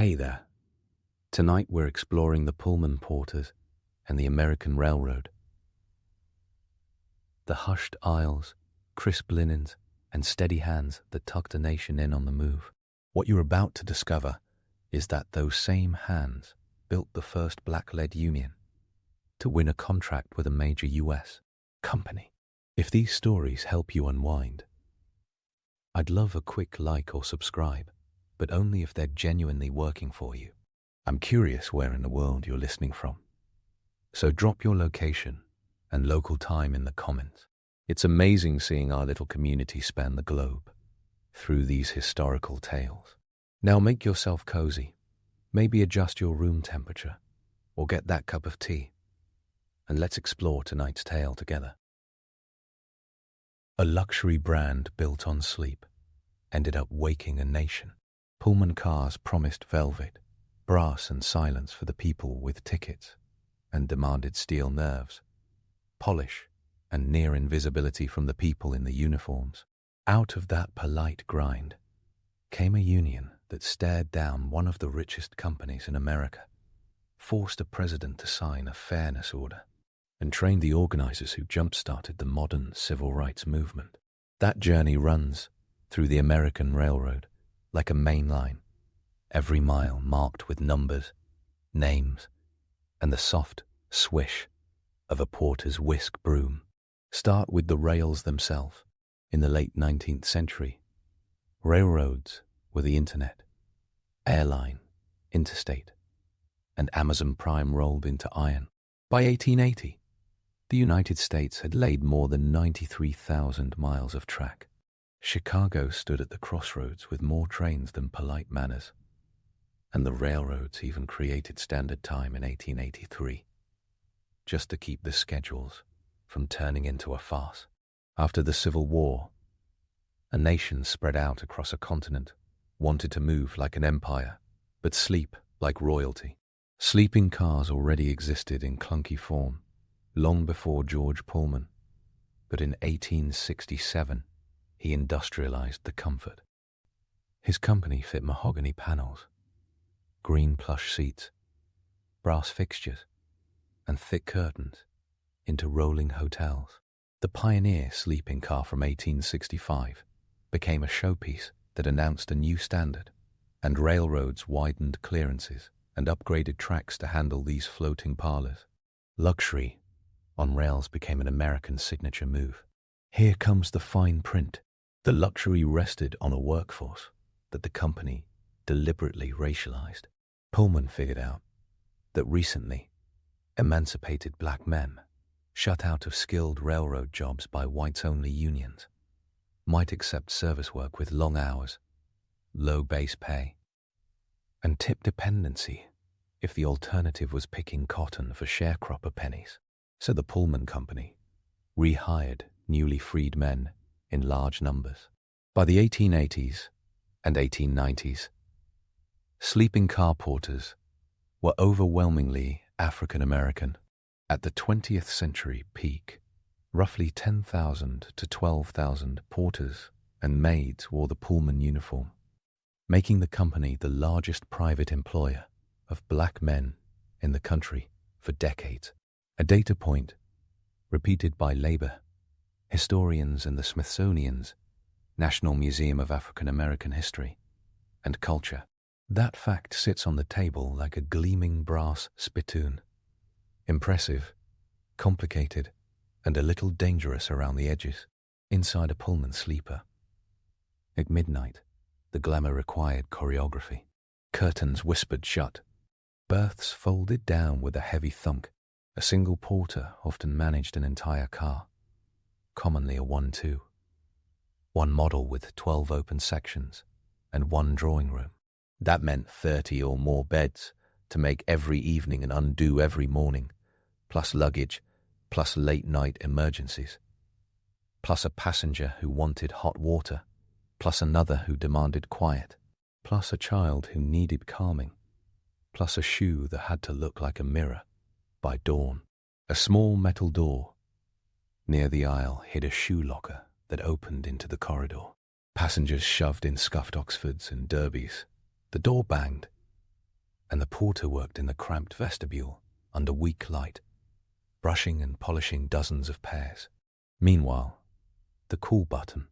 Hey there. Tonight we're exploring the Pullman porters and the American Railroad. The hushed aisles, crisp linens, and steady hands that tucked a nation in on the move. What you're about to discover is that those same hands built the first black-led union to win a contract with a major U.S. company. If these stories help you unwind, I'd love a quick like or subscribe, but only if they're genuinely working for you. I'm curious where in the world you're listening from, so drop your location and local time in the comments. It's amazing seeing our little community span the globe through these historical tales. Now make yourself cozy, maybe adjust your room temperature, or get that cup of tea, and let's explore tonight's tale together. A luxury brand built on sleep ended up waking a nation. Pullman cars promised velvet, brass and silence for the people with tickets, and demanded steel nerves, polish, and near invisibility from the people in the uniforms. Out of that polite grind came a union that stared down one of the richest companies in America, forced a president to sign a fairness order, and trained the organizers who jump-started the modern civil rights movement. That journey runs through the American Railroad like a main line, every mile marked with numbers, names, and the soft swish of a porter's whisk broom. Start with the rails themselves. In the late 19th century, railroads were the internet, airline, interstate, and Amazon Prime rolled into iron. By 1880, the United States had laid more than 93,000 miles of track. Chicago stood at the crossroads with more trains than polite manners, and the railroads even created standard time in 1883, just to keep the schedules from turning into a farce. After the Civil War, a nation spread out across a continent wanted to move like an empire, but sleep like royalty. Sleeping cars already existed in clunky form long before George Pullman, but in 1867 he industrialized the comfort. His company fit mahogany panels, green plush seats, brass fixtures, and thick curtains into rolling hotels. The Pioneer sleeping car from 1865 became a showpiece that announced a new standard, and railroads widened clearances and upgraded tracks to handle these floating parlors. Luxury on rails became an American signature move. Here comes the fine print. The luxury rested on a workforce that the company deliberately racialized. Pullman figured out that recently emancipated black men, shut out of skilled railroad jobs by whites-only unions, might accept service work with long hours, low base pay, and tip dependency if the alternative was picking cotton for sharecropper pennies. So the Pullman Company rehired newly freed men in large numbers. By the 1880s and 1890s, sleeping car porters were overwhelmingly African American. At the 20th century peak, roughly 10,000 to 12,000 porters and maids wore the Pullman uniform, making the company the largest private employer of black men in the country for decades. A data point repeated by labor historians and the Smithsonian's National Museum of African American History and Culture. That fact sits on the table like a gleaming brass spittoon. Impressive, complicated, and a little dangerous around the edges. Inside a Pullman sleeper, at midnight, the glamour required choreography. Curtains whispered shut, berths folded down with a heavy thunk. A single porter often managed an entire car, commonly a 1-2. One model with 12 open sections and one drawing room. That meant 30 or more beds to make every evening and undo every morning, plus luggage, plus late-night emergencies, plus a passenger who wanted hot water, plus another who demanded quiet, plus a child who needed calming, plus a shoe that had to look like a mirror by dawn. A small metal door near the aisle hid a shoe locker that opened into the corridor. Passengers shoved in scuffed Oxfords and derbies. The door banged, and the porter worked in the cramped vestibule under weak light, brushing and polishing dozens of pairs. Meanwhile, the call button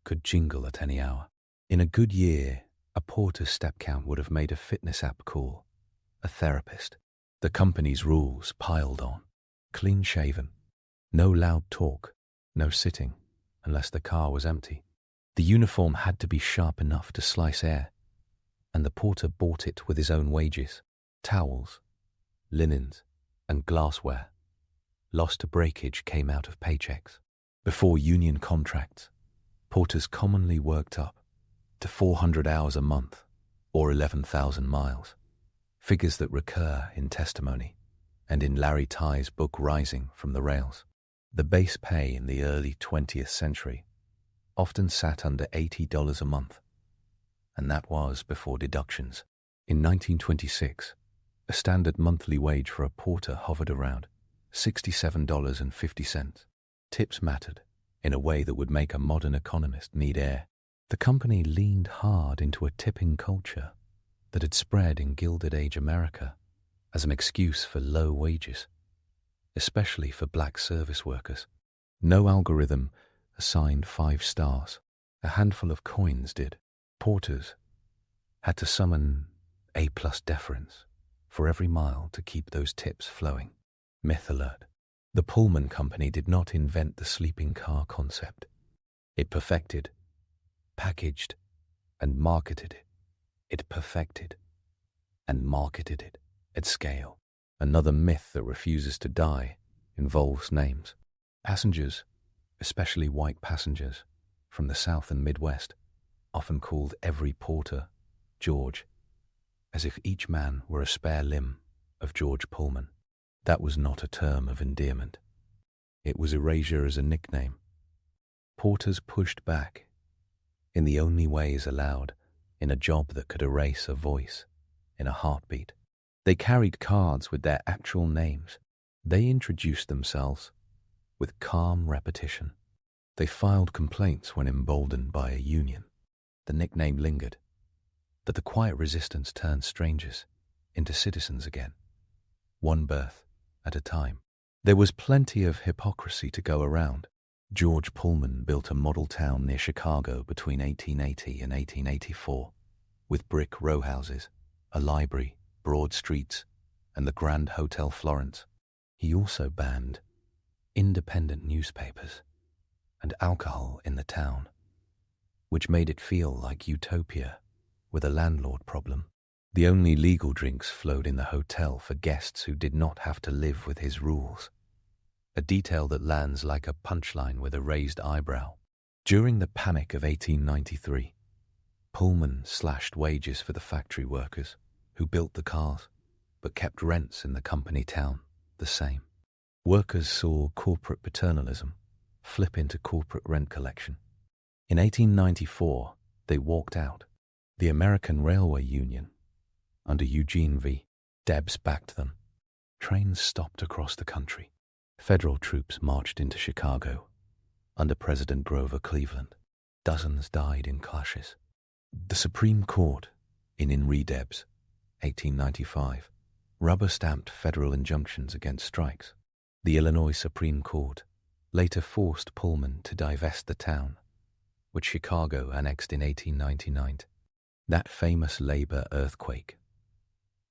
could jingle at any hour. In a good year, a porter's step count would have made a fitness app call a therapist. The company's rules piled on. Clean-shaven, no loud talk, no sitting unless the car was empty. The uniform had to be sharp enough to slice air, and the porter bought it with his own wages. Towels, linens, and glassware lost to breakage came out of paychecks. Before union contracts, porters commonly worked up to 400 hours a month or 11,000 miles, figures that recur in testimony and in Larry Tye's book Rising from the Rails. The base pay in the early 20th century often sat under $80 a month, and that was before deductions. In 1926, a standard monthly wage for a porter hovered around $67.50. Tips mattered in a way that would make a modern economist need air. The company leaned hard into a tipping culture that had spread in Gilded Age America as an excuse for low wages, especially for black service workers. No algorithm assigned 5 stars. A handful of coins did. Porters had to summon A+ deference for every mile to keep those tips flowing. Myth alert. The Pullman company did not invent the sleeping car concept. It perfected, packaged, and marketed it. It perfected and marketed it at scale. Another myth that refuses to die involves names. Passengers, especially white passengers from the South and Midwest, often called every porter George, as if each man were a spare limb of George Pullman. That was not a term of endearment. It was erasure as a nickname. Porters pushed back in the only ways allowed in a job that could erase a voice in a heartbeat. They carried cards with their actual names. They introduced themselves with calm repetition. They filed complaints when emboldened by a union. The nickname lingered, but the quiet resistance turned strangers into citizens again, one berth at a time. There was plenty of hypocrisy to go around. George Pullman built a model town near Chicago between 1880 and 1884, with brick row houses, a library, broad streets, and the Grand Hotel Florence. He also banned independent newspapers and alcohol in the town, which made it feel like utopia with a landlord problem. The only legal drinks flowed in the hotel for guests who did not have to live with his rules, a detail that lands like a punchline with a raised eyebrow. During the Panic of 1893, Pullman slashed wages for the factory workers who built the cars, but kept rents in the company town the same. Workers saw corporate paternalism flip into corporate rent collection. In 1894, they walked out. The American Railway Union, under Eugene V. Debs, backed them. Trains stopped across the country. Federal troops marched into Chicago under President Grover Cleveland. Dozens died in clashes. The Supreme Court, in re Debs, 1895, rubber-stamped federal injunctions against strikes. The Illinois Supreme Court later forced Pullman to divest the town, which Chicago annexed in 1899. That famous labor earthquake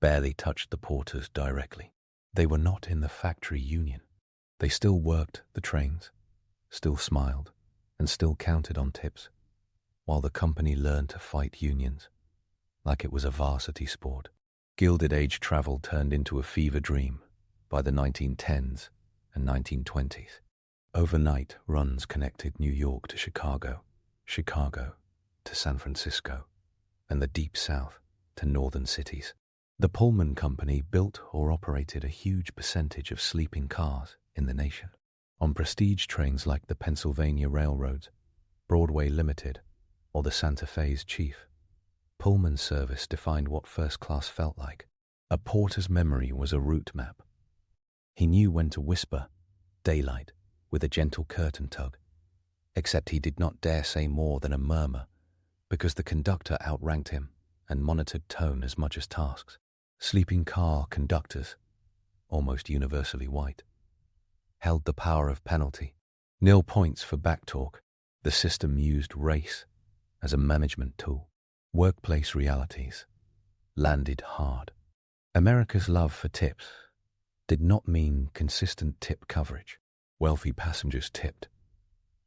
barely touched the porters directly. They were not in the factory union. They still worked the trains, still smiled, and still counted on tips, while the company learned to fight unions like it was a varsity sport. Gilded Age travel turned into a fever dream by the 1910s and 1920s. Overnight runs connected New York to Chicago, Chicago to San Francisco, and the Deep South to northern cities. The Pullman Company built or operated a huge percentage of sleeping cars in the nation. On prestige trains like the Pennsylvania Railroads, Broadway Limited, or the Santa Fe's Chief, Pullman service defined what first class felt like. A porter's memory was a route map. He knew when to whisper, "Daylight," with a gentle curtain tug, except he did not dare say more than a murmur, because the conductor outranked him and monitored tone as much as tasks. Sleeping car conductors, almost universally white, held the power of penalty. Nil points for backtalk. The system used race as a management tool. Workplace realities landed hard. America's love for tips did not mean consistent tip coverage. Wealthy passengers tipped.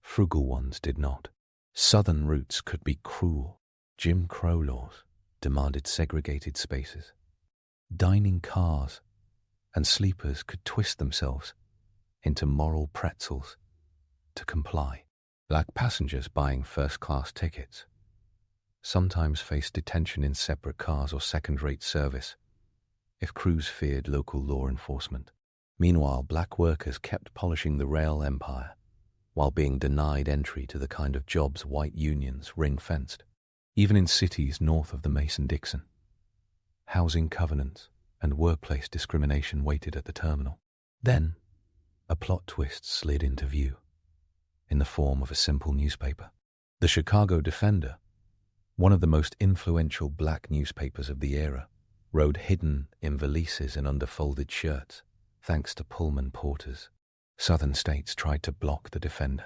Frugal ones did not. Southern routes could be cruel. Jim Crow laws demanded segregated spaces. Dining cars and sleepers could twist themselves into moral pretzels to comply. Black passengers buying first-class tickets sometimes faced detention in separate cars or second-rate service if crews feared local law enforcement. Meanwhile, black workers kept polishing the rail empire while being denied entry to the kind of jobs white unions ring-fenced. Even in cities north of the Mason-Dixon, housing covenants and workplace discrimination waited at the terminal. Then, a plot twist slid into view in the form of a simple newspaper. The Chicago Defender, one of the most influential black newspapers of the era, rode hidden in valises and under folded shirts, thanks to Pullman porters. Southern states tried to block the Defender.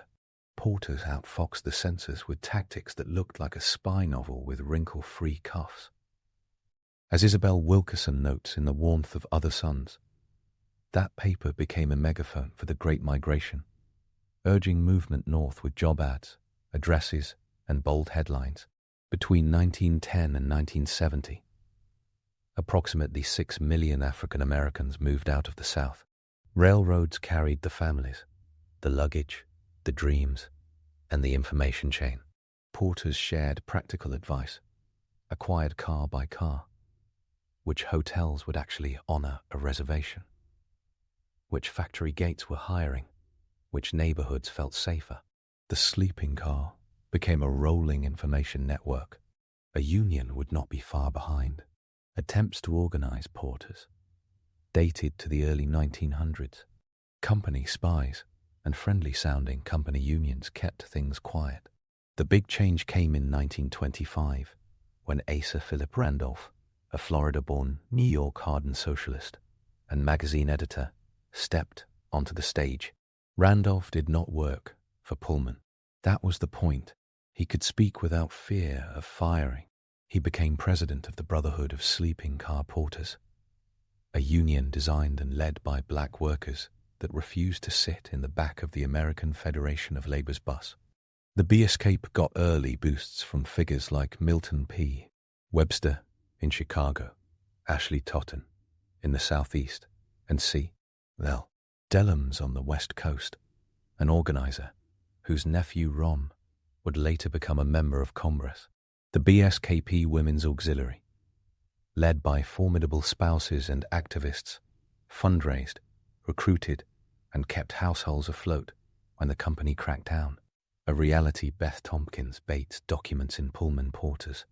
Porters outfoxed the censors with tactics that looked like a spy novel with wrinkle-free cuffs. As Isabel Wilkerson notes in The Warmth of Other Suns, that paper became a megaphone for the Great Migration, urging movement north with job ads, addresses, and bold headlines. Between 1910 and 1970, approximately 6 million African Americans moved out of the South. Railroads carried the families, the luggage, the dreams, and the information chain. Porters shared practical advice, acquired car by car, which hotels would actually honor a reservation, which factory gates were hiring, which neighborhoods felt safer. The sleeping car became a rolling information network. A union would not be far behind. Attempts to organize porters dated to the early 1900s. Company spies and friendly-sounding company unions kept things quiet. The big change came in 1925 when Asa Philip Randolph, a Florida-born New York hardened socialist and magazine editor, stepped onto the stage. Randolph did not work for Pullman. That was the point. He could speak without fear of firing. He became president of the Brotherhood of Sleeping Car Porters, a union designed and led by black workers that refused to sit in the back of the American Federation of Labor's bus. The B-escape got early boosts from figures like Milton P. Webster in Chicago, Ashley Totten in the Southeast, and C. L. Dellums on the West Coast, an organizer whose nephew Ron would later become a member of Congress. The BSKP Women's Auxiliary, led by formidable spouses and activists, fundraised, recruited, and kept households afloat when the company cracked down. A reality Beth Tompkins Bates documents in Pullman Porters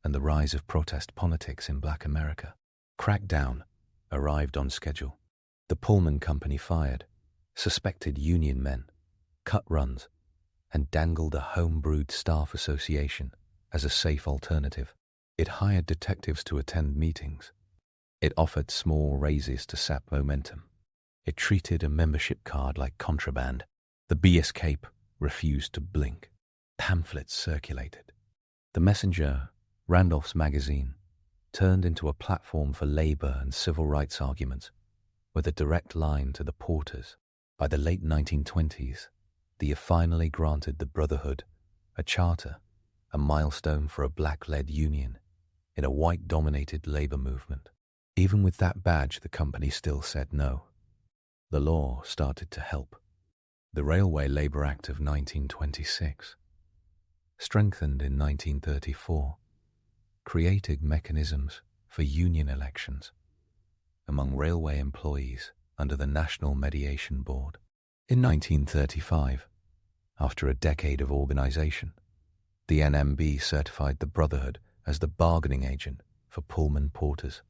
and the rise of protest politics in Black America. Crackdown arrived on schedule. The Pullman company fired, suspected union men, cut runs, and dangled a home-brewed staff association as a safe alternative. It hired detectives to attend meetings. It offered small raises to sap momentum. It treated a membership card like contraband. The B-escape refused to blink. Pamphlets circulated. The Messenger, Randolph's magazine, turned into a platform for labor and civil rights arguments with a direct line to the porters. By the late 1920s, they finally granted the Brotherhood a charter, a milestone for a black-led union in a white-dominated labor movement. Even with that badge, the company still said no. The law started to help. The Railway Labor Act of 1926, strengthened in 1934, created mechanisms for union elections among railway employees under the National Mediation Board. In 1935, after a decade of organization, the NMB certified the Brotherhood as the bargaining agent for Pullman porters.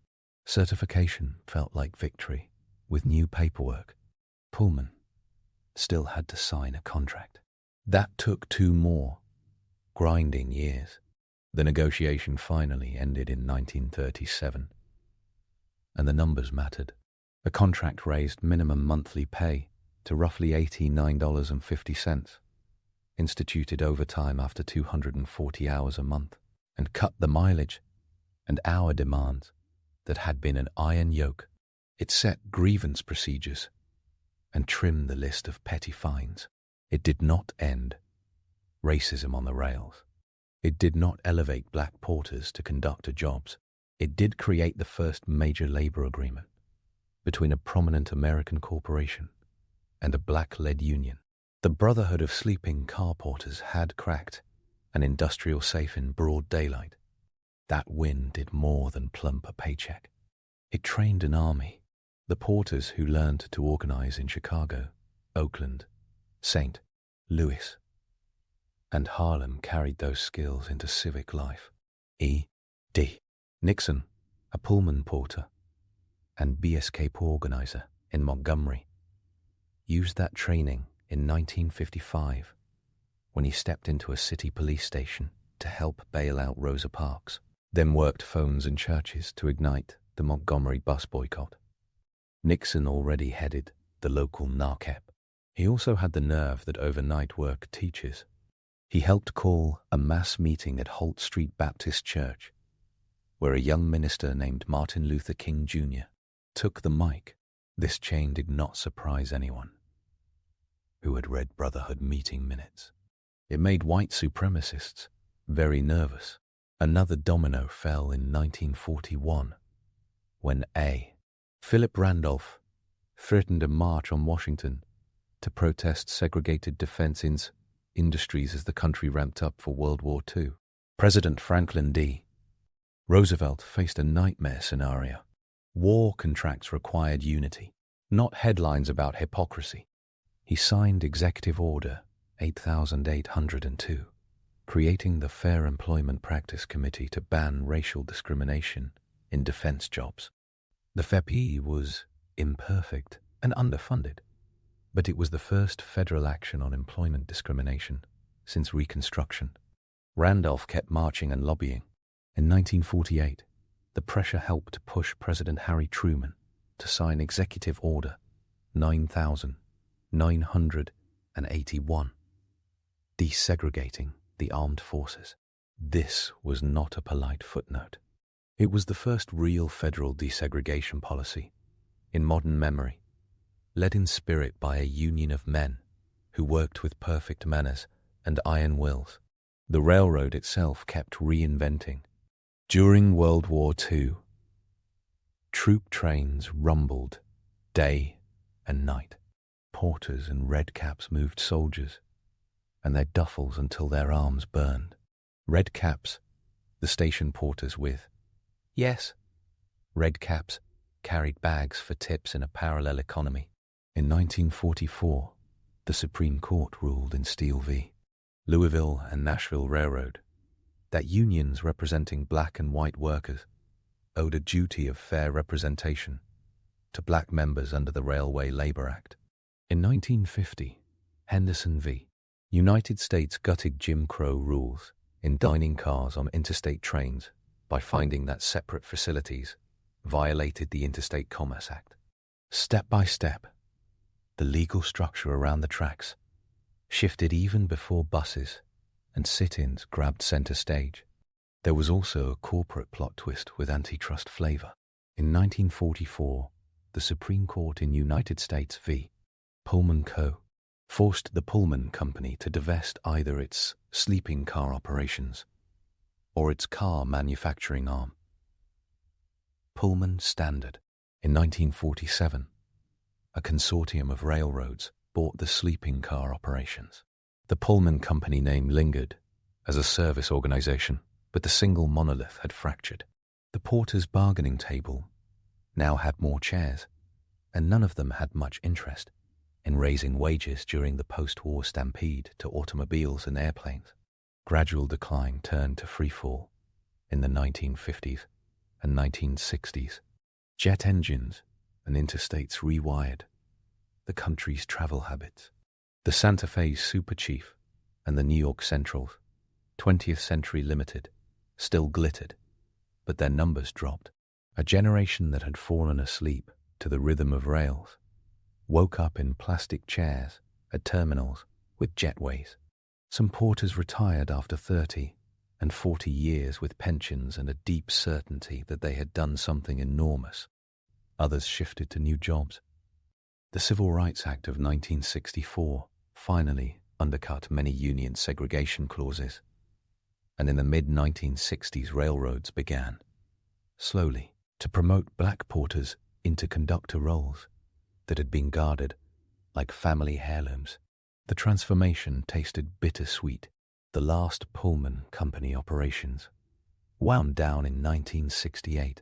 Certification felt like victory. With new paperwork, Pullman still had to sign a contract. That took 2 more grinding years. The negotiation finally ended in 1937, and the numbers mattered. The contract raised minimum monthly pay to roughly $89.50, instituted overtime after 240 hours a month, and cut the mileage and hour demands that had been an iron yoke. It set grievance procedures and trimmed the list of petty fines. It did not end racism on the rails. It did not elevate black porters to conductor jobs. It did create the first major labor agreement between a prominent American corporation and a black-led union. The Brotherhood of Sleeping Car Porters had cracked an industrial safe in broad daylight. That win did more than plump a paycheck. It trained an army. The porters who learned to organize in Chicago, Oakland, St. Louis, and Harlem carried those skills into civic life. E.D. Nixon, a Pullman porter and BSK organizer in Montgomery, used that training in 1955 when he stepped into a city police station to help bail out Rosa Parks, then worked phones in churches to ignite the Montgomery bus boycott. Nixon already headed the local NARCEP. He also had the nerve that overnight work teaches. He helped call a mass meeting at Holt Street Baptist Church, where a young minister named Martin Luther King Jr. took the mic. This chain did not surprise anyone who had read Brotherhood meeting minutes. It made white supremacists very nervous. Another domino fell in 1941 when Philip Randolph threatened a march on Washington to protest segregated defense industries as the country ramped up for World War II. President Franklin D. Roosevelt faced a nightmare scenario. War contracts required unity, not headlines about hypocrisy. He signed Executive Order 8802, creating the Fair Employment Practice Committee to ban racial discrimination in defense jobs. The FEPI was imperfect and underfunded, but it was the first federal action on employment discrimination since Reconstruction. Randolph kept marching and lobbying. In 1948, the pressure helped push President Harry Truman to sign Executive Order 9981, desegregating the armed forces. This was not a polite footnote. It was the first real federal desegregation policy in modern memory, led in spirit by a union of men who worked with perfect manners and iron wills. The railroad itself kept reinventing. During World War II, troop trains rumbled day and night. Porters in red caps moved soldiers and their duffels until their arms burned. Red caps, the station porters with, yes, red caps carried bags for tips in a parallel economy. In 1944, the Supreme Court ruled in Steele v. Louisville and Nashville Railroad that unions representing black and white workers owed a duty of fair representation to black members under the Railway Labor Act. In 1950, Henderson v. United States gutted Jim Crow rules in dining cars on interstate trains by finding that separate facilities violated the Interstate Commerce Act. Step by step, the legal structure around the tracks shifted even before buses and sit-ins grabbed center stage. There was also a corporate plot twist with antitrust flavor. In 1944, the Supreme Court in United States v. Pullman Co. forced the Pullman Company to divest either its sleeping car operations or its car manufacturing arm, Pullman Standard. In 1947, a consortium of railroads bought the sleeping car operations. The Pullman Company name lingered as a service organization, but the single monolith had fractured. The porters' bargaining table now had more chairs, and none of them had much interest in raising wages during the post-war stampede to automobiles and airplanes. Gradual decline turned to freefall in the 1950s and 1960s. Jet engines and interstates rewired the country's travel habits. The Santa Fe Super Chief and the New York Central's 20th Century Limited still glittered, but their numbers dropped. A generation that had fallen asleep to the rhythm of rails woke up in plastic chairs at terminals with jetways. Some porters retired after 30 and 40 years with pensions and a deep certainty that they had done something enormous. Others shifted to new jobs. The Civil Rights Act of 1964 finally undercut many union segregation clauses, and in the mid-1960s railroads began, slowly, to promote black porters into conductor roles that had been guarded like family heirlooms. The transformation tasted bittersweet. The last Pullman company operations wound down in 1968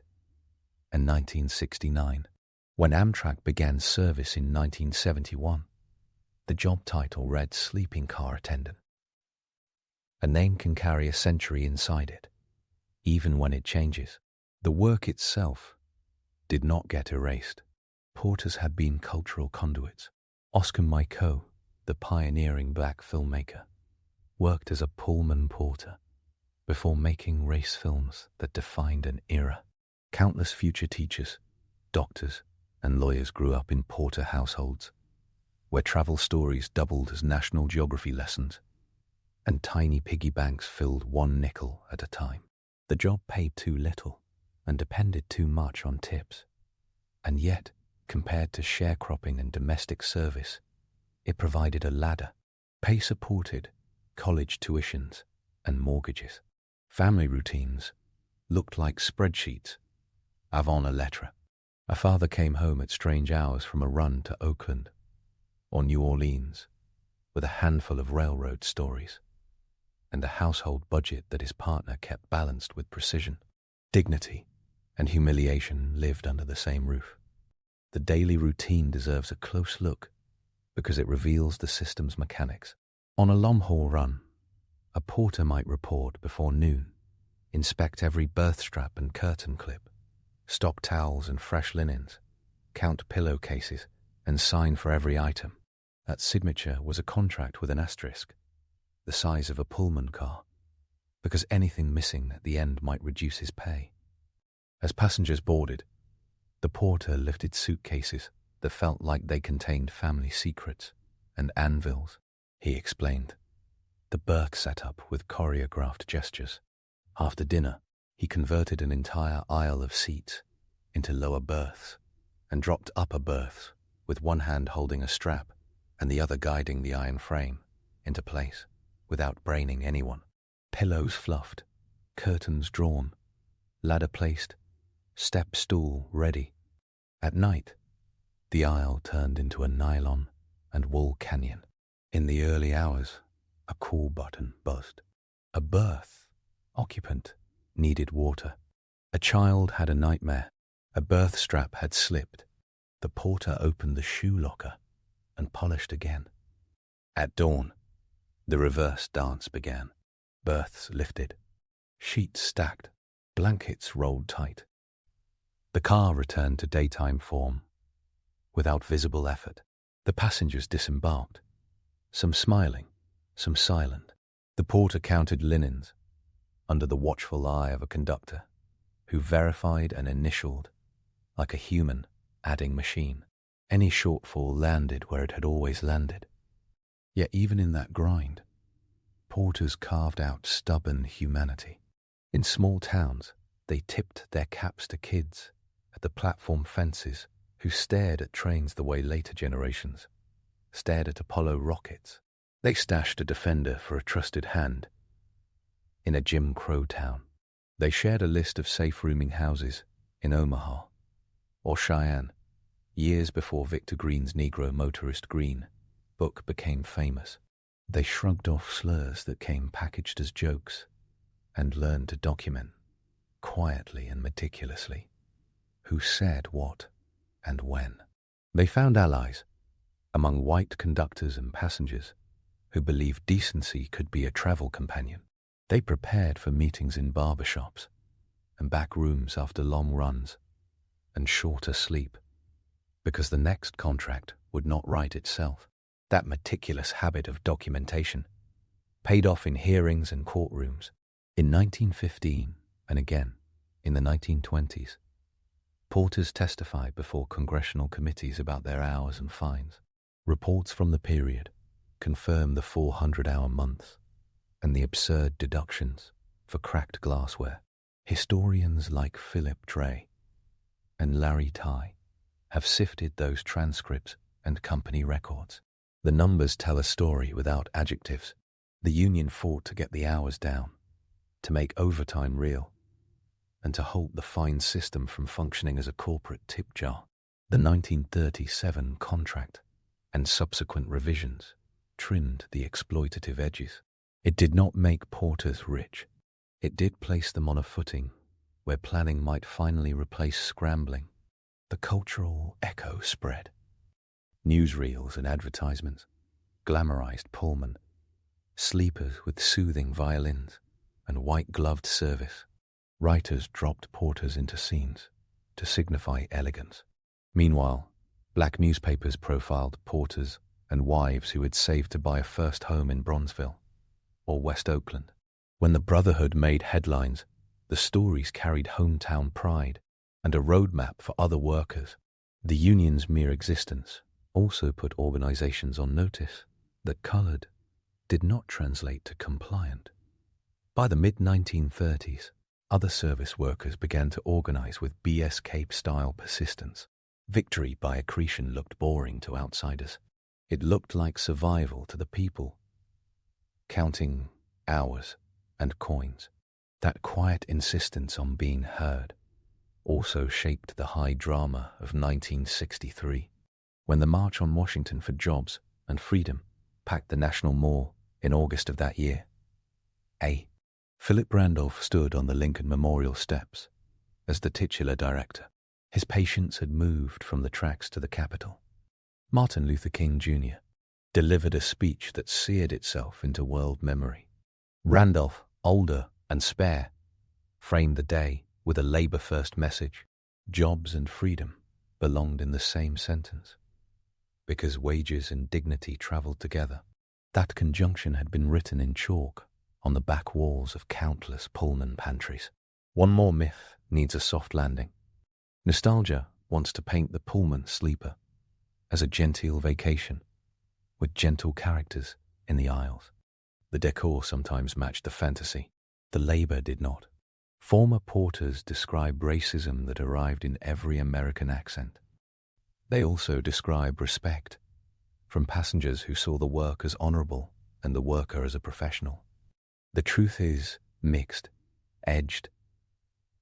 and 1969. When Amtrak began service in 1971, the job title read sleeping car attendant. A name can carry a century inside it, even when it changes. The work itself did not get erased. Porters had been cultural conduits. Oscar Micheaux, the pioneering black filmmaker, worked as a Pullman porter before making race films that defined an era. Countless future teachers, doctors, and lawyers grew up in porter households, where travel stories doubled as national geography lessons, and tiny piggy banks filled 1 nickel at a time. The job paid too little and depended too much on tips, and yet, compared to sharecropping and domestic service, it provided a ladder, pay-supported college tuitions and mortgages. Family routines looked like spreadsheets, avant la lettre. A father came home at strange hours from a run to Oakland or New Orleans with a handful of railroad stories and a household budget that his partner kept balanced with precision. Dignity and humiliation lived under the same roof. The daily routine deserves a close look because it reveals the system's mechanics. On a long-haul run, a porter might report before noon, inspect every berth strap and curtain clip, stock towels and fresh linens, count pillowcases, and sign for every item. That signature was a contract with an asterisk, the size of a Pullman car, because anything missing at the end might reduce his pay. As passengers boarded, the porter lifted suitcases that felt like they contained family secrets and anvils. He explained the berth setup with choreographed gestures. After dinner, he converted an entire aisle of seats into lower berths and dropped upper berths with one hand holding a strap and the other guiding the iron frame into place without braining anyone. Pillows fluffed, curtains drawn, ladder placed, step stool ready. At night, the aisle turned into a nylon and wool canyon. In the early hours, a call button buzzed. A berth occupant needed water. A child had a nightmare. A berth strap had slipped. The porter opened the shoe locker and polished again. At dawn, the reverse dance began. Berths lifted, sheets stacked, blankets rolled tight. The car returned to daytime form. Without visible effort, the passengers disembarked, some smiling, some silent. The porter counted linens under the watchful eye of a conductor who verified and initialed like a human adding machine. Any shortfall landed where it had always landed. Yet even in that grind, porters carved out stubborn humanity. In small towns, they tipped their caps to kids at the platform fences who stared at trains the way later generations stared at Apollo rockets. They stashed a defender for a trusted hand. In a Jim Crow town, they shared a list of safe rooming houses in Omaha or Cheyenne, years before Victor Green's Negro Motorist Green book became famous. They shrugged off slurs that came packaged as jokes and learned to document, quietly and meticulously, who said what and when. They found allies among white conductors and passengers who believed decency could be a travel companion. They prepared for meetings in barbershops and back rooms after long runs and shorter sleep, because the next contract would not write itself. That meticulous habit of documentation paid off in hearings and courtrooms. In 1915, and again in the 1920s, Porters testify before congressional committees about their hours and fines. Reports from the period confirm the 400-hour months and the absurd deductions for cracked glassware. Historians like Philip Dray and Larry Ty have sifted those transcripts and company records. The numbers tell a story without adjectives. The union fought to get the hours down, to make overtime real, and to halt the fine system from functioning as a corporate tip jar. The 1937 contract and subsequent revisions trimmed the exploitative edges. It did not make porters rich. It did place them on a footing where planning might finally replace scrambling. The cultural echo spread. Newsreels and advertisements glamorized Pullman, sleepers with soothing violins and white-gloved service. Writers dropped porters into scenes to signify elegance. Meanwhile, black newspapers profiled porters and wives who had saved to buy a first home in Bronzeville or West Oakland. When the Brotherhood made headlines, the stories carried hometown pride and a roadmap for other workers. The union's mere existence also put organizations on notice that colored did not translate to compliant. By the mid-1930s, other service workers began to organize with B.S. Cape-style persistence. Victory by accretion looked boring to outsiders. It looked like survival to the people, counting hours and coins. That quiet insistence on being heard also shaped the high drama of 1963, when the March on Washington for Jobs and Freedom packed the National Mall in August of that year. Philip Randolph stood on the Lincoln Memorial steps as the titular director. His patients had moved from the tracks to the Capitol. Martin Luther King Jr. delivered a speech that seared itself into world memory. Randolph, older and spare, framed the day with a labor-first message. Jobs and freedom belonged in the same sentence, because wages and dignity traveled together. That conjunction had been written in chalk on the back walls of countless Pullman pantries. One more myth needs a soft landing. Nostalgia wants to paint the Pullman sleeper as a genteel vacation with gentle characters in the aisles. The decor sometimes matched the fantasy. The labor did not. Former porters describe racism that arrived in every American accent. They also describe respect from passengers who saw the work as honorable and the worker as a professional. The truth is mixed, edged,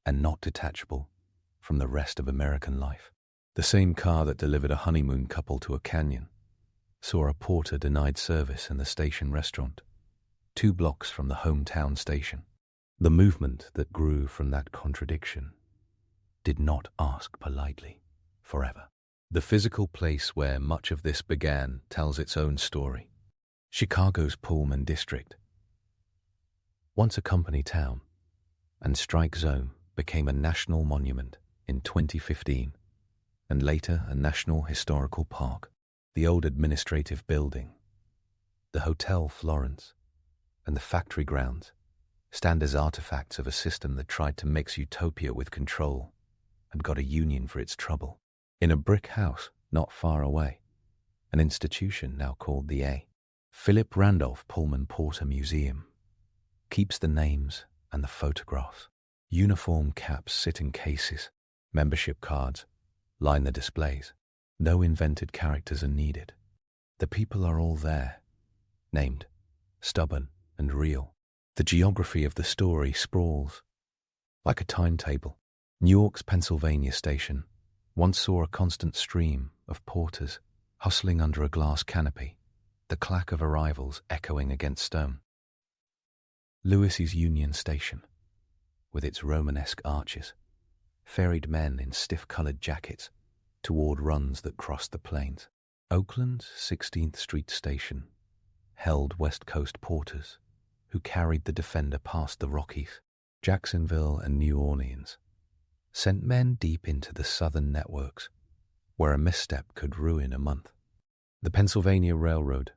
and not detachable from the rest of American life. The same car that delivered a honeymoon couple to a canyon saw a porter denied service in the station restaurant, 2 blocks from the hometown station. The movement that grew from that contradiction did not ask politely forever. The physical place where much of this began tells its own story. Chicago's Pullman district, once a company town and strike zone, became a national monument in 2015 and later a national historical park. The old administrative building, the Hotel Florence, and the factory grounds stand as artifacts of a system that tried to mix utopia with control and got a union for its trouble. In a brick house not far away, an institution now called the A. Philip Randolph Pullman Porter Museum keeps the names and the photographs. Uniform caps sit in cases. Membership cards line the displays. No invented characters are needed. The people are all there, named, stubborn, and real. The geography of the story sprawls like a timetable. Newark's Pennsylvania station once saw a constant stream of porters hustling under a glass canopy, the clack of arrivals echoing against stone. Lewis's Union Station, with its Romanesque arches, ferried men in stiff-colored jackets toward runs that crossed the plains. Oakland's 16th Street Station held West Coast porters who carried the Defender past the Rockies. Jacksonville and New Orleans sent men deep into the southern networks, where a misstep could ruin a month. The Pennsylvania Railroad,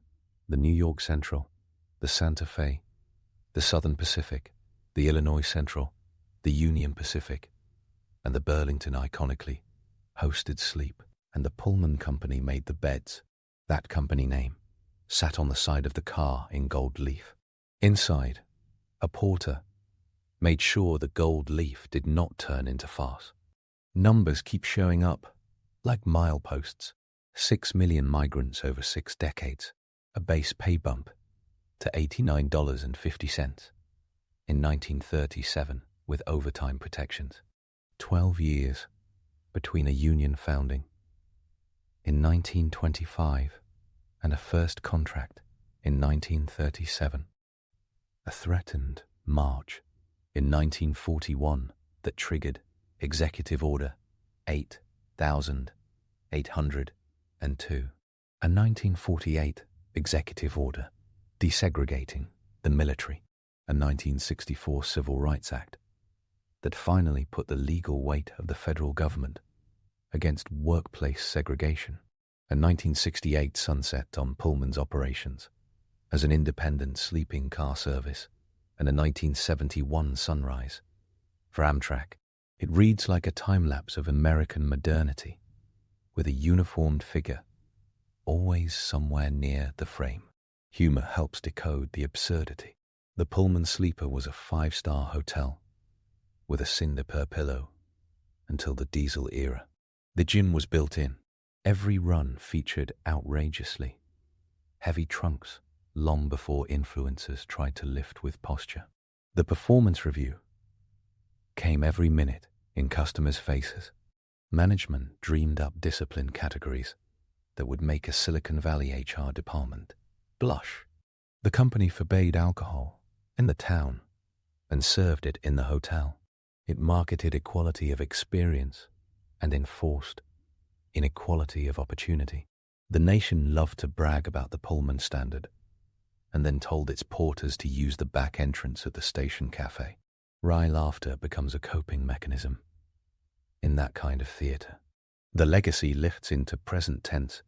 the New York Central, the Santa Fe, the Southern Pacific, the Illinois Central, the Union Pacific, and the Burlington iconically hosted sleep, and the Pullman company made the beds. That company name sat on the side of the car in gold leaf. Inside, a porter made sure the gold leaf did not turn into farce. Numbers keep showing up, like mileposts. 6 million migrants over 6 decades, a base pay bump to $89.50 in 1937 with overtime protections. 12 years between a union founding in 1925 and a first contract in 1937. A threatened march in 1941 that triggered Executive Order 8802, a 1948 Executive Order desegregating the military, a 1964 Civil Rights Act that finally put the legal weight of the federal government against workplace segregation, a 1968 sunset on Pullman's operations as an independent sleeping car service, and a 1971 sunrise for Amtrak. It reads like a time-lapse of American modernity, with a uniformed figure always somewhere near the frame. Humor helps decode the absurdity. The Pullman sleeper was a 5-star hotel with a cinder per pillow until the diesel era. The gym was built in. Every run featured outrageously heavy trunks long before influencers tried to lift with posture. The performance review came every minute in customers' faces. Management dreamed up discipline categories that would make a Silicon Valley HR department blush. The company forbade alcohol in the town and served it in the hotel. It marketed equality of experience and enforced inequality of opportunity. The nation loved to brag about the Pullman standard and then told its porters to use the back entrance at the station cafe. Wry laughter becomes a coping mechanism in that kind of theater. The legacy lifts into present tense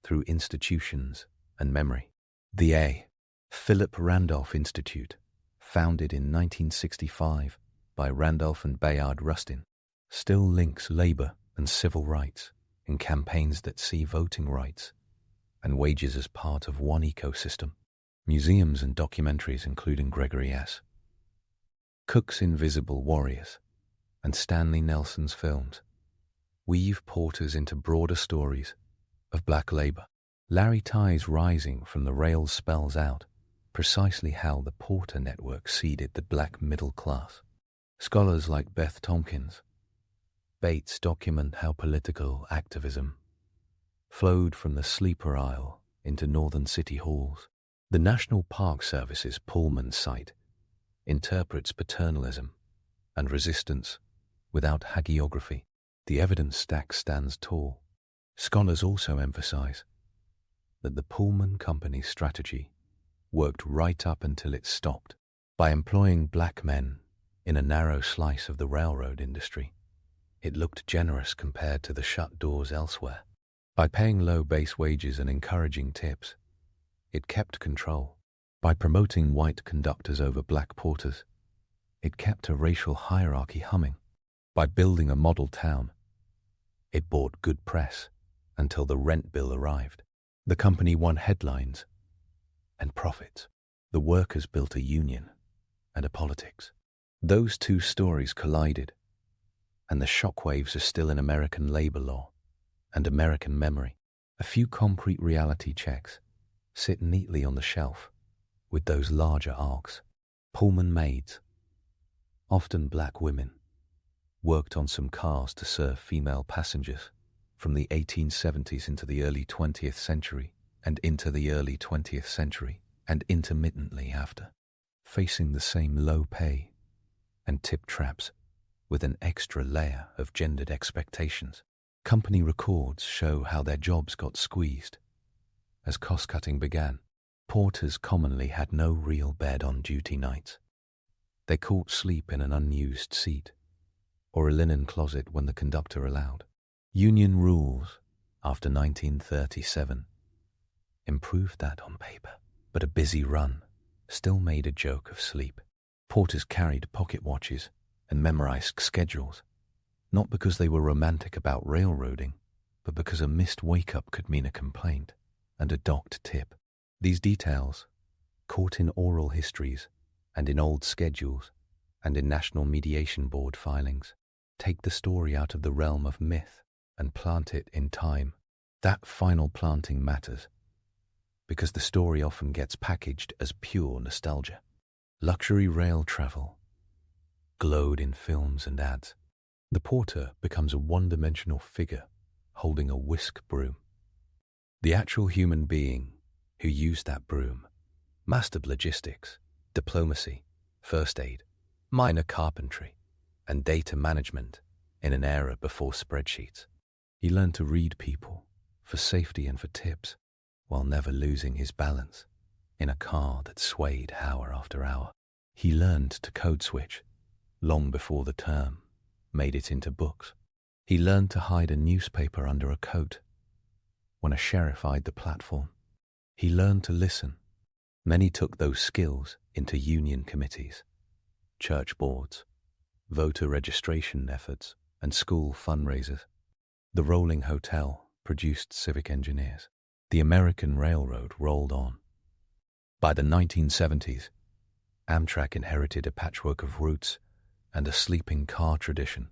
through institutions and memory. The A. Philip Randolph Institute, founded in 1965 by Randolph and Bayard Rustin, still links labor and civil rights in campaigns that see voting rights and wages as part of one ecosystem. Museums and documentaries including Gregory S. Cook's Invisible Warriors and Stanley Nelson's films weave porters into broader stories of black labor. Larry Ties Rising from the Rails spells out precisely how the porter network seeded the black middle class. Scholars like Beth Tompkins Bates document how political activism flowed from the sleeper aisle into northern city halls. The National Park Service's Pullman site interprets paternalism and resistance without hagiography. The evidence stack stands tall. Scholars also emphasize that the Pullman company's strategy worked right up until it stopped. By employing black men in a narrow slice of the railroad industry, it looked generous compared to the shut doors elsewhere. By paying low base wages and encouraging tips, it kept control. By promoting white conductors over black porters, it kept a racial hierarchy humming. By building a model town, it bought good press until the rent bill arrived. The company won headlines and profits. The workers built a union and a politics. Those two stories collided, and the shockwaves are still in American labor law and American memory. A few concrete reality checks sit neatly on the shelf with those larger arcs. Pullman maids, often black women, worked on some cars to serve female passengers from the 1870s into the early 20th century and into the early 20th century and intermittently after, facing the same low pay and tip traps with an extra layer of gendered expectations. Company records show how their jobs got squeezed as cost-cutting began. Porters commonly had no real bed on duty nights. They caught sleep in an unused seat or a linen closet when the conductor allowed. Union rules after 1937 improved that on paper, but a busy run still made a joke of sleep. Porters carried pocket watches and memorized schedules, not because they were romantic about railroading, but because a missed wake-up could mean a complaint and a docked tip. These details, caught in oral histories and in old schedules and in National Mediation Board filings, take the story out of the realm of myth and plant it in time. That final planting matters, because the story often gets packaged as pure nostalgia. Luxury rail travel, glowed in films and ads. The porter becomes a one-dimensional figure holding a whisk broom. The actual human being who used that broom mastered logistics, diplomacy, first aid, minor carpentry, and data management in an era before spreadsheets. He learned to read people for safety and for tips, while never losing his balance in a car that swayed hour after hour. He learned to code switch long before the term made it into books. He learned to hide a newspaper under a coat when a sheriff eyed the platform. He learned to listen. Many took those skills into union committees, church boards, voter registration efforts, and school fundraisers. The rolling hotel produced civic engineers. The American Railroad rolled on. By the 1970s, Amtrak inherited a patchwork of routes and a sleeping car tradition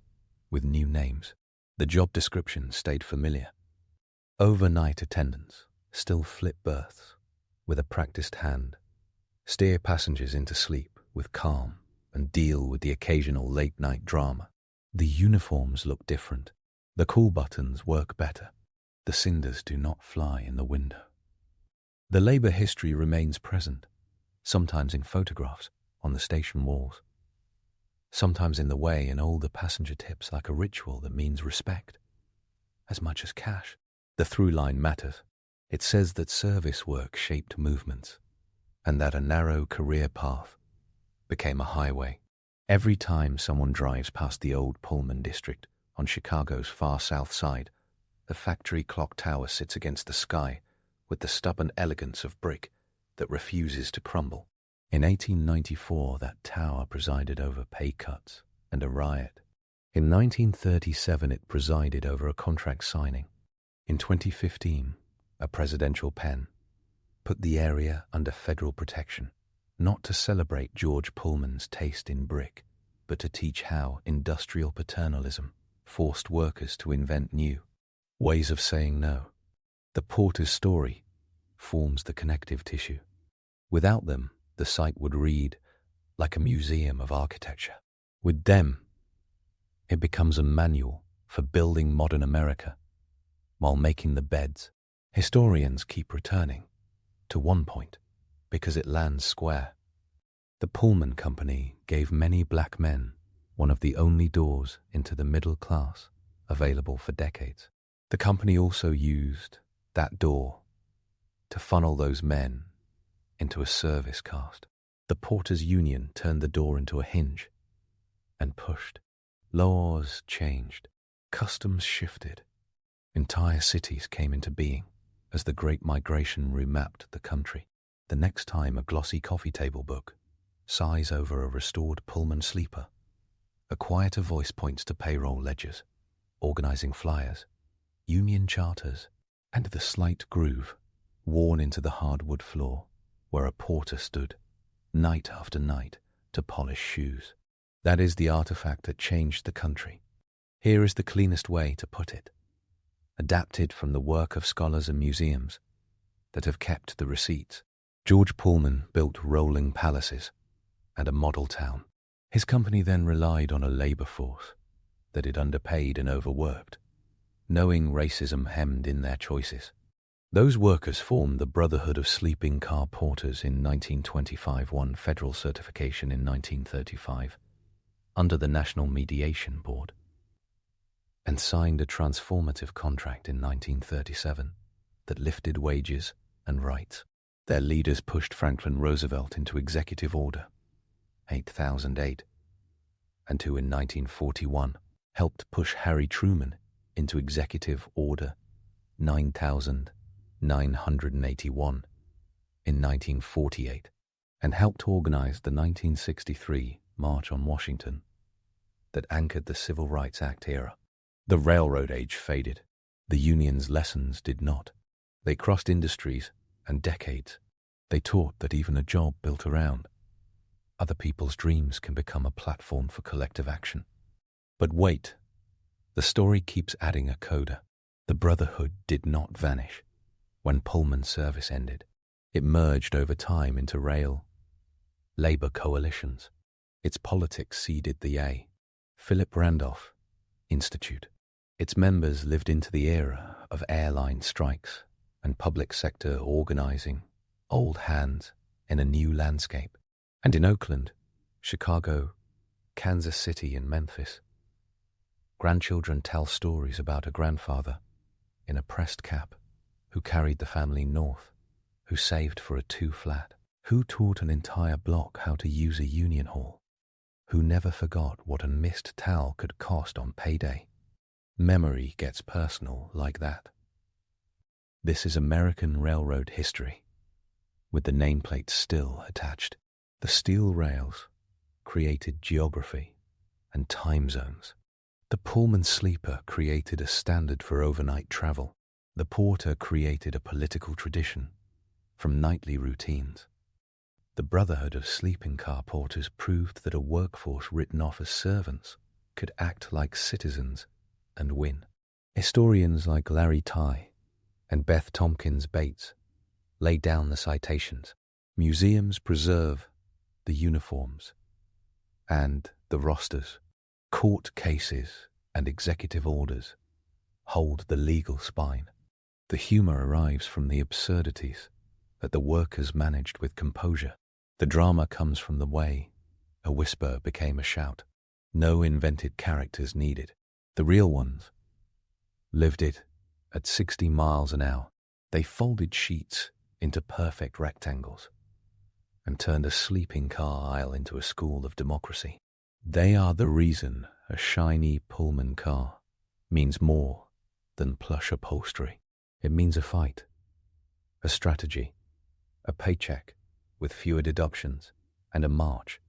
with new names. The job description stayed familiar. Overnight attendants still flip berths with a practiced hand, steer passengers into sleep with calm, and deal with the occasional late-night drama. The uniforms look different. The cool buttons work better. The cinders do not fly in the window. The labor history remains present, sometimes in photographs on the station walls, sometimes in the way in older passenger tips like a ritual that means respect, as much as cash. The through line matters. It says that service work shaped movements, and that a narrow career path became a highway. Every time someone drives past the old Pullman district on Chicago's far south side, the factory clock tower sits against the sky with the stubborn elegance of brick that refuses to crumble. In 1894, that tower presided over pay cuts and a riot. In 1937, it presided over a contract signing. In 2015, a presidential pen put the area under federal protection, not to celebrate George Pullman's taste in brick, but to teach how industrial paternalism forced workers to invent new ways of saying no. The porter's story forms the connective tissue. Without them, the site would read like a museum of architecture. With them, it becomes a manual for building modern America while making the beds. Historians keep returning to one point because it lands square. The Pullman Company gave many black men one of the only doors into the middle class available for decades. The company also used that door to funnel those men into a service caste. The Porters' Union turned the door into a hinge and pushed. Laws changed. Customs shifted. Entire cities came into being as the Great Migration remapped the country. The next time a glossy coffee table book sighs over a restored Pullman sleeper, a quieter voice points to payroll ledgers, organizing flyers, union charters, and the slight groove worn into the hardwood floor where a porter stood night after night to polish shoes. That is the artifact that changed the country. Here is the cleanest way to put it. Adapted from the work of scholars and museums that have kept the receipts. George Pullman built rolling palaces and a model town. His company then relied on a labor force that it underpaid and overworked, knowing racism hemmed in their choices. Those workers formed the Brotherhood of Sleeping Car Porters in 1925, won federal certification in 1935 under the National Mediation Board, and signed a transformative contract in 1937 that lifted wages and rights. Their leaders pushed Franklin Roosevelt into Executive Order 8008, and who in 1941 helped push Harry Truman into Executive Order 9981 in 1948, and helped organize the 1963 March on Washington that anchored the Civil Rights Act era. The railroad age faded. The union's lessons did not. They crossed industries and decades. They taught that even a job built around other people's dreams can become a platform for collective action. But wait, the story keeps adding a coda. The Brotherhood did not vanish when Pullman service ended. It merged over time into labor coalitions. Its politics seeded the A. Philip Randolph Institute. Its members lived into the era of airline strikes and public sector organizing, old hands in a new landscape. And in Oakland, Chicago, Kansas City, and Memphis, grandchildren tell stories about a grandfather in a pressed cap who carried the family north, who saved for a 2-flat, who taught an entire block how to use a union hall, who never forgot what a missed towel could cost on payday. Memory gets personal like that. This is American railroad history, with the nameplate still attached. The steel rails created geography and time zones. The Pullman sleeper created a standard for overnight travel. The porter created a political tradition from nightly routines. The brotherhood of sleeping car porters proved that a workforce written off as servants could act like citizens and win. Historians like Larry Tye and Beth Tompkins Bates lay down the citations. Museums preserve the uniforms and the rosters. Court cases and executive orders hold the legal spine. The humor arrives from the absurdities that the workers managed with composure. The drama comes from the way a whisper became a shout. No invented characters needed. The real ones lived it at 60 miles an hour. They folded sheets into perfect rectangles and turned a sleeping car aisle into a school of democracy. They are the reason a shiny Pullman car means more than plush upholstery. It means a fight, a strategy, a paycheck with fewer deductions, and a march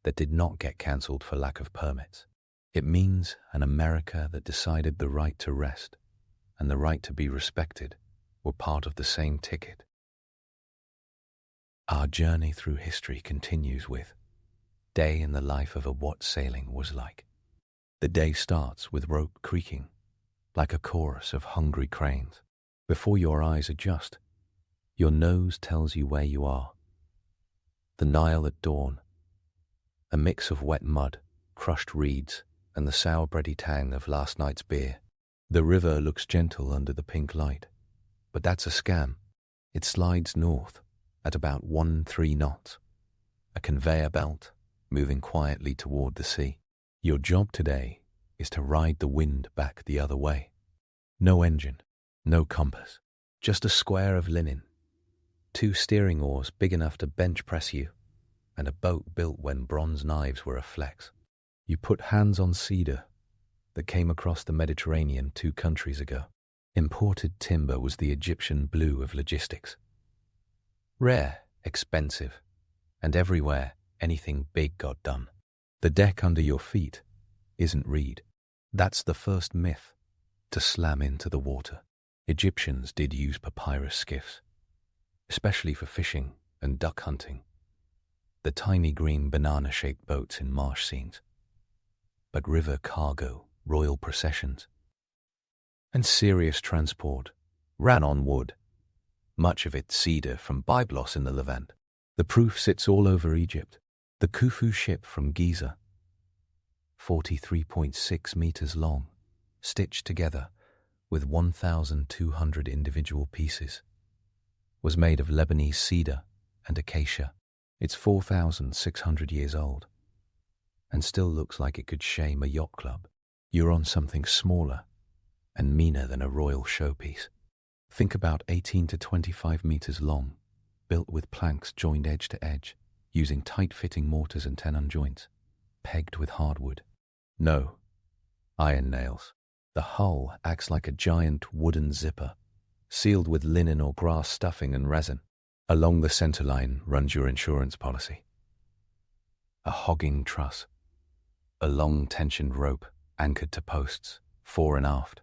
that did not get cancelled for lack of permits. It means an America that decided the right to rest and the right to be respected were part of the same ticket. Our journey through history continues with Day in the Life of a What Sailing Was Like. The day starts with rope creaking, like a chorus of hungry cranes. Before your eyes adjust, your nose tells you where you are. The Nile at dawn, a mix of wet mud, crushed reeds, and the sour bready tang of last night's beer. The river looks gentle under the pink light, but that's a scam. It slides north at about 1-3 knots, a conveyor belt moving quietly toward the sea. Your job today is to ride the wind back the other way. No engine, no compass, just a square of linen, 2 steering oars big enough to bench press you, and a boat built when bronze knives were a flex. You put hands on cedar that came across the Mediterranean 2 countries ago. Imported timber was the Egyptian blue of logistics. Rare, expensive, and everywhere anything big got done. The deck under your feet isn't reed. That's the first myth to slam into the water. Egyptians did use papyrus skiffs, especially for fishing and duck hunting. The tiny green banana-shaped boats in marsh scenes. But river cargo, royal processions, and serious transport ran on wood, much of it cedar from Byblos in the Levant. The proof sits all over Egypt. The Khufu ship from Giza, 43.6 meters long, stitched together with 1,200 individual pieces, was made of Lebanese cedar and acacia. It's 4,600 years old and still looks like it could shame a yacht club. You're on something smaller and meaner than a royal showpiece. Think about 18 to 25 meters long, built with planks joined edge to edge, using tight-fitting mortars and tenon joints, pegged with hardwood. No, iron nails. The hull acts like a giant wooden zipper, sealed with linen or grass stuffing and resin. Along the centerline runs your insurance policy. A hogging truss, a long tensioned rope anchored to posts, fore and aft.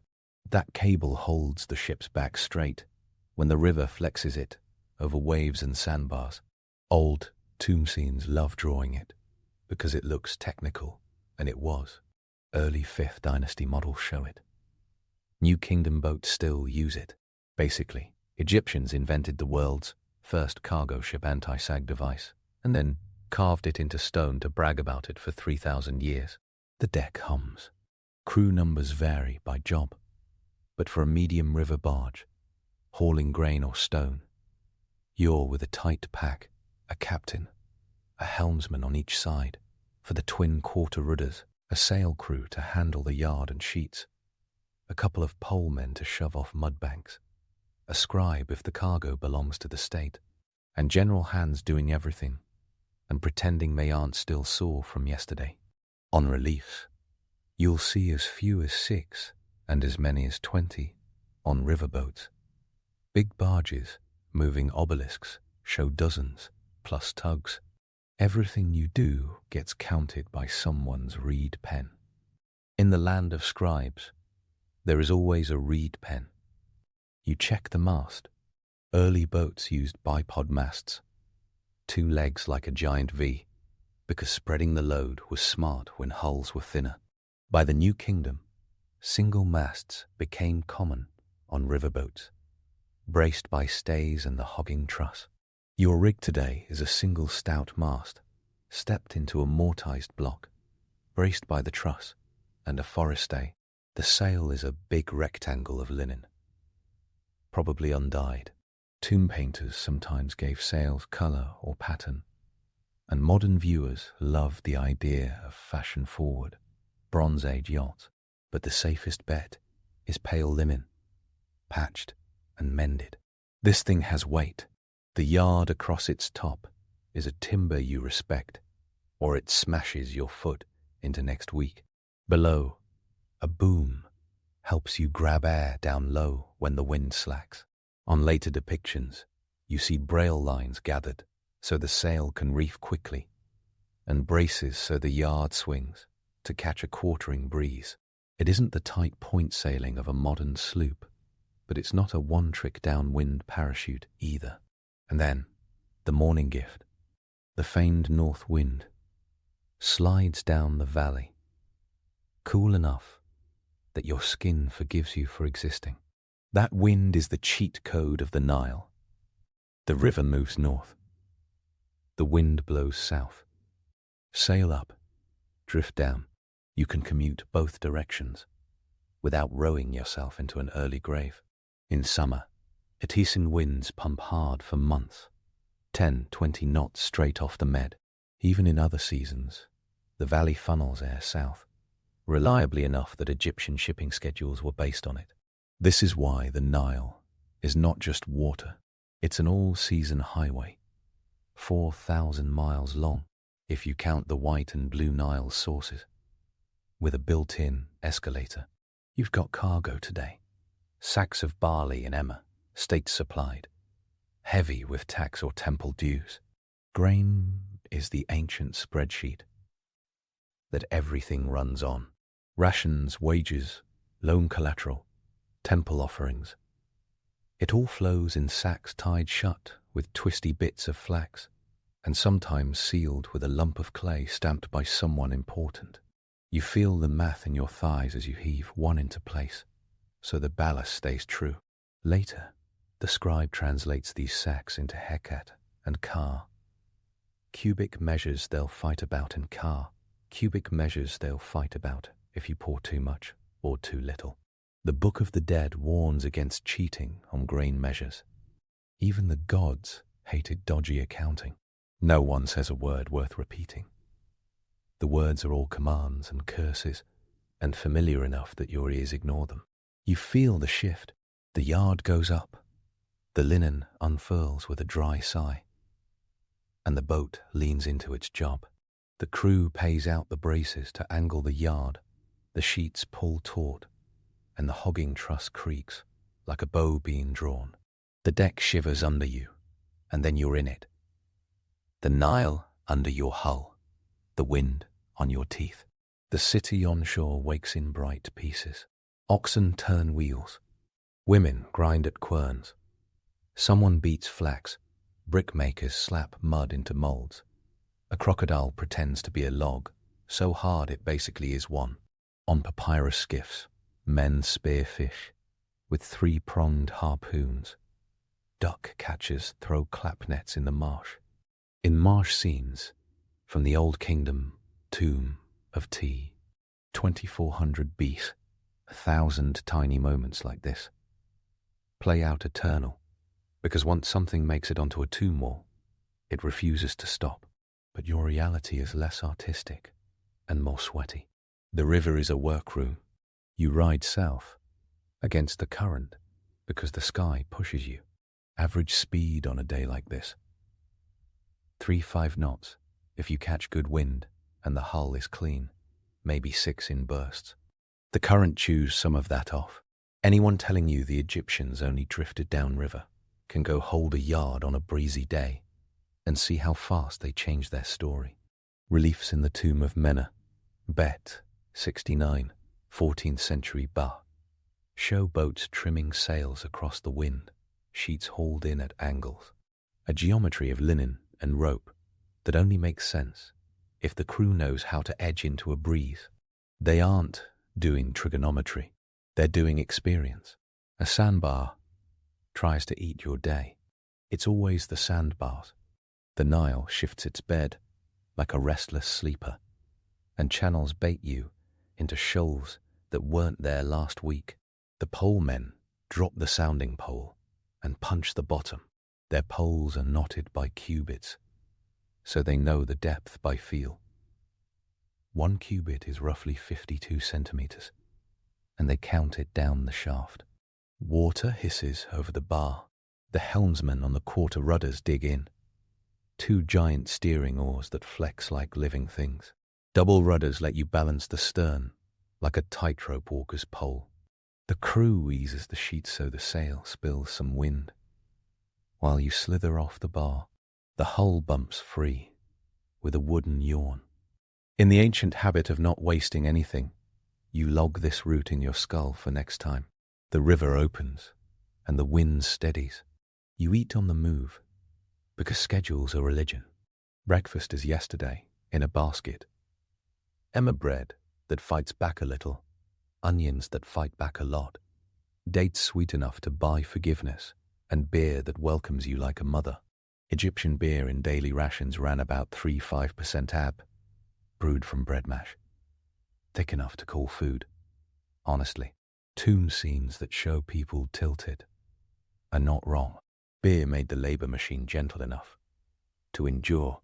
That cable holds the ship's back straight when the river flexes it over waves and sandbars. Old tomb scenes love drawing it because it looks technical, and it was. Early 5th Dynasty models show it. New Kingdom boats still use it. Basically, Egyptians invented the world's first cargo ship anti-sag device, and then carved it into stone to brag about it for 3,000 years. The deck hums. Crew numbers vary by job, but for a medium river barge, hauling grain or stone, you're with a tight pack, a captain, a helmsman on each side, for the twin quarter rudders, a sail crew to handle the yard and sheets, a couple of pole men to shove off mudbanks, a scribe if the cargo belongs to the state, and general hands doing everything and pretending they aren't still sore from yesterday. On reliefs, you'll see as few as 6 and as many as 20 on riverboats. Big barges moving obelisks show dozens, plus tugs. Everything you do gets counted by someone's reed pen. In the land of scribes, there is always a reed pen. You check the mast. Early boats used bipod masts, 2 legs like a giant V, because spreading the load was smart when hulls were thinner. By the New Kingdom, single masts became common on riverboats, braced by stays and the hogging truss. Your rig today is a single stout mast, stepped into a mortised block, braced by the truss and a forestay. The sail is a big rectangle of linen, probably undyed. Tomb painters sometimes gave sails colour or pattern, and modern viewers love the idea of fashion-forward, Bronze Age yachts, but the safest bet is pale linen, patched and mended. This thing has weight. The yard across its top is a timber you respect, or it smashes your foot into next week. Below, a boom helps you grab air down low when the wind slacks. On later depictions, you see braille lines gathered so the sail can reef quickly, and braces so the yard swings to catch a quartering breeze. It isn't the tight point sailing of a modern sloop, but it's not a one-trick downwind parachute either. And then, the morning gift, the feigned north wind, slides down the valley, cool enough that your skin forgives you for existing. That wind is the cheat code of the Nile. The river moves north. The wind blows south. Sail up, drift down. You can commute both directions without rowing yourself into an early grave. In summer, Etesian winds pump hard for months, 10, 20 knots straight off the Med. Even in other seasons, the valley funnels air south, reliably enough that Egyptian shipping schedules were based on it. This is why the Nile is not just water, it's an all-season highway, 4,000 miles long, if you count the white and blue Nile sources. With a built-in escalator, you've got cargo today. Sacks of barley and emmer, state-supplied, heavy with tax or temple dues. Grain is the ancient spreadsheet that everything runs on. Rations, wages, loan collateral, temple offerings. It all flows in sacks tied shut with twisty bits of flax, and sometimes sealed with a lump of clay stamped by someone important. You feel the math in your thighs as you heave one into place, so the ballast stays true. Later, the scribe translates these sacks into hekat and kar. Cubic measures they'll fight about in kar. Cubic measures they'll fight about if you pour too much or too little. The Book of the Dead warns against cheating on grain measures. Even the gods hated dodgy accounting. No one says a word worth repeating. The words are all commands and curses, and familiar enough that your ears ignore them. You feel the shift. The yard goes up. The linen unfurls with a dry sigh, and the boat leans into its job. The crew pays out the braces to angle the yard. The sheets pull taut, and the hogging truss creaks like a bow being drawn. The deck shivers under you, and then you're in it. The Nile under your hull, the wind on your teeth. The The city on shore wakes in bright pieces. Oxen turn wheels. Women grind at querns. Someone beats flax. Brickmakers slap mud into molds. A crocodile pretends to be a log, so hard it basically is one. On papyrus skiffs, men spear fish with three-pronged harpoons. Duck catchers throw clap nets in the marsh. In marsh scenes, from the Old Kingdom tomb of tea, 2400 beat, 1,000 tiny moments like this play out eternal, because once something makes it onto a tomb wall, it refuses to stop. But your reality is less artistic and more sweaty. The river is a workroom. You ride south against the current because the sky pushes you. Average speed on a day like this: 3-5 knots if you catch good wind and the hull is clean, maybe 6 in bursts. The current chews some of that off. Anyone telling you the Egyptians only drifted downriver can go hold a yard on a breezy day and see how fast they change their story. Reliefs in the tomb of Mena, Bet, 69, 14th century Ba, show boats trimming sails across the wind, sheets hauled in at angles. A geometry of linen and rope that only makes sense if the crew knows how to edge into a breeze. They aren't doing trigonometry, they're doing experience. A sandbar tries to eat your day. It's always the sandbars. The Nile shifts its bed like a restless sleeper, and channels bait you into shoals that weren't there last week. The polemen drop the sounding pole and punch the bottom. Their poles are knotted by cubits, so they know the depth by feel. 1 cubit is roughly 52 centimeters, and they count it down the shaft. Water hisses over the bar. The helmsmen on the quarter rudders dig in. 2 giant steering oars that flex like living things. Double rudders let you balance the stern like a tightrope walker's pole. The crew eases the sheets so the sail spills some wind. While you slither off the bar, the hull bumps free with a wooden yawn. In the ancient habit of not wasting anything, you log this route in your skull for next time. The river opens and the wind steadies. You eat on the move because schedules are religion. Breakfast is yesterday in a basket. Emma bread that fights back a little, onions that fight back a lot, dates sweet enough to buy forgiveness, and beer that welcomes you like a mother. Egyptian beer in daily rations ran about 3-5% ab, brewed from bread mash. Thick enough to call food. Honestly, tomb scenes that show people tilted are not wrong. Beer made the labor machine gentle enough to endure,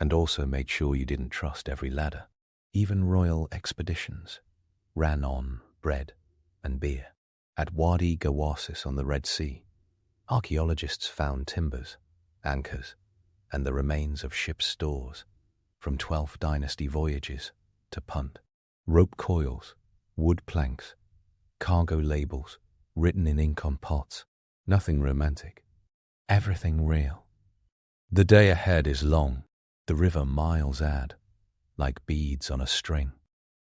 and also made sure you didn't trust every ladder. Even royal expeditions ran on bread and beer. At Wadi Gawasis on the Red Sea, archaeologists found timbers, anchors, and the remains of ships' stores from 12th dynasty voyages to Punt. Rope coils, wood planks, cargo labels written in ink on pots. Nothing romantic. Everything real. The day ahead is long. The river miles add, like beads on a string.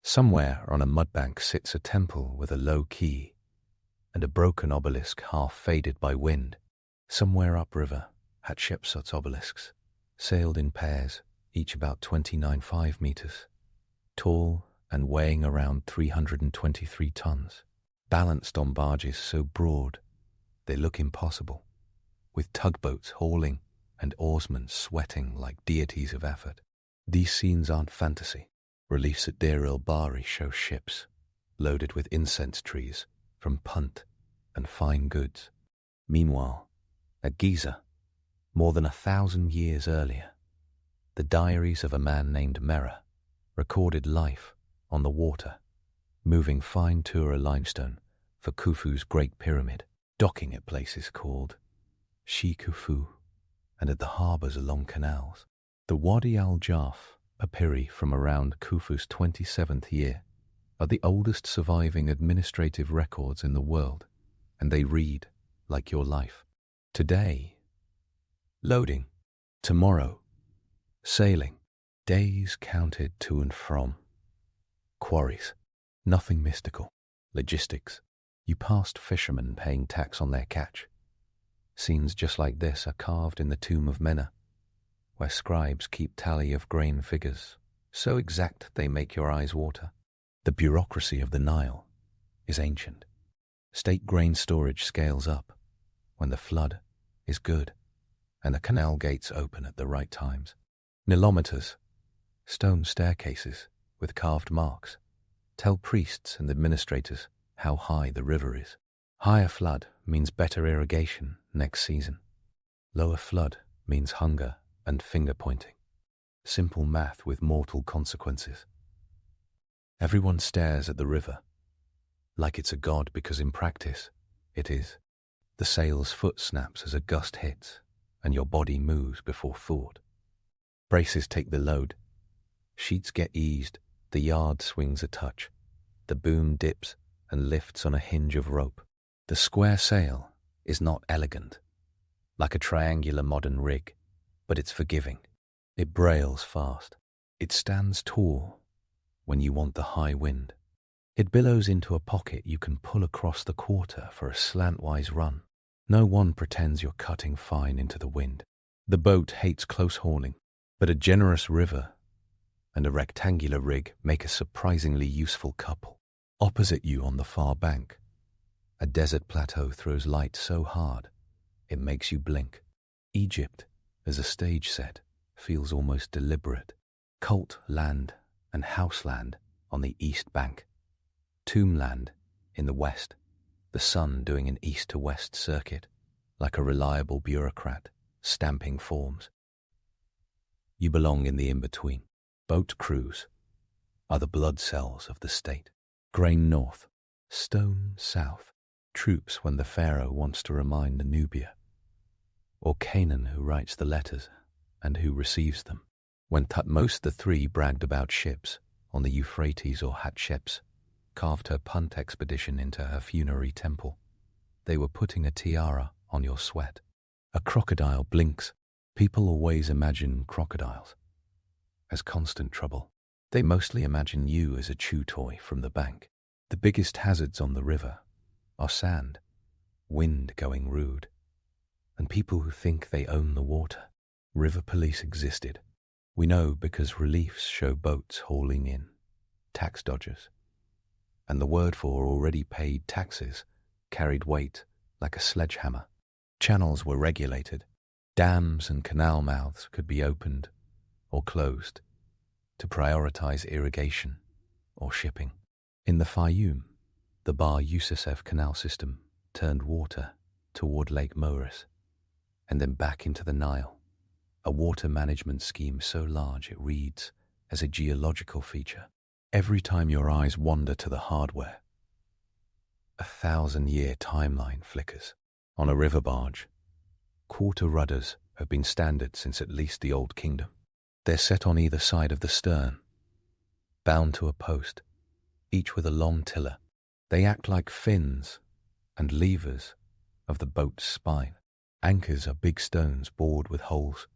Somewhere on a mudbank sits a temple with a low key and a broken obelisk half faded by wind. Somewhere upriver, Hatshepsut's obelisks sailed in pairs, each about 29.5 meters, tall and weighing around 323 tons, balanced on barges so broad they look impossible, with tugboats hauling and oarsmen sweating like deities of effort. These scenes aren't fantasy. Reliefs at Deir el-Bahri show ships loaded with incense trees from Punt and fine goods. Meanwhile, at Giza, more than 1,000 years earlier, the diaries of a man named Mera recorded life on the water, moving fine Tura limestone for Khufu's Great Pyramid, docking at places called Shi Khufu and at the harbours along canals. The Wadi al-Jarf papyri from around Khufu's 27th year are the oldest surviving administrative records in the world, and they read like your life. Today, loading. Tomorrow, sailing. Days counted to and from. Quarries. Nothing mystical. Logistics. You passed fishermen paying tax on their catch. Scenes just like this are carved in the tomb of Mena, where scribes keep tally of grain figures, so exact they make your eyes water. The bureaucracy of the Nile is ancient. State grain storage scales up when the flood is good and the canal gates open at the right times. Nilometers, stone staircases with carved marks, tell priests and administrators how high the river is. Higher flood means better irrigation next season. Lower flood means hunger and finger-pointing. Simple math with mortal consequences. Everyone stares at the river like it's a god because in practice it is. The sail's foot snaps as a gust hits and your body moves before thought. Braces take the load. Sheets get eased, the yard swings a touch. The boom dips and lifts on a hinge of rope. The square sail is not elegant, like a triangular modern rig, but it's forgiving. It brails fast. It stands tall when you want the high wind. It billows into a pocket you can pull across the quarter for a slantwise run. No one pretends you're cutting fine into the wind. The boat hates close hauling, but a generous river and a rectangular rig make a surprisingly useful couple. Opposite you on the far bank, a desert plateau throws light so hard it makes you blink. Egypt, as a stage set, feels almost deliberate. Cult land and house land on the east bank. Tombland in the west, the sun doing an east-to-west circuit, like a reliable bureaucrat, stamping forms. You belong in the in-between. Boat crews are the blood cells of the state. Grain north, stone south, troops when the pharaoh wants to remind Nubia, or Canaan who writes the letters and who receives them. When Thutmose III bragged about ships on the Euphrates or Hatshepsut carved her punt expedition into her funerary temple, they were putting a tiara on your sweat. A crocodile blinks. People always imagine crocodiles as constant trouble. They mostly imagine you as a chew toy from the bank. The biggest hazards on the river are sand, wind going rude, and people who think they own the water. River police existed. We know because reliefs show boats hauling in, tax dodgers, and the word for already paid taxes carried weight like a sledgehammer. Channels were regulated. Dams and canal mouths could be opened or closed to prioritize irrigation or shipping. In the Fayum, the Bar Youssef Canal system turned water toward Lake Moeris and then back into the Nile, a water management scheme so large it reads as a geological feature. Every time your eyes wander to the hardware, a 1,000-year timeline flickers. On a river barge, quarter rudders have been standard since at least the Old Kingdom. They're set on either side of the stern, bound to a post, each with a long tiller. They act like fins and levers of the boat's spine. Anchors are big stones bored with holes.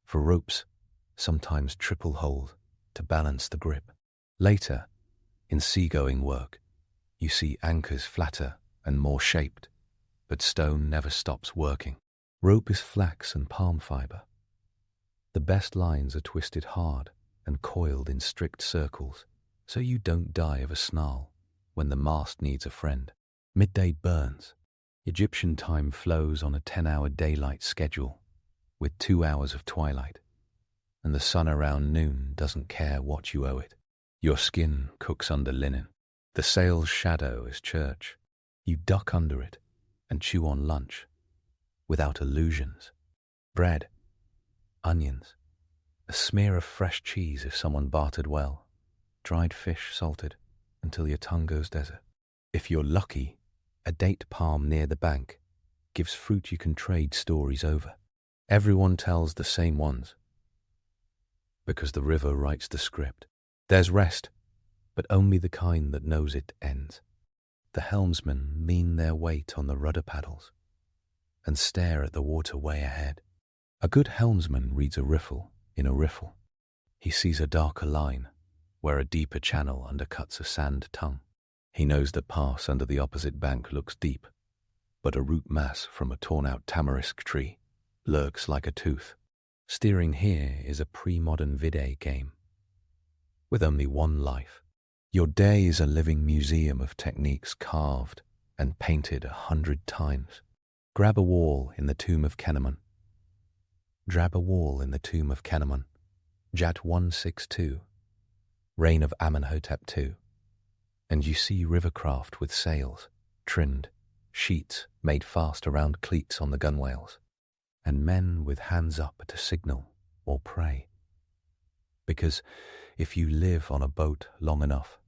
For ropes, sometimes triple holes to balance the grip. Later, in seagoing work, you see anchors flatter and more shaped, but stone never stops working. Rope is flax and palm fiber. The best lines are twisted hard and coiled in strict circles, so you don't die of a snarl when the mast needs a friend. Midday burns. Egyptian time flows on a 10-hour daylight schedule with 2 hours of twilight, and the sun around noon doesn't care what you owe it. Your skin cooks under linen. The sail's shadow is church. You duck under it and chew on lunch without illusions. Bread, onions, a smear of fresh cheese if someone bartered well, dried fish salted until your tongue goes desert. If you're lucky, a date palm near the bank gives fruit you can trade stories over. Everyone tells the same ones because the river writes the script. There's rest, but only the kind that knows it ends. The helmsmen lean their weight on the rudder paddles and stare at the water way ahead. A good helmsman reads a riffle in a riffle. He sees a darker line where a deeper channel undercuts a sand tongue. He knows the pass under the opposite bank looks deep, but a root mass from a torn-out tamarisk tree lurks like a tooth. Steering here is a pre-modern vide game, with only one life. Your day is a living museum of techniques carved and painted 100 times. Grab a wall in the tomb of Kenneman. Drab a wall in the tomb of Kenneman. Jat 162, reign of Amenhotep II, and you see rivercraft with sails, trimmed, sheets made fast around cleats on the gunwales, and men with hands up to signal or pray. Because if you live on a boat long enough,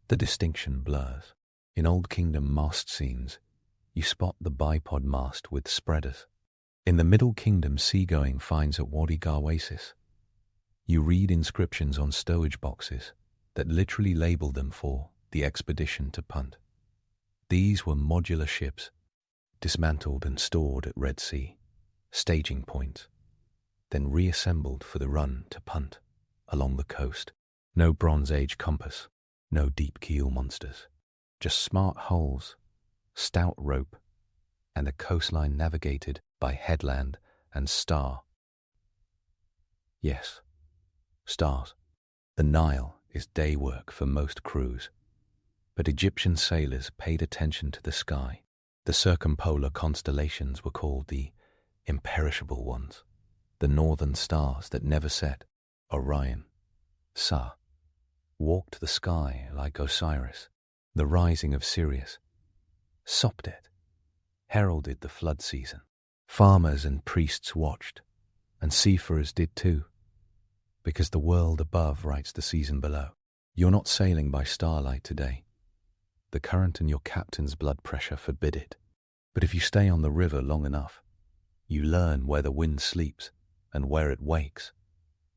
the distinction blurs. In Old Kingdom mast scenes, you spot the bipod mast with spreaders. In the Middle Kingdom seagoing finds at Wadi Garwasis, you read inscriptions on stowage boxes that literally label them for the expedition to Punt. These were modular ships, dismantled and stored at Red Sea, staging points, then reassembled for the run to Punt along the coast. No Bronze Age compass, no deep keel monsters, just smart hulls, stout rope, and a coastline navigated by headland and star. Yes, stars. The Nile is day work for most crews, but Egyptian sailors paid attention to the sky. The circumpolar constellations were called the imperishable ones, the northern stars that never set. Orion, Sa, walked the sky like Osiris. The rising of Sirius, Sopdet, heralded the flood season. Farmers and priests watched, and seafarers did too, because the world above writes the season below. You're not sailing by starlight today. The current and your captain's blood pressure forbid it. But if you stay on the river long enough, you learn where the wind sleeps and where it wakes,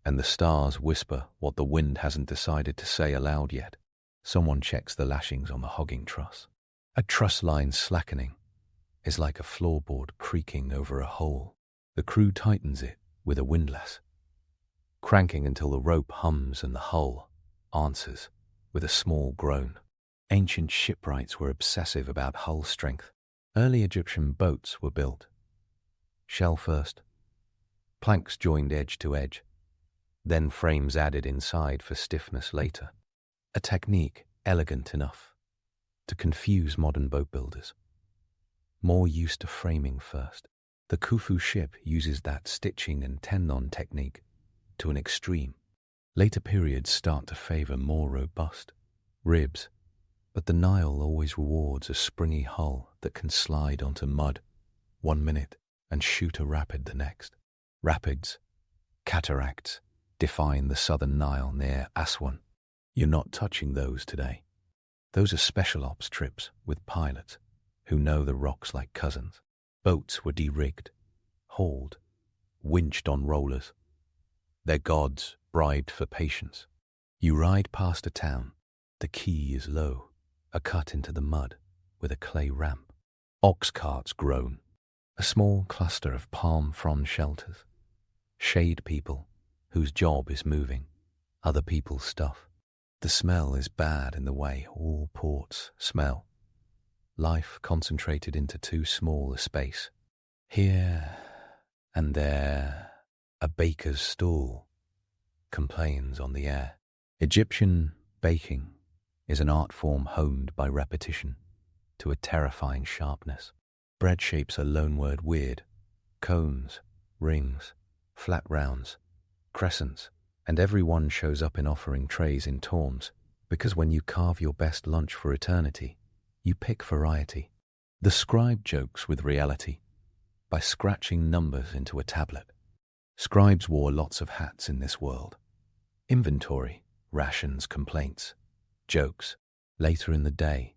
and the stars whisper what the wind hasn't decided to say aloud yet. Someone checks the lashings on the hogging truss. A truss line slackening is like a floorboard creaking over a hole. The crew tightens it with a windlass, cranking until the rope hums and the hull answers with a small groan. Ancient shipwrights were obsessive about hull strength. Early Egyptian boats were built shell first, planks joined edge to edge, then frames added inside for stiffness later. A technique elegant enough to confuse modern boat builders, more used to framing first. The Khufu ship uses that stitching and tendon technique to an extreme. Later periods start to favor more robust ribs, but the Nile always rewards a springy hull that can slide onto mud 1 minute and shoot a rapid the next. Rapids, cataracts, define the southern Nile near Aswan. You're not touching those today. Those are special ops trips with pilots who know the rocks like cousins. Boats were de-rigged, hauled, winched on rollers. Their gods bribed for patience. You ride past a town. The quay is low, a cut into the mud with a clay ramp. Ox carts groan, a small cluster of palm frond shelters. Shade people whose job is moving other people's stuff. The smell is bad in the way all ports smell. Life concentrated into too small a space. Here and there, a baker's stall complains on the air. Egyptian baking is an art form honed by repetition to a terrifying sharpness. Bread shapes are loanword weird. Cones, rings, flat rounds, crescents, and everyone shows up in offering trays in torms, because when you carve your best lunch for eternity, you pick variety. The scribe jokes with reality by scratching numbers into a tablet. Scribes wore lots of hats in this world. Inventory, rations, complaints, jokes. Later in the day,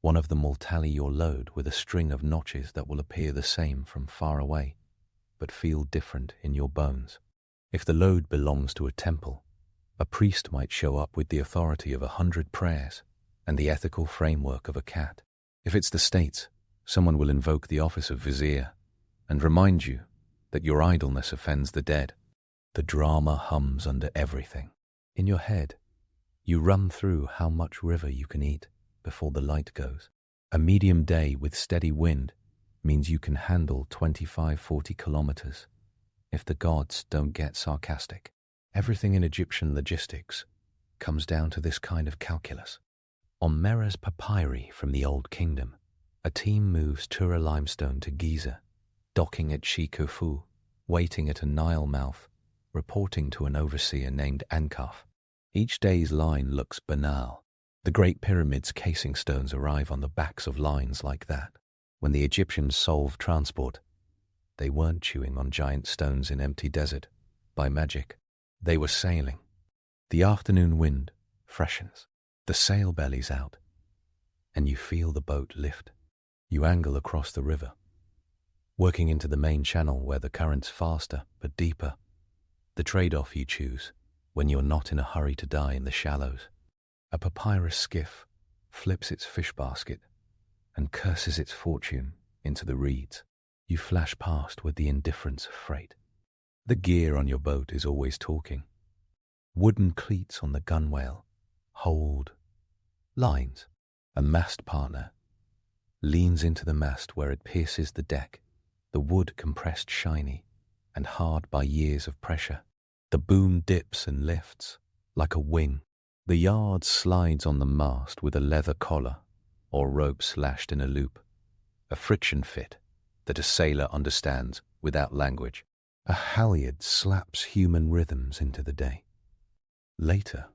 one of them will tally your load with a string of notches that will appear the same from far away, but feel different in your bones. If the load belongs to a temple, a priest might show up with the authority of 100 prayers and the ethical framework of a cat. If it's the States, someone will invoke the office of vizier and remind you that your idleness offends the dead. The drama hums under everything. In your head, You run through how much river you can eat before the light goes. A medium day with steady wind means you can handle 25-40 kilometers if the gods don't get sarcastic. Everything in Egyptian logistics comes down to this kind of calculus. On Meres papyri from the Old Kingdom, a team moves Tura limestone to Giza, docking at Shikofu, waiting at a Nile mouth, reporting to an overseer named Ankaf. Each day's line looks banal. The Great Pyramid's casing stones arrive on the backs of lines like that. When the Egyptians solved transport, they weren't chewing on giant stones in empty desert by magic. They were sailing. The afternoon wind freshens. The sail belly's out, and you feel the boat lift. You angle across the river, working into the main channel where the current's faster but deeper. The trade-off you choose when you're not in a hurry to die in the shallows. A papyrus skiff flips its fish basket and curses its fortune into the reeds. You flash past with the indifference of freight. The gear on your boat is always talking. Wooden cleats on the gunwale hold lines. A mast partner leans into the mast where it pierces the deck, the wood compressed shiny and hard by years of pressure. The boom dips and lifts like a wing. The yard slides on the mast with a leather collar or rope slashed in a loop, a friction fit that a sailor understands without language. A halyard slaps human rhythms into the day. Later,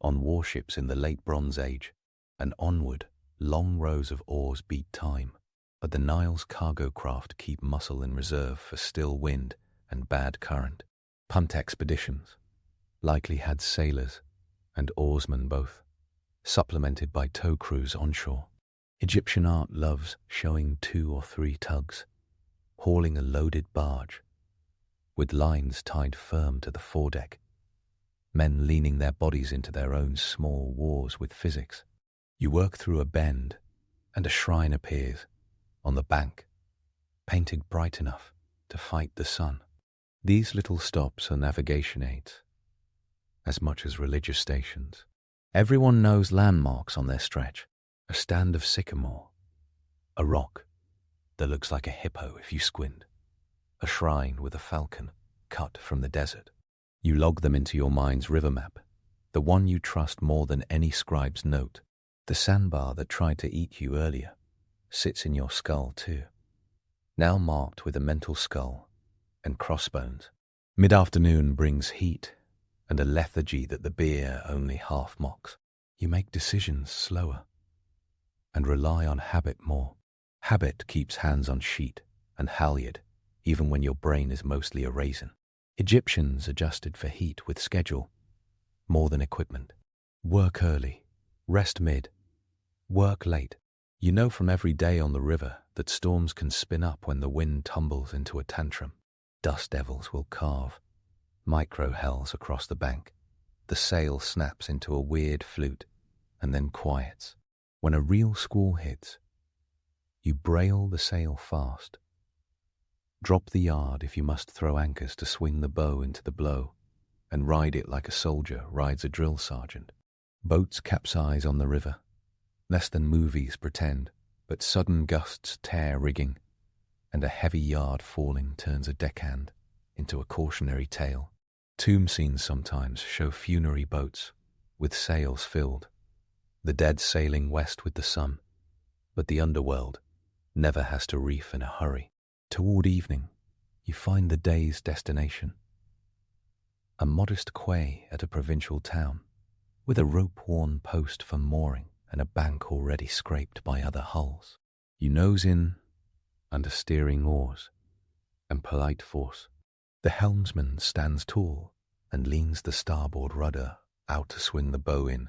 on warships in the late Bronze Age, and onward, long rows of oars beat time, but the Nile's cargo craft keep muscle in reserve for still wind and bad current. Punt expeditions likely had sailors and oarsmen both, supplemented by tow crews onshore. Egyptian art loves showing 2 or 3 tugs, hauling a loaded barge, with lines tied firm to the foredeck, men leaning their bodies into their own small wars with physics. You work through a bend, and a shrine appears on the bank, painted bright enough to fight the sun. These little stops are navigation aids, as much as religious stations. Everyone knows landmarks on their stretch: a stand of sycamore, a rock that looks like a hippo if you squint, a shrine with a falcon cut from the desert. You log them into your mind's river map, the one you trust more than any scribe's note. The sandbar that tried to eat you earlier sits in your skull too, now marked with a mental skull and crossbones. Mid-afternoon brings heat and a lethargy that the beer only half mocks. You make decisions slower and rely on habit more. Habit keeps hands on sheet and halyard, even when your brain is mostly a raisin. Egyptians adjusted for heat with schedule, more than equipment. Work early, rest mid, work late. You know from every day on the river that storms can spin up when the wind tumbles into a tantrum. Dust devils will carve micro hells across the bank. The sail snaps into a weird flute and then quiets. When a real squall hits, you braille the sail fast. Drop the yard if you must throw anchors to swing the bow into the blow, and ride it like a soldier rides a drill sergeant. Boats capsize on the river, less than movies pretend, but sudden gusts tear rigging, and a heavy yard falling turns a deckhand into a cautionary tale. Tomb scenes sometimes show funerary boats with sails filled, the dead sailing west with the sun, but the underworld never has to reef in a hurry. Toward evening, you find the day's destination, a modest quay at a provincial town, with a rope-worn post for mooring and a bank already scraped by other hulls. You nose in under steering oars and polite force. The helmsman stands tall and leans the starboard rudder out to swing the bow in,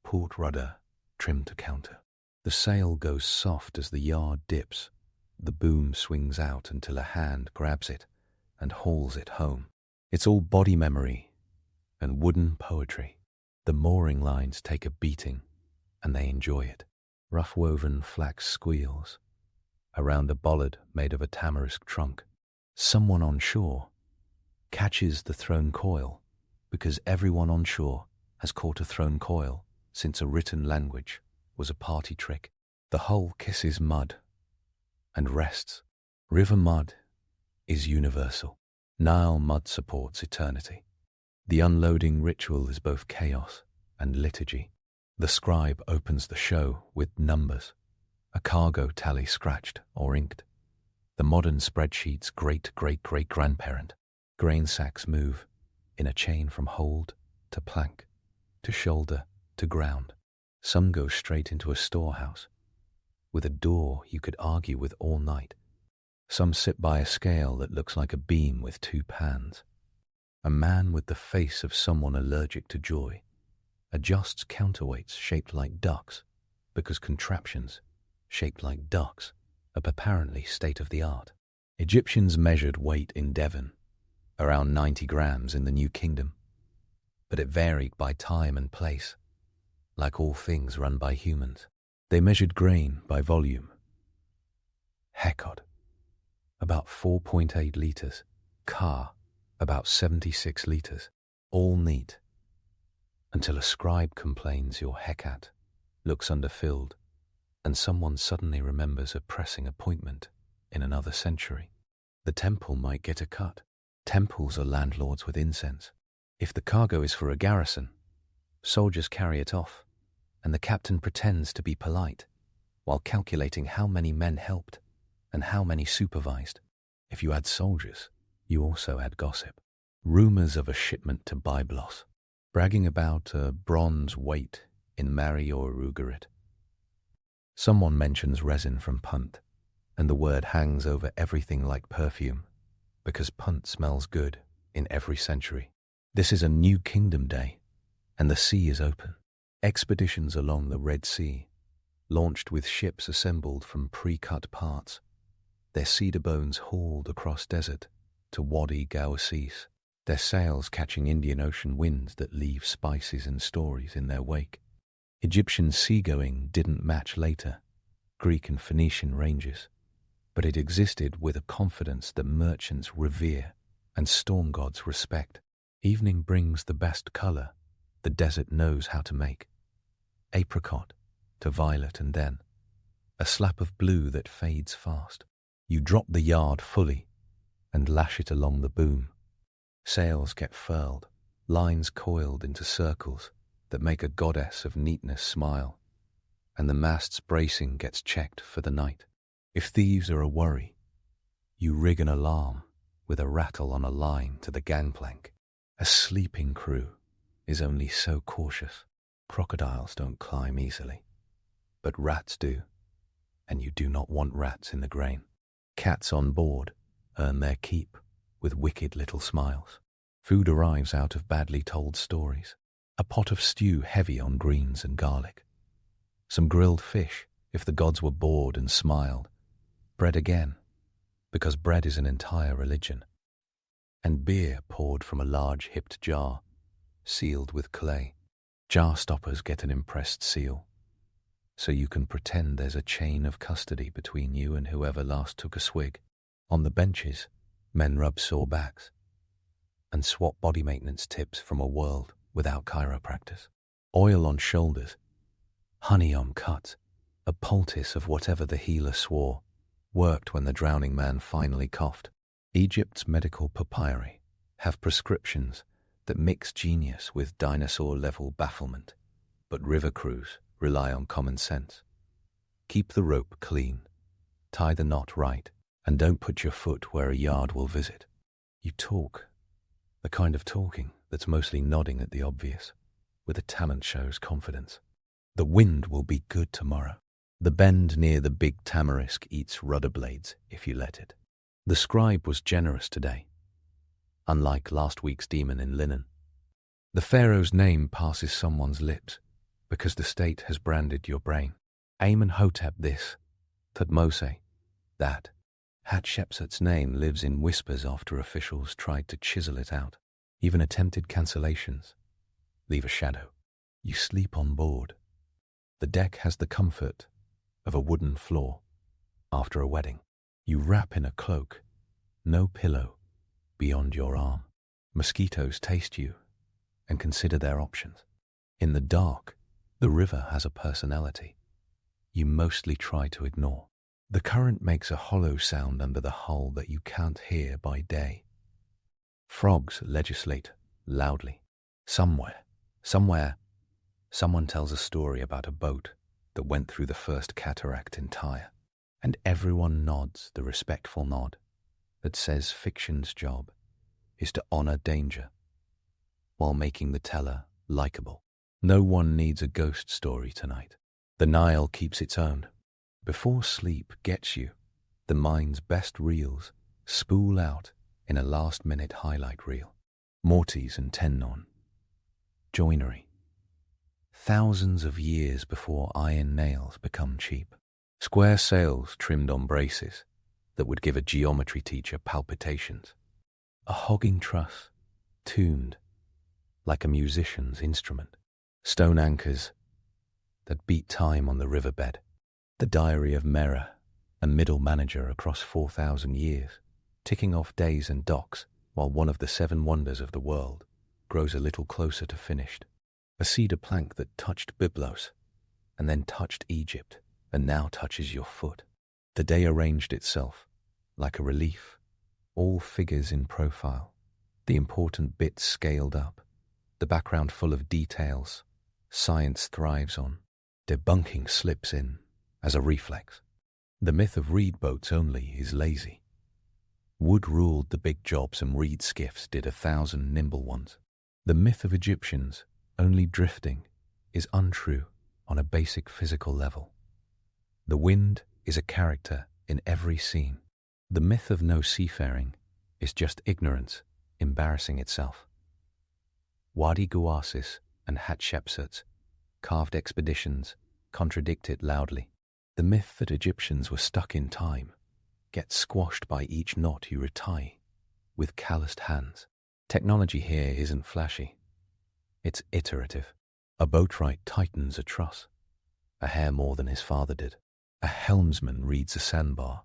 port rudder trimmed to counter. The sail goes soft as the yard dips. The boom swings out until a hand grabs it and hauls it home. It's all body memory and wooden poetry. The mooring lines take a beating, and they enjoy it. Rough-woven flax squeals around a bollard made of a tamarisk trunk. Someone on shore catches the thrown coil because everyone on shore has caught a thrown coil since a written language was a party trick. The hull kisses mud and rests. River mud is universal. Nile mud supports eternity. The unloading ritual is both chaos and liturgy. The scribe opens the show with numbers, a cargo tally scratched or inked. The modern spreadsheet's great-great-great-grandparent. Grain sacks move in a chain from hold to plank, to shoulder to ground. Some go straight into a storehouse, with a door you could argue with all night. Some sit by a scale that looks like a beam with two pans. A man with the face of someone allergic to joy adjusts counterweights shaped like ducks because contraptions shaped like ducks are apparently state-of-the-art. Egyptians measured weight in Devon, around 90 grams in the New Kingdom, but it varied by time and place, like all things run by humans. They measured grain by volume. Hekod, about 4.8 litres, Ka, about 76 litres, all neat, until a scribe complains your hekat looks underfilled, and someone suddenly remembers a pressing appointment in another century. The temple might get a cut. Temples are landlords with incense. If the cargo is for a garrison, soldiers carry it off, and the captain pretends to be polite, while calculating how many men helped and how many supervised. If you add soldiers, you also add gossip. Rumors of a shipment to Byblos, bragging about a bronze weight in Mari or Ugarit. Someone mentions resin from Punt, and the word hangs over everything like perfume, because Punt smells good in every century. This is a New Kingdom day, and the sea is open. Expeditions along the Red Sea, launched with ships assembled from pre-cut parts, their cedar bones hauled across desert to Wadi Gauasis, their sails catching Indian Ocean winds that leave spices and stories in their wake. Egyptian seagoing didn't match later Greek and Phoenician ranges, but it existed with a confidence that merchants revere and storm gods respect. Evening brings the best color the desert knows how to make. Apricot to violet, and then a slap of blue that fades fast. You drop the yard fully and lash it along the boom. Sails get furled, lines coiled into circles that make a goddess of neatness smile, and the mast's bracing gets checked for the night. If thieves are a worry, you rig an alarm with a rattle on a line to the gangplank. A sleeping crew is only so cautious. Crocodiles don't climb easily, but rats do, and you do not want rats in the grain. Cats on board earn their keep with wicked little smiles. Food arrives out of badly told stories. A pot of stew heavy on greens and garlic. Some grilled fish if the gods were bored and smiled. Bread again, because bread is an entire religion. And beer poured from a large hipped jar, sealed with clay. Jar stoppers get an impressed seal, so you can pretend there's a chain of custody between you and whoever last took a swig. On the benches, men rub sore backs and swap body maintenance tips from a world without chiropractors. Oil on shoulders, honey on cuts, a poultice of whatever the healer swore worked when the drowning man finally coughed. Egypt's medical papyri have prescriptions that mix genius with dinosaur-level bafflement, but river crews rely on common sense. Keep the rope clean, tie the knot right, and don't put your foot where a yard will visit. You talk, the kind of talking that's mostly nodding at the obvious, with a talent show's confidence. The wind will be good tomorrow. The bend near the big tamarisk eats rudder blades if you let it. The scribe was generous today, unlike last week's demon in linen. The pharaoh's name passes someone's lips because the state has branded your brain. Amenhotep this, Thutmose that. Hatshepsut's name lives in whispers after officials tried to chisel it out. Even attempted cancellations leave a shadow. You sleep on board. The deck has the comfort of a wooden floor after a wedding. You wrap in a cloak, no pillow beyond your arm. Mosquitoes taste you and consider their options. In the dark, The river has a personality you mostly try to ignore. The current makes a hollow sound under the hull that you can't hear by day. Frogs legislate loudly. Somewhere, someone tells a story about a boat that went through the first cataract entire, and everyone nods the respectful nod that says fiction's job is to honor danger while making the teller likable. No one needs a ghost story tonight. The Nile keeps its own. Before sleep gets you, the mind's best reels spool out in a last-minute highlight reel. Mortise and tenon. Joinery. Thousands of years before iron nails become cheap. Square sails trimmed on braces that would give a geometry teacher palpitations. A hogging truss, tuned like a musician's instrument. Stone anchors that beat time on the riverbed. The diary of Mera, a middle manager across 4,000 years, ticking off days and docks while one of the 7 wonders of the world grows a little closer to finished. A cedar plank that touched Byblos, and then touched Egypt, and now touches your foot. The day arranged itself like a relief, all figures in profile, the important bits scaled up, the background full of details science thrives on. Debunking slips in as a reflex. The myth of reed boats only is lazy. Wood ruled the big jobs and reed skiffs did 1,000 nimble ones. The myth of Egyptians only drifting is untrue on a basic physical level. The wind is a character in every scene. The myth of no seafaring is just ignorance embarrassing itself. Wadi Guasis and Hatshepsut's carved expeditions contradict it loudly. The myth that Egyptians were stuck in time gets squashed by each knot you retie with calloused hands. Technology here isn't flashy. It's iterative. A boatwright tightens a truss, a hair more than his father did. A helmsman reads a sandbar,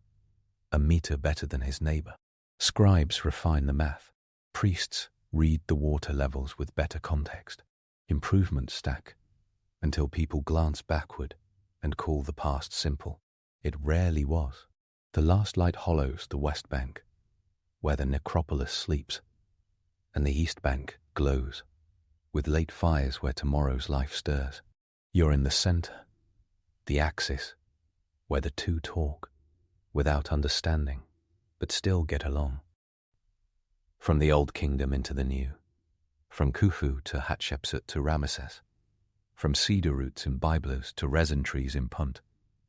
a meter better than his neighbor. Scribes refine the math. Priests read the water levels with better context. Improvements stack until people glance backward and call the past simple. It rarely was. The last light hollows the west bank, where the necropolis sleeps, and the east bank glows, with late fires where tomorrow's life stirs. You're in the center, the axis, where the two talk, without understanding, but still get along. From the old kingdom into the new, from Khufu to Hatshepsut to Ramesses, from cedar roots in Byblos to resin trees in Punt,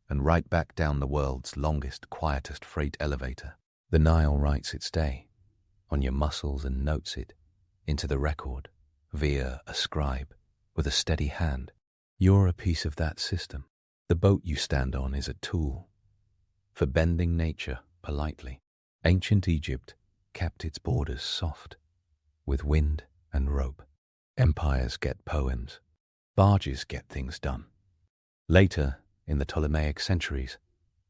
and right back down the world's longest, quietest freight elevator. The Nile writes its day on your muscles and notes it into the record via a scribe with a steady hand. You're a piece of that system. The boat you stand on is a tool for bending nature politely. Ancient Egypt kept its borders soft with wind and rope. Empires get poems. Barges get things done. Later, in the Ptolemaic centuries,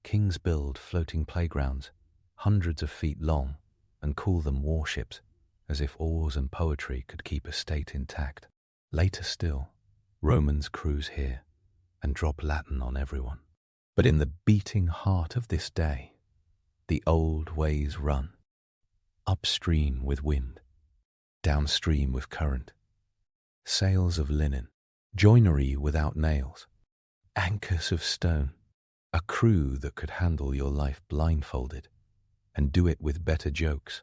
kings build floating playgrounds hundreds of feet long and call them warships, as if oars and poetry could keep a state intact. Later still, Romans cruise here and drop Latin on everyone. But in the beating heart of this day, the old ways run, upstream with wind, downstream with current, sails of linen, joinery without nails, anchors of stone, a crew that could handle your life blindfolded and do it with better jokes.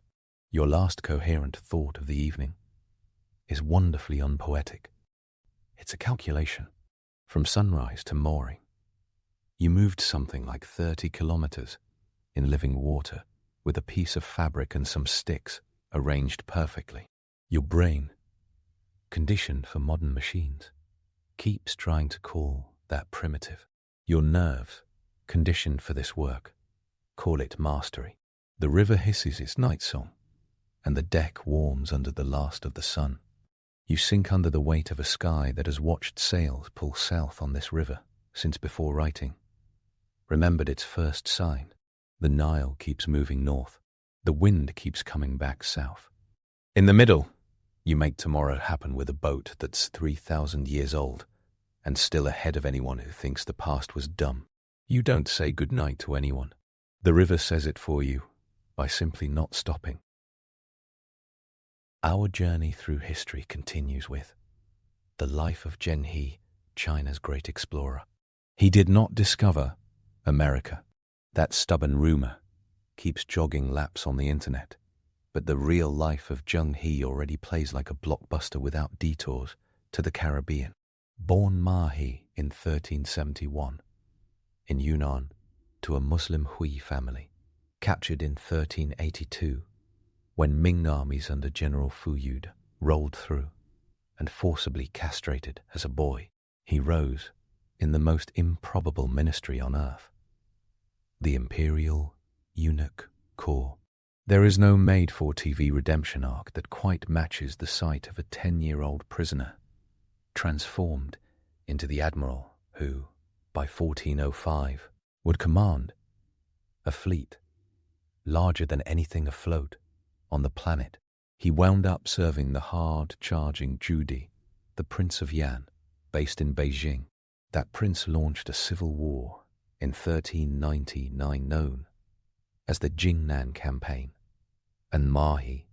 Your last coherent thought of the evening is wonderfully unpoetic. It's a calculation. From sunrise to mooring, you moved something like 30 kilometers in living water with a piece of fabric and some sticks arranged perfectly. Your brain, conditioned for modern machines, keeps trying to call that primitive. Your nerves, conditioned for this work, call it mastery. The river hisses its night song, and the deck warms under the last of the sun. You sink under the weight of a sky that has watched sails pull south on this river since before writing. Remembered its first sign. The Nile keeps moving north. The wind keeps coming back south. In the middle, you make tomorrow happen with a boat that's 3,000 years old and still ahead of anyone who thinks the past was dumb. You don't say goodnight to anyone. The river says it for you by simply not stopping. Our journey through history continues with the life of Zheng He, China's great explorer. He did not discover America. That stubborn rumor keeps jogging laps on the internet. But the real life of Zheng He already plays like a blockbuster without detours to the Caribbean. Born Mahi in 1371 in Yunnan to a Muslim Hui family, captured in 1382 when Ming armies under General Fuyud rolled through, and forcibly castrated as a boy, he rose in the most improbable ministry on earth, the Imperial Eunuch Corps. There is no made-for-TV redemption arc that quite matches the sight of a 10-year-old prisoner transformed into the admiral who, by 1405, would command a fleet larger than anything afloat on the planet. He wound up serving the hard-charging Judy, the Prince of Yan, based in Beijing. That prince launched a civil war in 1399 known as the Jingnan Campaign, and Mahi,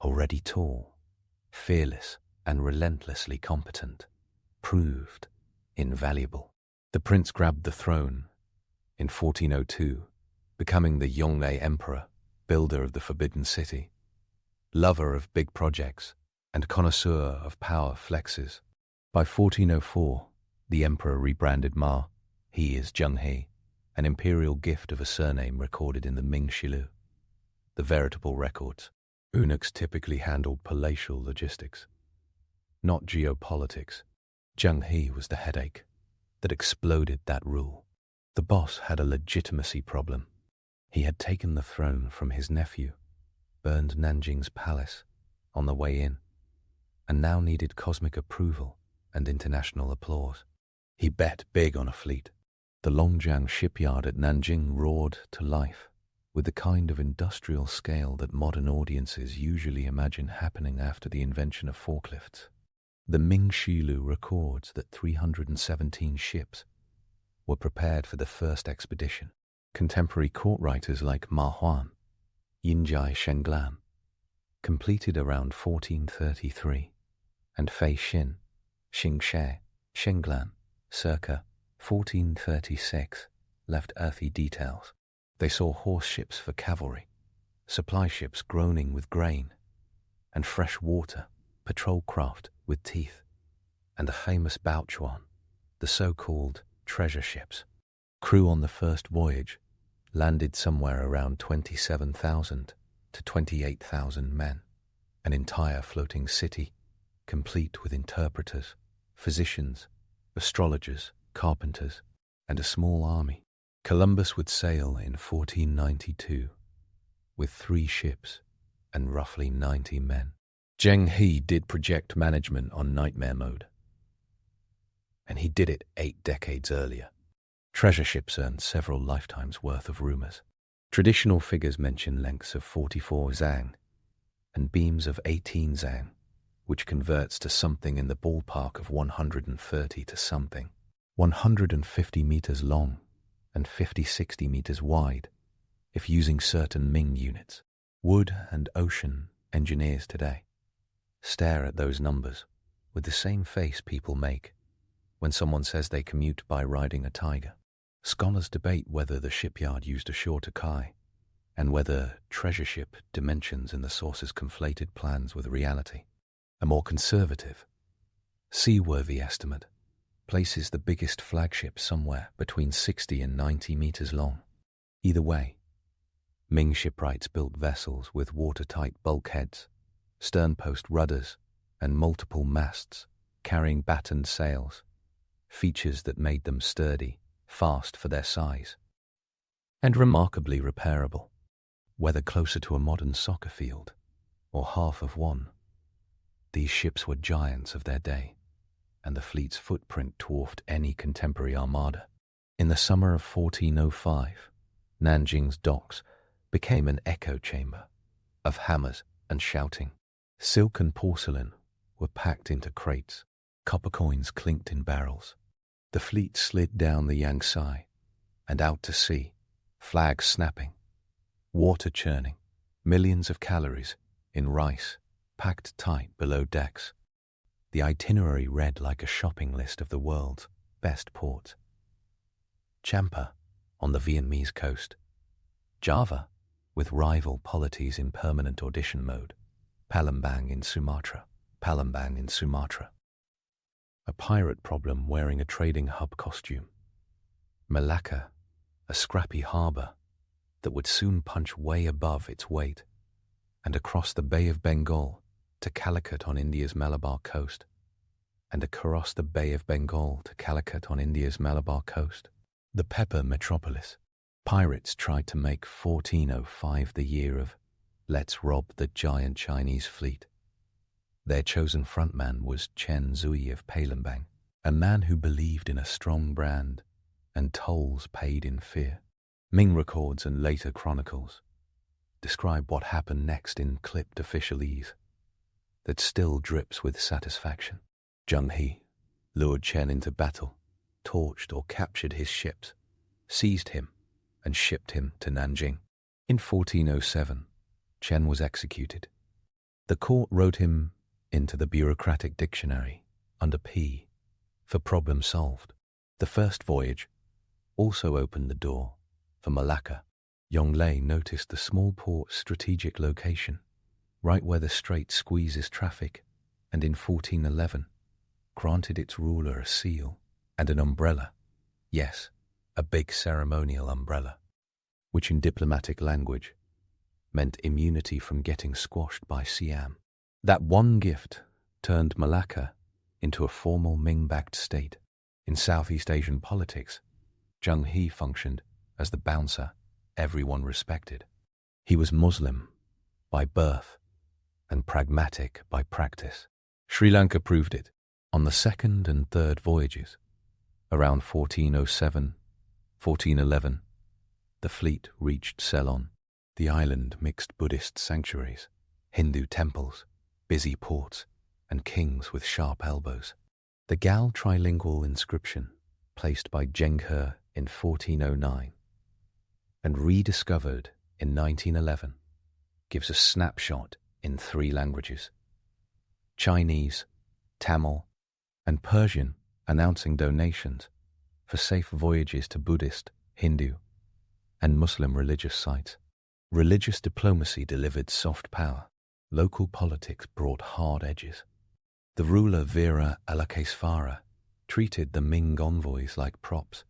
already tall, fearless, and relentlessly competent, proved invaluable. The prince grabbed the throne in 1402, becoming the Yongle Emperor, builder of the Forbidden City, lover of big projects, and connoisseur of power flexes. By 1404, the emperor rebranded He as Zheng He, an imperial gift of a surname recorded in the Ming Shilu, the veritable records. Eunuchs typically handled palatial logistics, not geopolitics. Zheng He was the headache that exploded that rule. The boss had a legitimacy problem. He had taken the throne from his nephew, burned Nanjing's palace on the way in, and now needed cosmic approval and international applause. He bet big on a fleet. The Longjiang shipyard at Nanjing roared to life with the kind of industrial scale that modern audiences usually imagine happening after the invention of forklifts. The Ming Shilu records that 317 ships were prepared for the first expedition. Contemporary court writers like Ma Huan, Yinjai Shenglan, completed around 1433, and Fei Xin, Xingxie, Shenglan, circa 1436, left earthy details. They saw horse ships for cavalry, supply ships groaning with grain, and fresh water, patrol craft with teeth, and the famous Baochuan, the so-called treasure ships. Crew on the first voyage landed somewhere around 27,000 to 28,000 men, an entire floating city, complete with interpreters, physicians, astrologers, carpenters, and a small army. Columbus would sail in 1492 with 3 ships and roughly 90 men. Zheng He did project management on nightmare mode, and he did it 8 decades earlier. Treasure ships earned several lifetimes' worth of rumors. Traditional figures mention lengths of 44 zhang and beams of 18 zhang, which converts to something in the ballpark of 130 to something. 150 meters long and 50-60 meters wide, if using certain Ming units. Wood and ocean engineers today stare at those numbers with the same face people make when someone says they commute by riding a tiger. Scholars debate whether the shipyard used a shorter kai and whether treasure ship dimensions in the sources conflated plans with reality. A more conservative, seaworthy estimate places the biggest flagship somewhere between 60 and 90 meters long. Either way, Ming shipwrights built vessels with watertight bulkheads, sternpost rudders, and multiple masts carrying battened sails, features that made them sturdy, fast for their size, and remarkably repairable. Whether closer to a modern soccer field or half of one, these ships were giants of their day, and the fleet's footprint dwarfed any contemporary armada. In the summer of 1405, Nanjing's docks became an echo chamber of hammers and shouting. Silk and porcelain were packed into crates, copper coins clinked in barrels, The fleet slid down the Yangtze and out to sea, flags snapping, water churning, millions of calories in rice packed tight below decks. The itinerary read like a shopping list of the world's best ports. Champa on the Vietnamese coast, Java with rival polities in permanent audition mode, Palembang in Sumatra, a pirate problem wearing a trading hub costume, Malacca, a scrappy harbour that would soon punch way above its weight, and across the Bay of Bengal to Calicut on India's Malabar coast, and across the Bay of Bengal to Calicut on India's Malabar coast. The pepper metropolis. Pirates tried to make 1405 the year of "let's rob the giant Chinese fleet." Their chosen frontman was Chen Zui of Palembang, a man who believed in a strong brand and tolls paid in fear. Ming records and later chronicles describe what happened next in clipped officialese that still drips with satisfaction. Zheng lured Chen into battle, torched or captured his ships, seized him, and shipped him to Nanjing. In 1407, Chen was executed. The court wrote him into the bureaucratic dictionary under P for problem solved. The first voyage also opened the door for Malacca. Yonglei noticed the small port's strategic location, right where the strait squeezes traffic, and in 1411 granted its ruler a seal and an umbrella. Yes, a big ceremonial umbrella, which in diplomatic language meant immunity from getting squashed by Siam. That one gift turned Malacca into a formal Ming-backed state. In Southeast Asian politics, Zheng He functioned as the bouncer everyone respected. He was Muslim by birth and pragmatic by practice. Sri Lanka proved it. On the second and third voyages, around 1407, 1411, the fleet reached Ceylon. The island mixed Buddhist sanctuaries, Hindu temples, busy ports, and kings with sharp elbows. The Gal trilingual inscription, placed by Zheng He in 1409 and rediscovered in 1911, gives a snapshot in 3 languages: Chinese, Tamil, and Persian, announcing donations for safe voyages to Buddhist, Hindu, and Muslim religious sites. Religious diplomacy delivered soft power. Local politics brought hard edges. The ruler Veera Alakesvara treated the Ming envoys like props.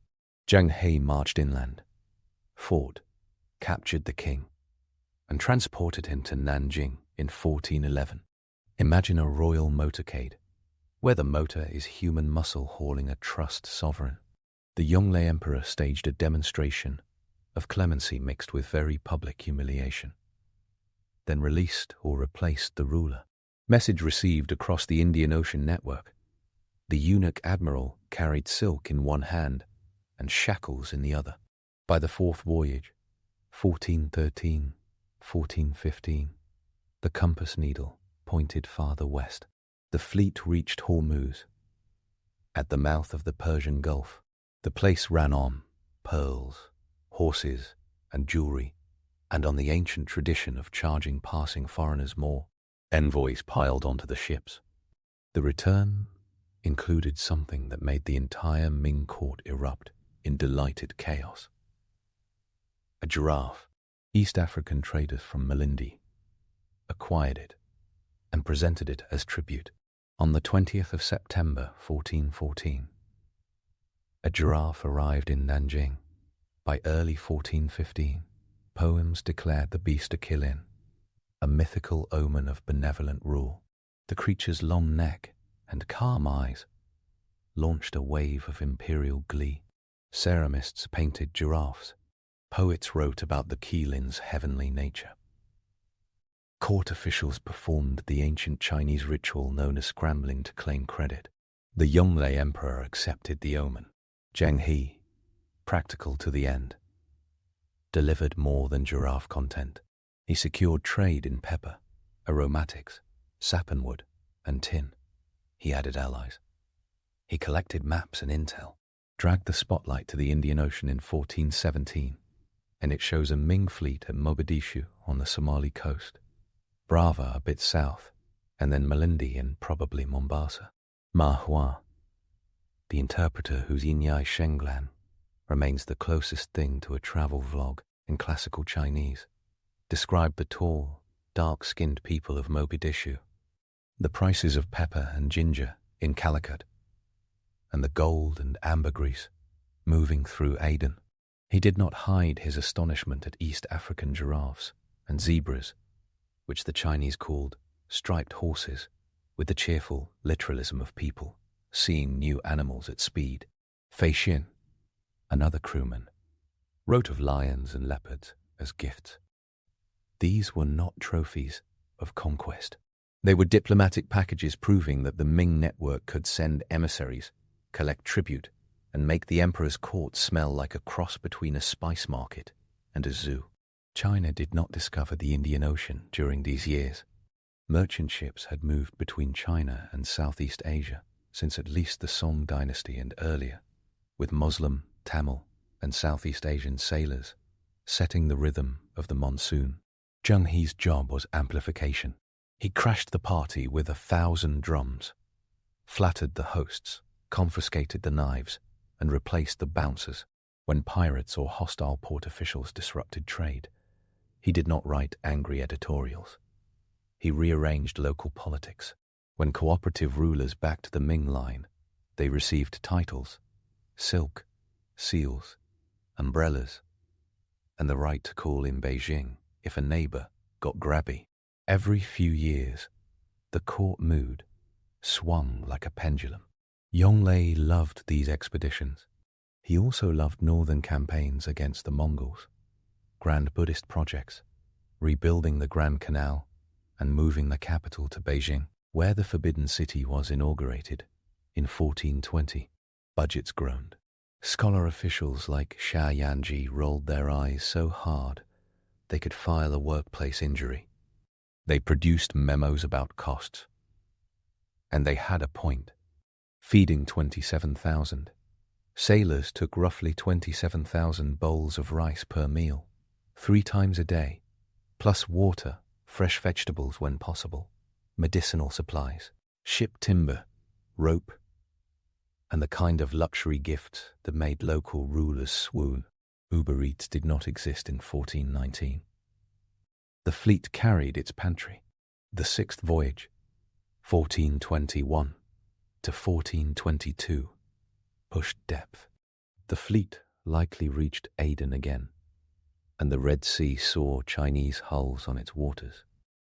Zheng He marched inland, fought, captured the king, and transported him to Nanjing in 1411. Imagine a royal motorcade, where the motor is human muscle hauling a trust sovereign. The Yonglei emperor staged a demonstration of clemency mixed with very public humiliation, then released or replaced the ruler. Message received across the Indian Ocean network. The eunuch admiral carried silk in one hand and shackles in the other. By the fourth voyage, 1413, 1415, the compass needle pointed farther west. The fleet reached Hormuz, at the mouth of the Persian Gulf. The place ran on pearls, horses, and jewelry, and on the ancient tradition of charging passing foreigners more. Envoys piled onto the ships. The return included something that made the entire Ming court erupt in delighted chaos. A giraffe. East African traders from Malindi acquired it and presented it as tribute. On the 20th of September 1414, a giraffe arrived in Nanjing. By early 1415, poems declared the beast a Qilin, a mythical omen of benevolent rule. The creature's long neck and calm eyes launched a wave of imperial glee. Ceramists painted giraffes. Poets wrote about the Qilin's heavenly nature. Court officials performed the ancient Chinese ritual known as scrambling to claim credit. The Yonglei emperor accepted the omen. Zheng He, practical to the end, delivered more than giraffe content. He secured trade in pepper, aromatics, sappanwood, and tin. He added allies. He collected maps and intel. dragged the spotlight to the Indian Ocean in 1417, and it shows a Ming fleet at Mogadishu on the Somali coast, Brava a bit south, and then Malindi and probably Mombasa. Ma Hua, the interpreter whose Yinyai Shenglan remains the closest thing to a travel vlog in classical Chinese, described the tall, dark-skinned people of Mogadishu, the prices of pepper and ginger in Calicut, and the gold and ambergris moving through Aden. He did not hide his astonishment at East African giraffes and zebras, which the Chinese called striped horses, with the cheerful literalism of people seeing new animals at speed. Fei Xin, another crewman, wrote of lions and leopards as gifts. These were not trophies of conquest. They were diplomatic packages proving that the Ming network could send emissaries, collect tribute, and make the emperor's court smell like a cross between a spice market and a zoo. China did not discover the Indian Ocean during these years. Merchant ships had moved between China and Southeast Asia since at least the Song dynasty and earlier, with Muslim, Tamil, and Southeast Asian sailors setting the rhythm of the monsoon. Zheng He's job was amplification. He crashed the party with 1,000 drums, flattered the hosts, confiscated the knives, and replaced the bouncers when pirates or hostile port officials disrupted trade. He did not write angry editorials. He rearranged local politics. When cooperative rulers backed the Ming line, they received titles, silk, seals, umbrellas, and the right to call in Beijing if a neighbor got grabby. Every few years, the court mood swung like a pendulum. Yonglei loved these expeditions. He also loved northern campaigns against the Mongols, grand Buddhist projects, rebuilding the Grand Canal, and moving the capital to Beijing, where the Forbidden City was inaugurated in 1420. Budgets groaned. Scholar officials like Xia Yanji rolled their eyes so hard they could file a workplace injury. They produced memos about costs. And they had a point. Feeding 27,000. Sailors took roughly 27,000 bowls of rice per meal, 3 times a day, plus water, fresh vegetables when possible, medicinal supplies, ship timber, rope, and the kind of luxury gift that made local rulers swoon. Uber Eats did not exist in 1419. The fleet carried its pantry. The 6th voyage, 1421 to 1422, pushed depth. The fleet likely reached Aden again, and the Red Sea saw Chinese hulls on its waters.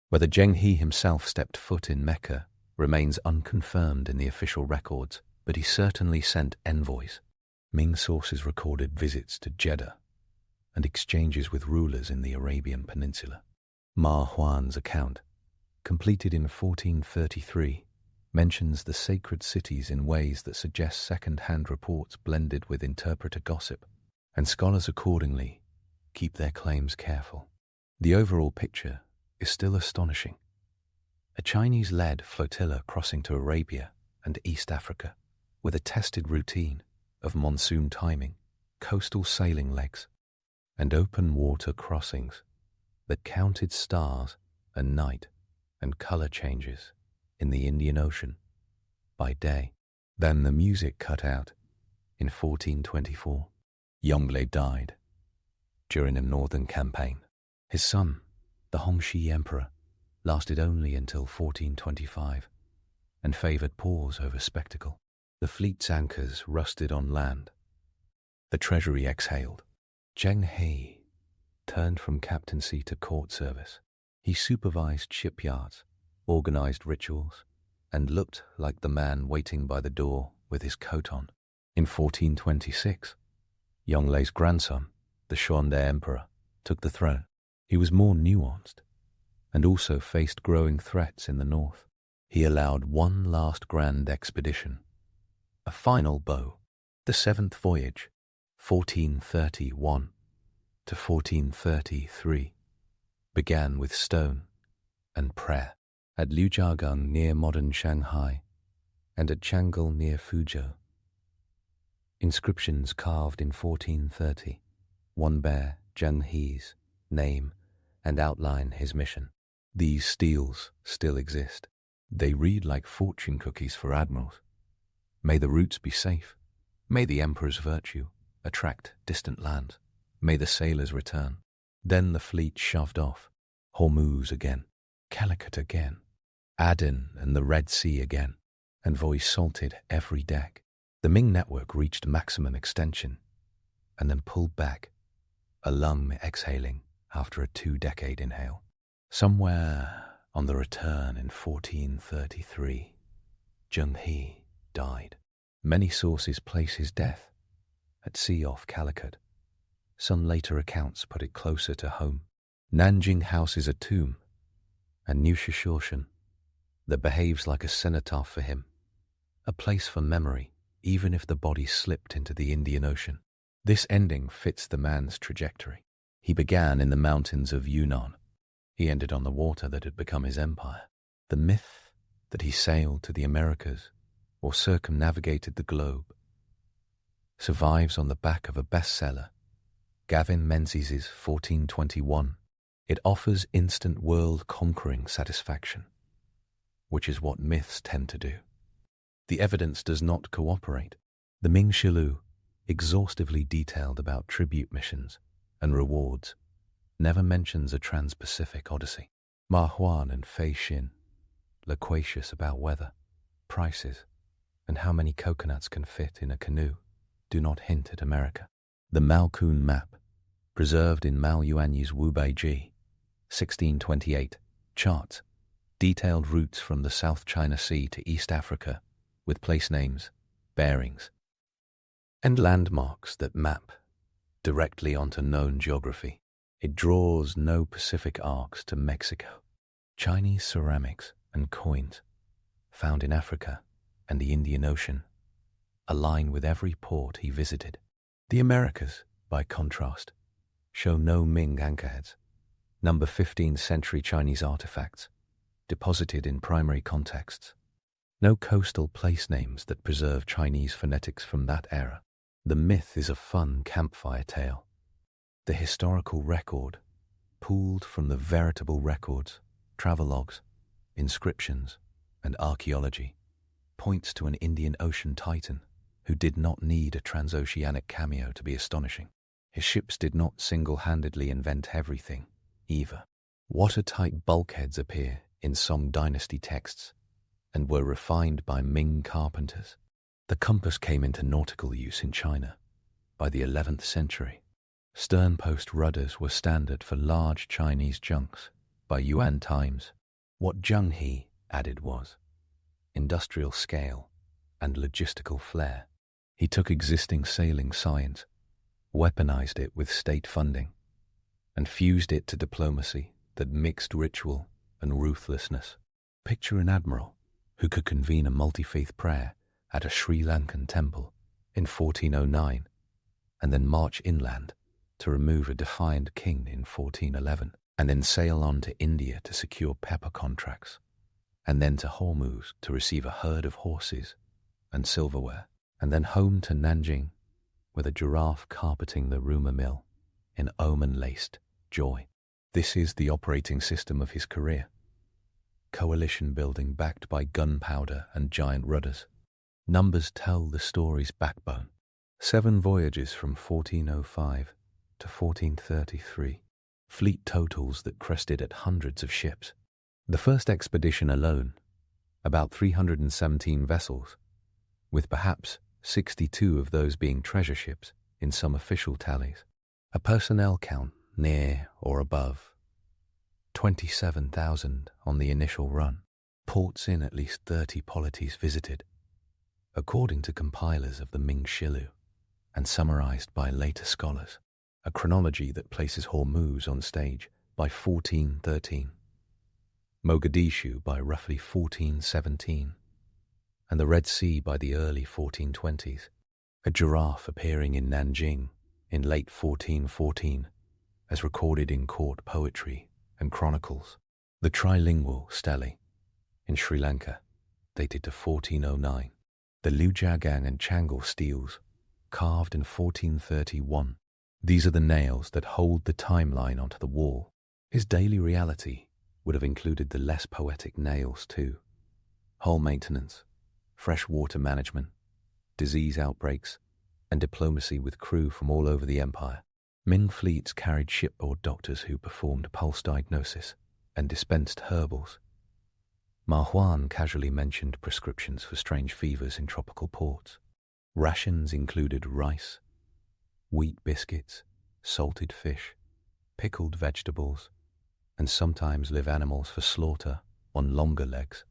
Whether Zheng He himself stepped foot in Mecca remains unconfirmed in the official records, but he certainly sent envoys. Ming sources recorded visits to Jeddah and exchanges with rulers in the Arabian Peninsula. Ma Huan's account, completed in 1433, mentions the sacred cities in ways that suggest second-hand reports blended with interpreter gossip, and scholars accordingly keep their claims careful. The overall picture is still astonishing. A Chinese-led flotilla crossing to Arabia and East Africa with a tested routine of monsoon timing, coastal sailing legs, and open water crossings that counted stars and night and color changes in the Indian Ocean by day. Then the music cut out in 1424. Yonglei died during a northern campaign. His son, the Hongxi Emperor, lasted only until 1425 and favored pause over spectacle. The fleet's anchors rusted on land. The treasury exhaled. Zheng He turned from captaincy to court service. He supervised shipyards, organized rituals, and looked like the man waiting by the door with his coat on. In 1426, Yonglei's grandson, the Xuande Emperor, took the throne. He was more nuanced and also faced growing threats in the north. He allowed one last grand expedition, a final bow. The 7th voyage, 1431 to 1433, began with stone and prayer. At Liujiagang near modern Shanghai and at Chang'an near Fuzhou, Inscriptions carved in 1430, one bear Zheng He's name and outline his mission. These steels still exist. They read like fortune cookies for admirals. May the routes be safe. May the emperor's virtue attract distant lands. May the sailors return. Then the fleet shoved off. Hormuz again, Calicut again, Aden and the Red Sea again. Envoys salted every deck. The Ming network reached maximum extension and then pulled back, a lung exhaling after a 2-decade inhale. Somewhere on the return in 1433, Zheng He died. Many sources place his death at sea off Calicut. Some later accounts put it closer to home. Nanjing houses a tomb, and New Shishoshan, that behaves like a cenotaph for him, a place for memory, even if the body slipped into the Indian Ocean. This ending fits the man's trajectory. He began in the mountains of Yunnan. He ended on the water that had become his empire. The myth that he sailed to the Americas or circumnavigated the globe survives on the back of a bestseller, Gavin Menzies' 1421. It offers instant world-conquering satisfaction, which is what myths tend to do. The evidence does not cooperate. The Ming Shilu, exhaustively detailed about tribute missions and rewards, never mentions a trans-Pacific odyssey. Ma Huan and Fei Xin, loquacious about weather, prices, and how many coconuts can fit in a canoe, do not hint at America. The Malkun map, preserved in Mao Yuanyi's Wubei Ji, 1628, charts detailed routes from the South China Sea to East Africa with place names, bearings, and landmarks that map directly onto known geography. It draws no Pacific arcs to Mexico. Chinese ceramics and coins found in Africa and the Indian Ocean align with every port he visited. The Americas, by contrast, show no Ming anchorheads. Number 15th century Chinese artifacts, deposited in primary contexts. No coastal place names that preserve Chinese phonetics from that era. The myth is a fun campfire tale. The historical record, pooled from the veritable records, travelogues, inscriptions, and archaeology, points to an Indian Ocean titan who did not need a transoceanic cameo to be astonishing. His ships did not single-handedly invent everything, either. Watertight bulkheads appear in Song dynasty texts and were refined by Ming carpenters. The compass came into nautical use in China by the 11th century. Sternpost rudders were standard for large Chinese junks by Yuan times. What Zheng He added was industrial scale and logistical flair. He took existing sailing science, weaponized it with state funding, and fused it to diplomacy that mixed ritual and ruthlessness. Picture an admiral who could convene a multi-faith prayer at a Sri Lankan temple in 1409 and then march inland to remove a defiant king in 1411, and then sail on to India to secure pepper contracts, and then to Hormuz to receive a herd of horses and silverware, and then home to Nanjing with a giraffe carpeting the rumour mill in omen-laced joy. This is the operating system of his career. Coalition building backed by gunpowder and giant rudders. Numbers tell the story's backbone. 7 voyages from 1405 to 1433. Fleet totals that crested at hundreds of ships. The first expedition alone, about 317 vessels, with perhaps 62 of those being treasure ships in some official tallies. A personnel count near or above 27,000 on the initial run. Ports in at least 30 polities visited, according to compilers of the Ming Shilu, and summarized by later scholars. A chronology that places Hormuz on stage by 1413, Mogadishu by roughly 1417, and the Red Sea by the early 1420s. A giraffe appearing in Nanjing in late 1414, as recorded in court poetry and chronicles. The trilingual stele in Sri Lanka, dated to 1409. The Lujagang and Changal steels, carved in 1431. These are the nails that hold the timeline onto the wall. His daily reality would have included the less poetic nails too. Hull maintenance, fresh water management, disease outbreaks, and diplomacy with crew from all over the empire. Ming fleets carried shipboard doctors who performed pulse diagnosis and dispensed herbals. Ma Huan casually mentioned prescriptions for strange fevers in tropical ports. Rations included rice, wheat biscuits, salted fish, pickled vegetables, and sometimes live animals for slaughter on longer legs.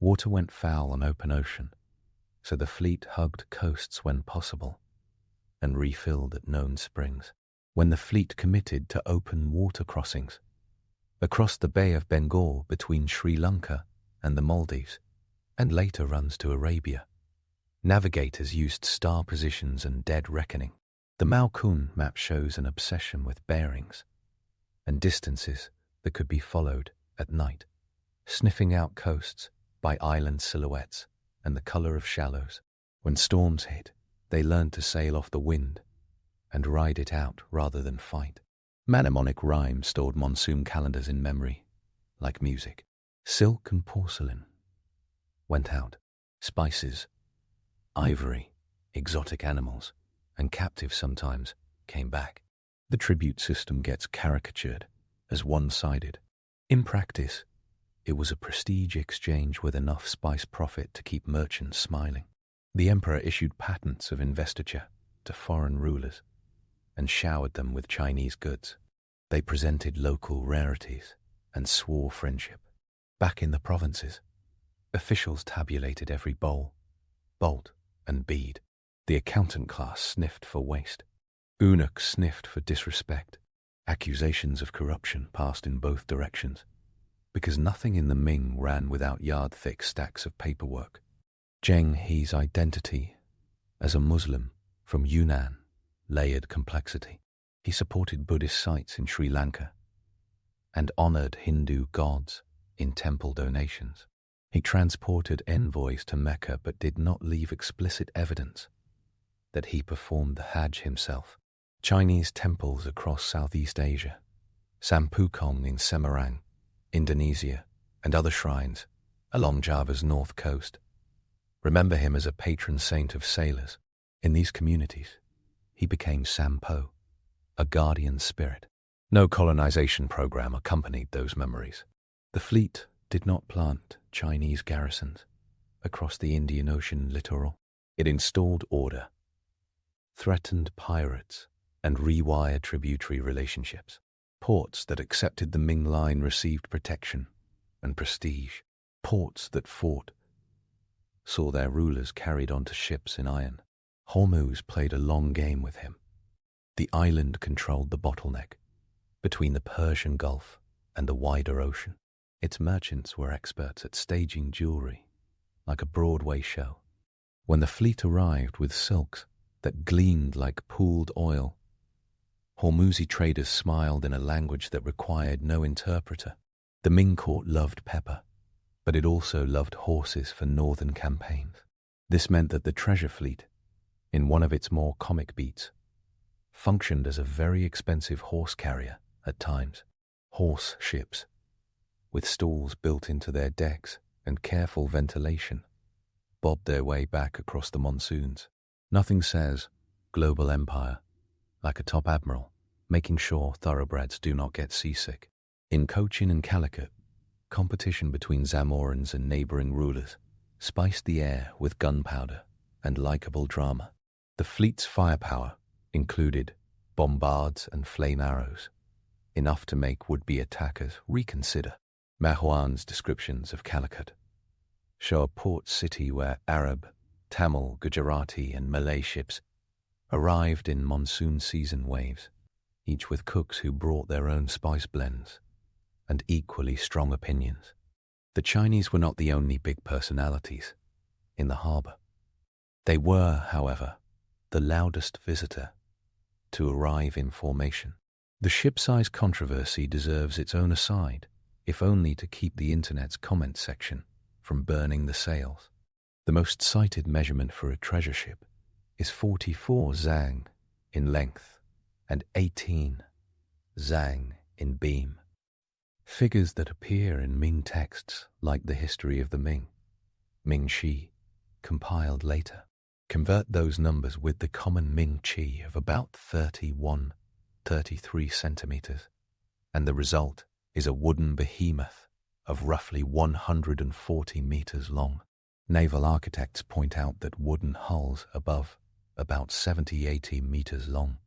Water went foul on open ocean, so the fleet hugged coasts when possible and refilled at known springs. When the fleet committed to open water crossings across the Bay of Bengal between Sri Lanka and the Maldives, and later runs to Arabia, navigators used star positions and dead reckoning. The Mao Kun map shows an obsession with bearings and distances that could be followed at night, sniffing out coasts by island silhouettes and the color of shallows. When storms hit, they learned to sail off the wind and ride it out rather than fight. Mnemonic rhyme stored monsoon calendars in memory, like music. Silk and porcelain went out. Spices, ivory, exotic animals, and captives sometimes came back. The tribute system gets caricatured as one-sided. In practice, it was a prestige exchange with enough spice profit to keep merchants smiling. The emperor issued patents of investiture to foreign rulers and showered them with Chinese goods. They presented local rarities and swore friendship. Back in the provinces, officials tabulated every bowl, bolt, and bead. The accountant class sniffed for waste. Eunuchs sniffed for disrespect. Accusations of corruption passed in both directions, because nothing in the Ming ran without yard-thick stacks of paperwork. Zheng He's identity as a Muslim from Yunnan layered complexity. He supported Buddhist sites in Sri Lanka and honored Hindu gods in temple donations. He transported envoys to Mecca but did not leave explicit evidence that he performed the Hajj himself. Chinese temples across Southeast Asia, Sampukong in Semarang, Indonesia, and other shrines along Java's north coast. Remember him as a patron saint of sailors. In these communities, he became Sampo, a guardian spirit. No colonization program accompanied those memories. The fleet did not plant Chinese garrisons across the Indian Ocean littoral. It installed order, threatened pirates, and rewired tributary relationships. Ports that accepted the Ming Line received protection and prestige. Ports that fought saw their rulers carried onto ships in iron. Hormuz played a long game with him. The island controlled the bottleneck between the Persian Gulf and the wider ocean. Its merchants were experts at staging jewelry, like a Broadway show. When the fleet arrived with silks that gleamed like pooled oil, Hormuzi traders smiled in a language that required no interpreter. The Ming court loved pepper, but it also loved horses for northern campaigns. This meant that the treasure fleet, in one of its more comic beats, functioned as a very expensive horse carrier at times. Horse ships, with stalls built into their decks and careful ventilation, bobbed their way back across the monsoons. Nothing says global empire like a top admiral making sure thoroughbreds do not get seasick. In Cochin and Calicut, competition between Zamorans and neighboring rulers spiced the air with gunpowder and likable drama. The fleet's firepower included bombards and flame arrows, enough to make would-be attackers reconsider. Mahuan's descriptions of Calicut show a port city where Arab, Tamil, Gujarati, and Malay ships arrived in monsoon season waves, each with cooks who brought their own spice blends and equally strong opinions. The Chinese were not the only big personalities in the harbour. They were, however, the loudest visitor to arrive in formation. The ship-size controversy deserves its own aside, if only to keep the internet's comment section from burning the sails. The most cited measurement for a treasure ship is 44 zhang in length and 18 zhang in beam. Figures that appear in Ming texts like the History of the Ming Shi, compiled later, convert those numbers with the common Ming Chi of about 33 centimeters, and the result is a wooden behemoth of roughly 140 meters long. Naval architects point out that wooden hulls above about 70-80 meters long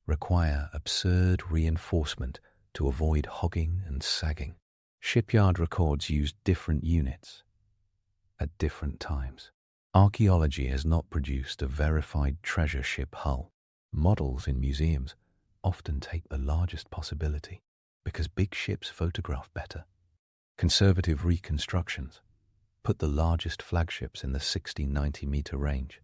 require absurd reinforcement to avoid hogging and sagging. Shipyard records used different units at different times. Archaeology has not produced a verified treasure ship hull. Models in museums often take the largest possibility because big ships photograph better. Conservative reconstructions put the largest flagships in the 60-90 meter range,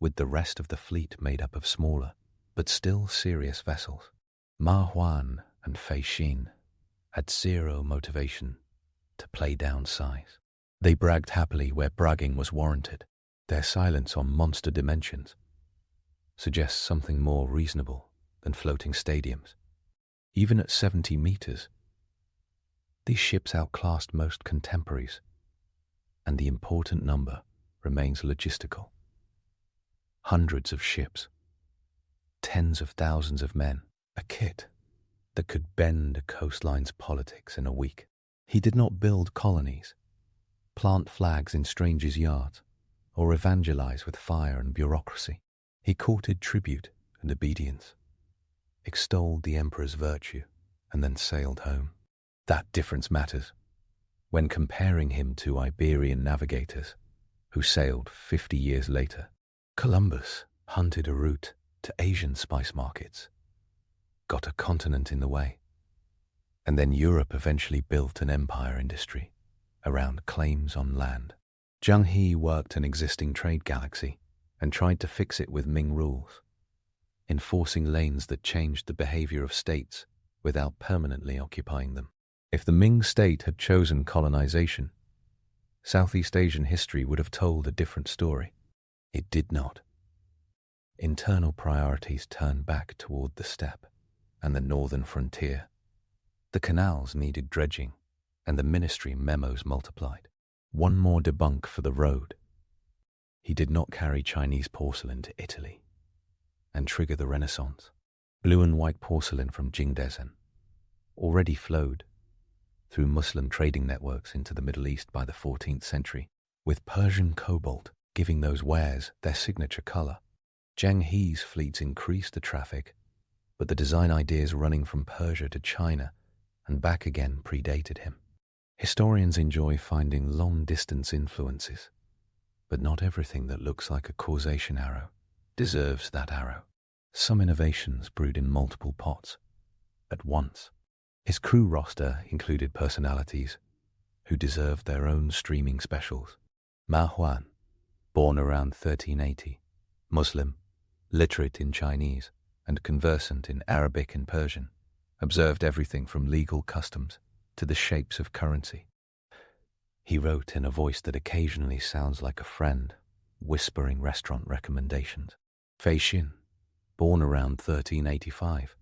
with the rest of the fleet made up of smaller but still serious vessels. Ma Huan and Fei Xin had zero motivation to play down size. They bragged happily where bragging was warranted. Their silence on monster dimensions suggests something more reasonable than floating stadiums. Even at 70 meters, these ships outclassed most contemporaries, and the important number remains logistical. Hundreds of ships, tens of thousands of men, a kit that could bend a coastline's politics in a week. He did not build colonies, plant flags in strangers' yards, or evangelize with fire and bureaucracy. He courted tribute and obedience, extolled the emperor's virtue, and then sailed home. That difference matters when comparing him to Iberian navigators who sailed 50 years later. Columbus hunted a route to Asian spice markets, got a continent in the way, and then Europe eventually built an empire industry around claims on land. Zheng He worked an existing trade galaxy and tried to fix it with Ming rules, enforcing lanes that changed the behavior of states without permanently occupying them. If the Ming state had chosen colonization, Southeast Asian history would have told a different story. It did not. Internal priorities turned back toward the steppe and the northern frontier. The canals needed dredging, and the ministry memos multiplied. One more debunk for the road. He did not carry Chinese porcelain to Italy and trigger the Renaissance. Blue and white porcelain from Jingdezhen already flowed through Muslim trading networks into the Middle East by the 14th century, with Persian cobalt giving those wares their signature color. Zheng He's fleets increased the traffic, but the design ideas running from Persia to China and back again predated him. Historians enjoy finding long-distance influences, but not everything that looks like a causation arrow deserves that arrow. Some innovations brewed in multiple pots at once. His crew roster included personalities who deserved their own streaming specials. Ma Huan, born around 1380, Muslim, literate in Chinese, and conversant in Arabic and Persian, observed everything from legal customs to the shapes of currency. He wrote in a voice that occasionally sounds like a friend, whispering restaurant recommendations. Fei Xin, born around 1385,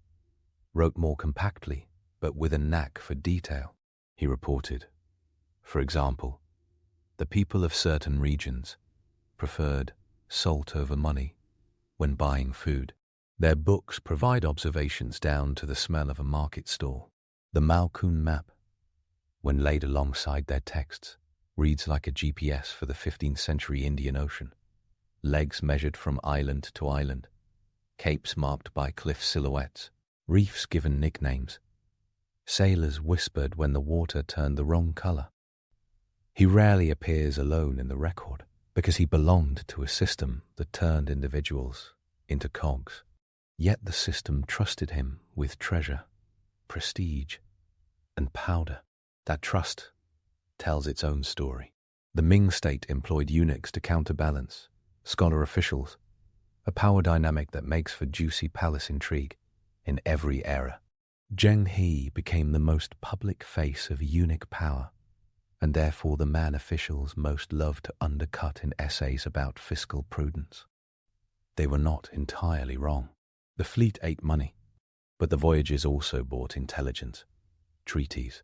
wrote more compactly, but with a knack for detail. He reported, for example, the people of certain regions preferred salt over money when buying food. Their books provide observations down to the smell of a market stall. The Malkun map, when laid alongside their texts, reads like a GPS for the 15th century Indian Ocean. Legs measured from island to island, capes marked by cliff silhouettes, reefs given nicknames. Sailors whispered when the water turned the wrong color. He rarely appears alone in the record because he belonged to a system that turned individuals into cogs. Yet the system trusted him with treasure, prestige, and powder. That trust tells its own story. The Ming state employed eunuchs to counterbalance scholar officials, a power dynamic that makes for juicy palace intrigue in every era. Zheng He became the most public face of eunuch power, and therefore the man officials most loved to undercut in essays about fiscal prudence. they were not entirely wrong. The fleet ate money, but the voyagers also bought intelligence, treaties,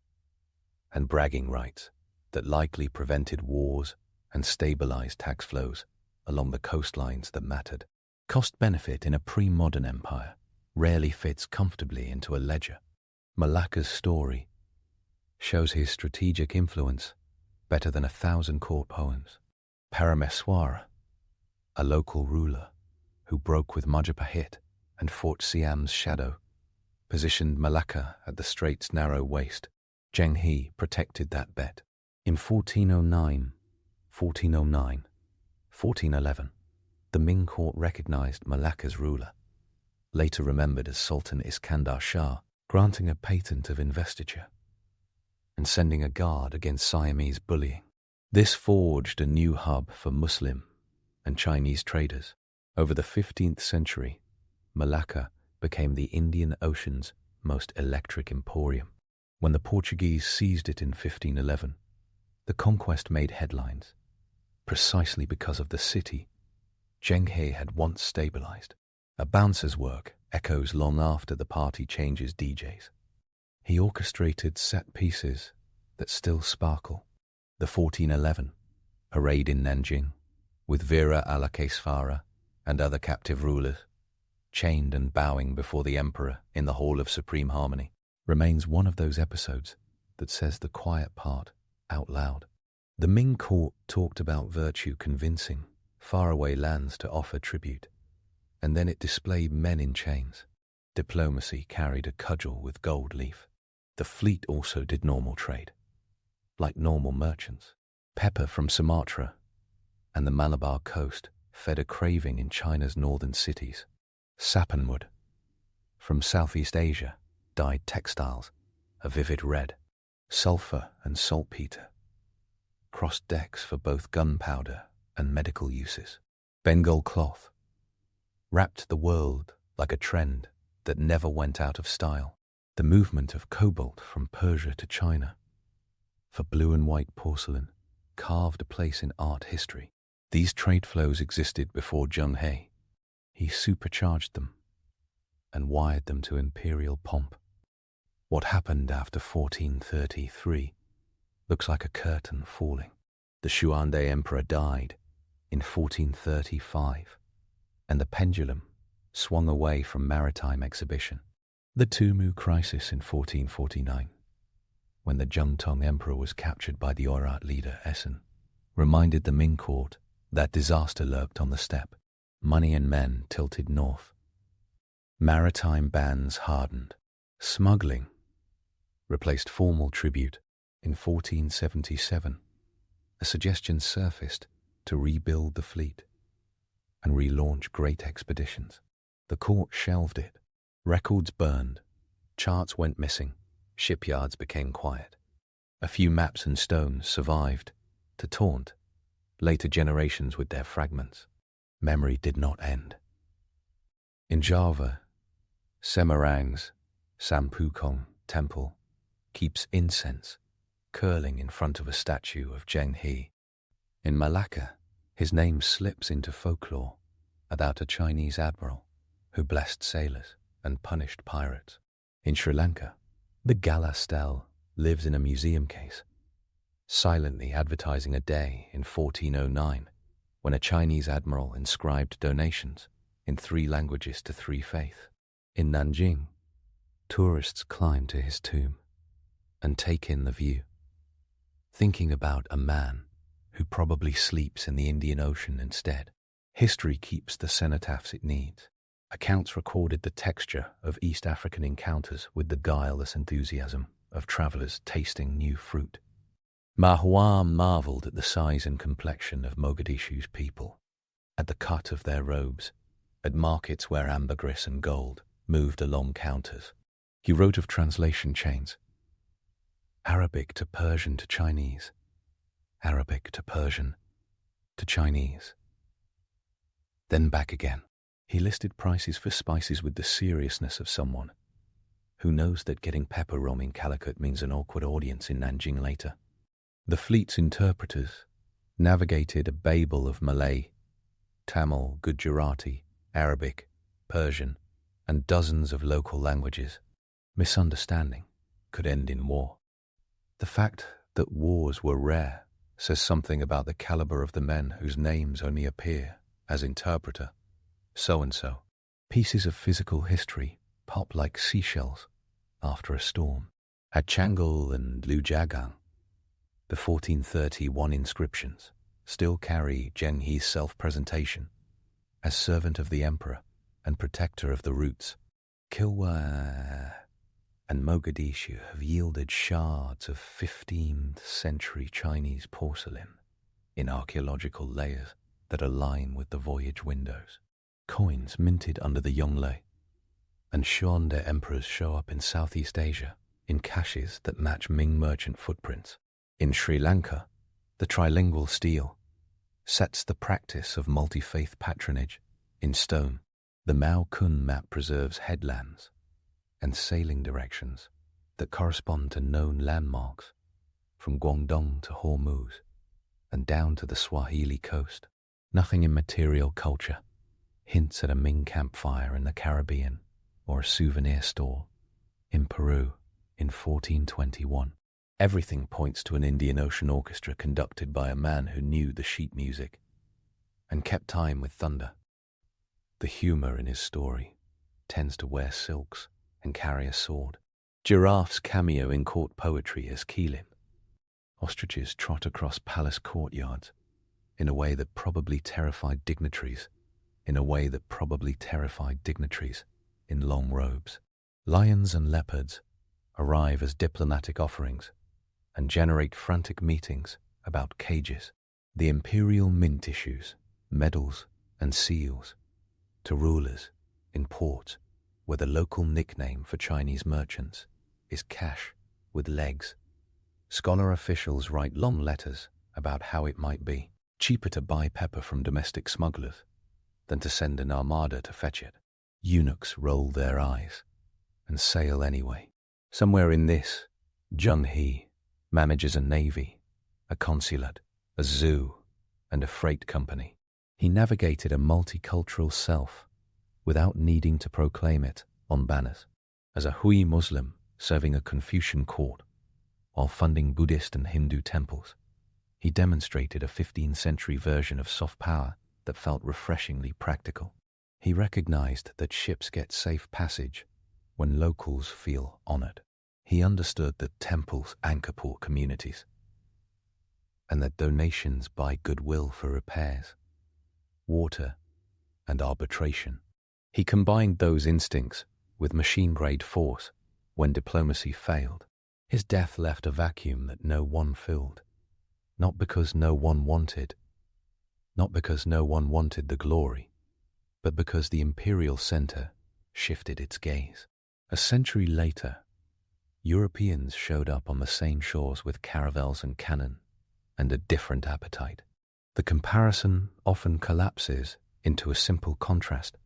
and bragging rights that likely prevented wars and stabilized tax flows along the coastlines that mattered. Cost-benefit in a pre-modern empire rarely fits comfortably into a ledger. Malacca's story shows his strategic influence better than 1,000 court poems. Parameswara, a local ruler who broke with Majapahit and fought Siam's shadow, positioned Malacca at the strait's narrow waist. Zheng protected that bet. In 1409, 1411, the Ming court recognized Malacca's ruler, later remembered as Sultan Iskandar Shah, granting a patent of investiture and sending a guard against Siamese bullying. This forged a new hub for Muslim and Chinese traders. Over the 15th century, Malacca became the Indian Ocean's most electric emporium. When the Portuguese seized it in 1511, the conquest made headlines, precisely because of the city Zheng had once stabilized. A bouncer's work echoes long after the party changes DJs. He orchestrated set pieces that still sparkle. The 1411 parade in Nanjing, with Veera Alakesvara and other captive rulers, chained and bowing before the emperor in the Hall of Supreme Harmony, remains one of those episodes that says the quiet part out loud. The Ming court talked about virtue convincing faraway lands to offer tribute, and then it displayed men in chains. Diplomacy carried a cudgel with gold leaf. The fleet also did normal trade, like normal merchants. Pepper from Sumatra and the Malabar coast fed a craving in China's northern cities. Sappanwood from Southeast Asia dyed textiles a vivid red. Sulfur and saltpeter crossed decks for both gunpowder and medical uses. Bengal cloth wrapped the world like a trend that never went out of style. The movement of cobalt from Persia to China for blue and white porcelain carved a place in art history. These trade flows existed before Zheng. He supercharged them and wired them to imperial pomp. What happened after 1433 looks like a curtain falling. The Xuande emperor died in 1435, and the pendulum swung away from maritime exhibition. The Tumu crisis in 1449, when the Zhengtong emperor was captured by the Oirat leader Essen, reminded the Ming court that disaster lurked on the steppe. Money and men tilted north. Maritime bans hardened. Smuggling replaced formal tribute. In 1477, a suggestion surfaced to rebuild the fleet and relaunch great expeditions. The court shelved it. Records burned, charts went missing, shipyards became quiet. A few maps and stones survived to taunt later generations with their fragments. Memory did not end. In Java, Semarang's Sampukong temple keeps incense curling in front of a statue of Zheng. In Malacca, his name slips into folklore about a Chinese admiral who blessed sailors and punished pirates. In Sri Lanka, the Gala stele lives in a museum case, silently advertising a day in 1409 when a Chinese admiral inscribed donations in 3 languages to 3 faiths. In Nanjing, tourists climb to his tomb and take in the view, thinking about a man who probably sleeps in the Indian Ocean instead. History keeps the cenotaphs it needs. Accounts recorded the texture of East African encounters with the guileless enthusiasm of travelers tasting new fruit. Mahua marveled at the size and complexion of Mogadishu's people, at the cut of their robes, at markets where ambergris and gold moved along counters. He wrote of translation chains, Arabic to Persian to Chinese, Arabic to Persian to Chinese. Then back again. He listed prices for spices with the seriousness of someone who knows that getting pepper rum in Calicut means an awkward audience in Nanjing later. The fleet's interpreters navigated a babel of Malay, Tamil, Gujarati, Arabic, Persian, and dozens of local languages. Misunderstanding could end in war. The fact that wars were rare says something about the caliber of the men whose names only appear as interpreter, so-and-so. Pieces of physical history pop like seashells after a storm. At Chang'an and Lujiagang, the 1431 inscriptions still carry Zheng He's self-presentation as servant of the emperor and protector of the roots. Kilwa and Mogadishu have yielded shards of 15th century Chinese porcelain in archaeological layers that align with the voyage windows. Coins minted under the Yongle and Xuande emperors show up in Southeast Asia in caches that match Ming merchant footprints. In Sri Lanka, the trilingual stele sets the practice of multi-faith patronage in stone. The Mao Kun map preserves headlands and sailing directions that correspond to known landmarks from Guangdong to Hormuz and down to the Swahili coast. Nothing in material culture hints at a Ming campfire in the Caribbean or a souvenir store in Peru in 1421. Everything points to an Indian Ocean orchestra conducted by a man who knew the sheet music and kept time with thunder. The humor in his story tends to wear silks and carry a sword. Giraffes cameo in court poetry as Keelim. Ostriches trot across palace courtyards in a way that probably terrified dignitaries in long robes. Lions and leopards arrive as diplomatic offerings and generate frantic meetings about cages. The imperial mint issues medals and seals to rulers in ports where the local nickname for Chinese merchants is cash with legs. Scholar officials write long letters about how it might be cheaper to buy pepper from domestic smugglers than to send an armada to fetch it. Eunuchs roll their eyes and sail anyway. Somewhere in this, Zheng He manages a navy, a consulate, a zoo, and a freight company. He navigated a multicultural self without needing to proclaim it on banners. As a Hui Muslim serving a Confucian court while funding Buddhist and Hindu temples, he demonstrated a 15th century version of soft power that felt refreshingly practical. He recognized that ships get safe passage when locals feel honored. He understood that temples anchor port communities and that donations buy goodwill for repairs, water, and arbitration. He combined those instincts with machine-grade force when diplomacy failed. His death left a vacuum that no one filled, not because no one wanted the glory, but because the imperial center shifted its gaze. A century later, Europeans showed up on the same shores with caravels and cannon, and a different appetite. The comparison often collapses into a simple contrast.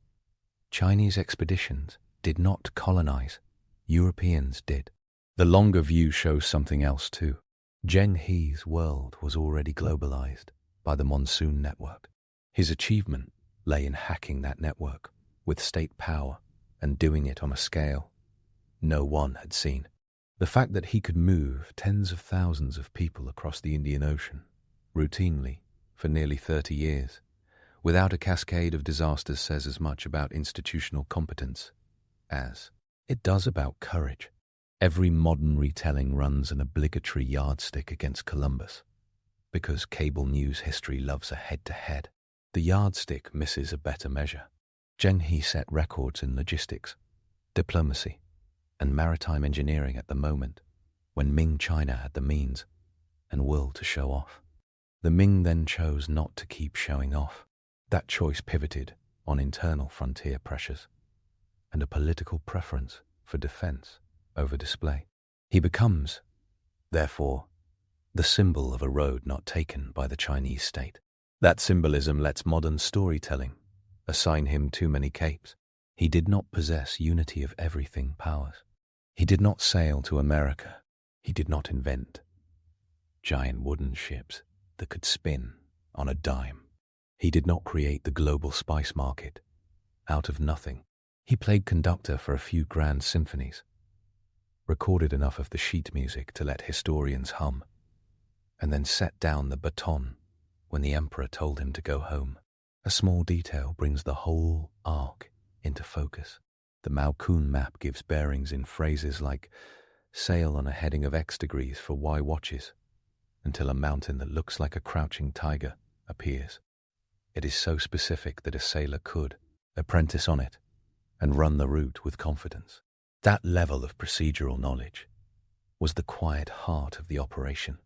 Chinese expeditions did not colonize, Europeans did. The longer view shows something else too. Zheng He's world was already globalized by the monsoon network. His achievement lay in hacking that network with state power and doing it on a scale no one had seen. The fact that he could move tens of thousands of people across the Indian Ocean, routinely, for nearly 30 years, without a cascade of disasters says as much about institutional competence as it does about courage. Every modern retelling runs an obligatory yardstick against Columbus, because cable news history loves a head-to-head. The yardstick misses a better measure. Zheng He set records in logistics, diplomacy, and maritime engineering at the moment when Ming China had the means and will to show off. The Ming then chose not to keep showing off. That choice pivoted on internal frontier pressures and a political preference for defense over display. He becomes, therefore, the symbol of a road not taken by the Chinese state. That symbolism lets modern storytelling assign him too many capes. He did not possess unity of everything powers. He did not sail to America. He did not invent giant wooden ships that could spin on a dime. He did not create the global spice market out of nothing. He played conductor for a few grand symphonies, recorded enough of the sheet music to let historians hum, and then set down the baton when the emperor told him to go home. A small detail brings the whole arc into focus. The Maokun map gives bearings in phrases like sail on a heading of X degrees for Y watches, until a mountain that looks like a crouching tiger appears. It is so specific that a sailor could apprentice on it and run the route with confidence. That level of procedural knowledge was the quiet heart of the operation.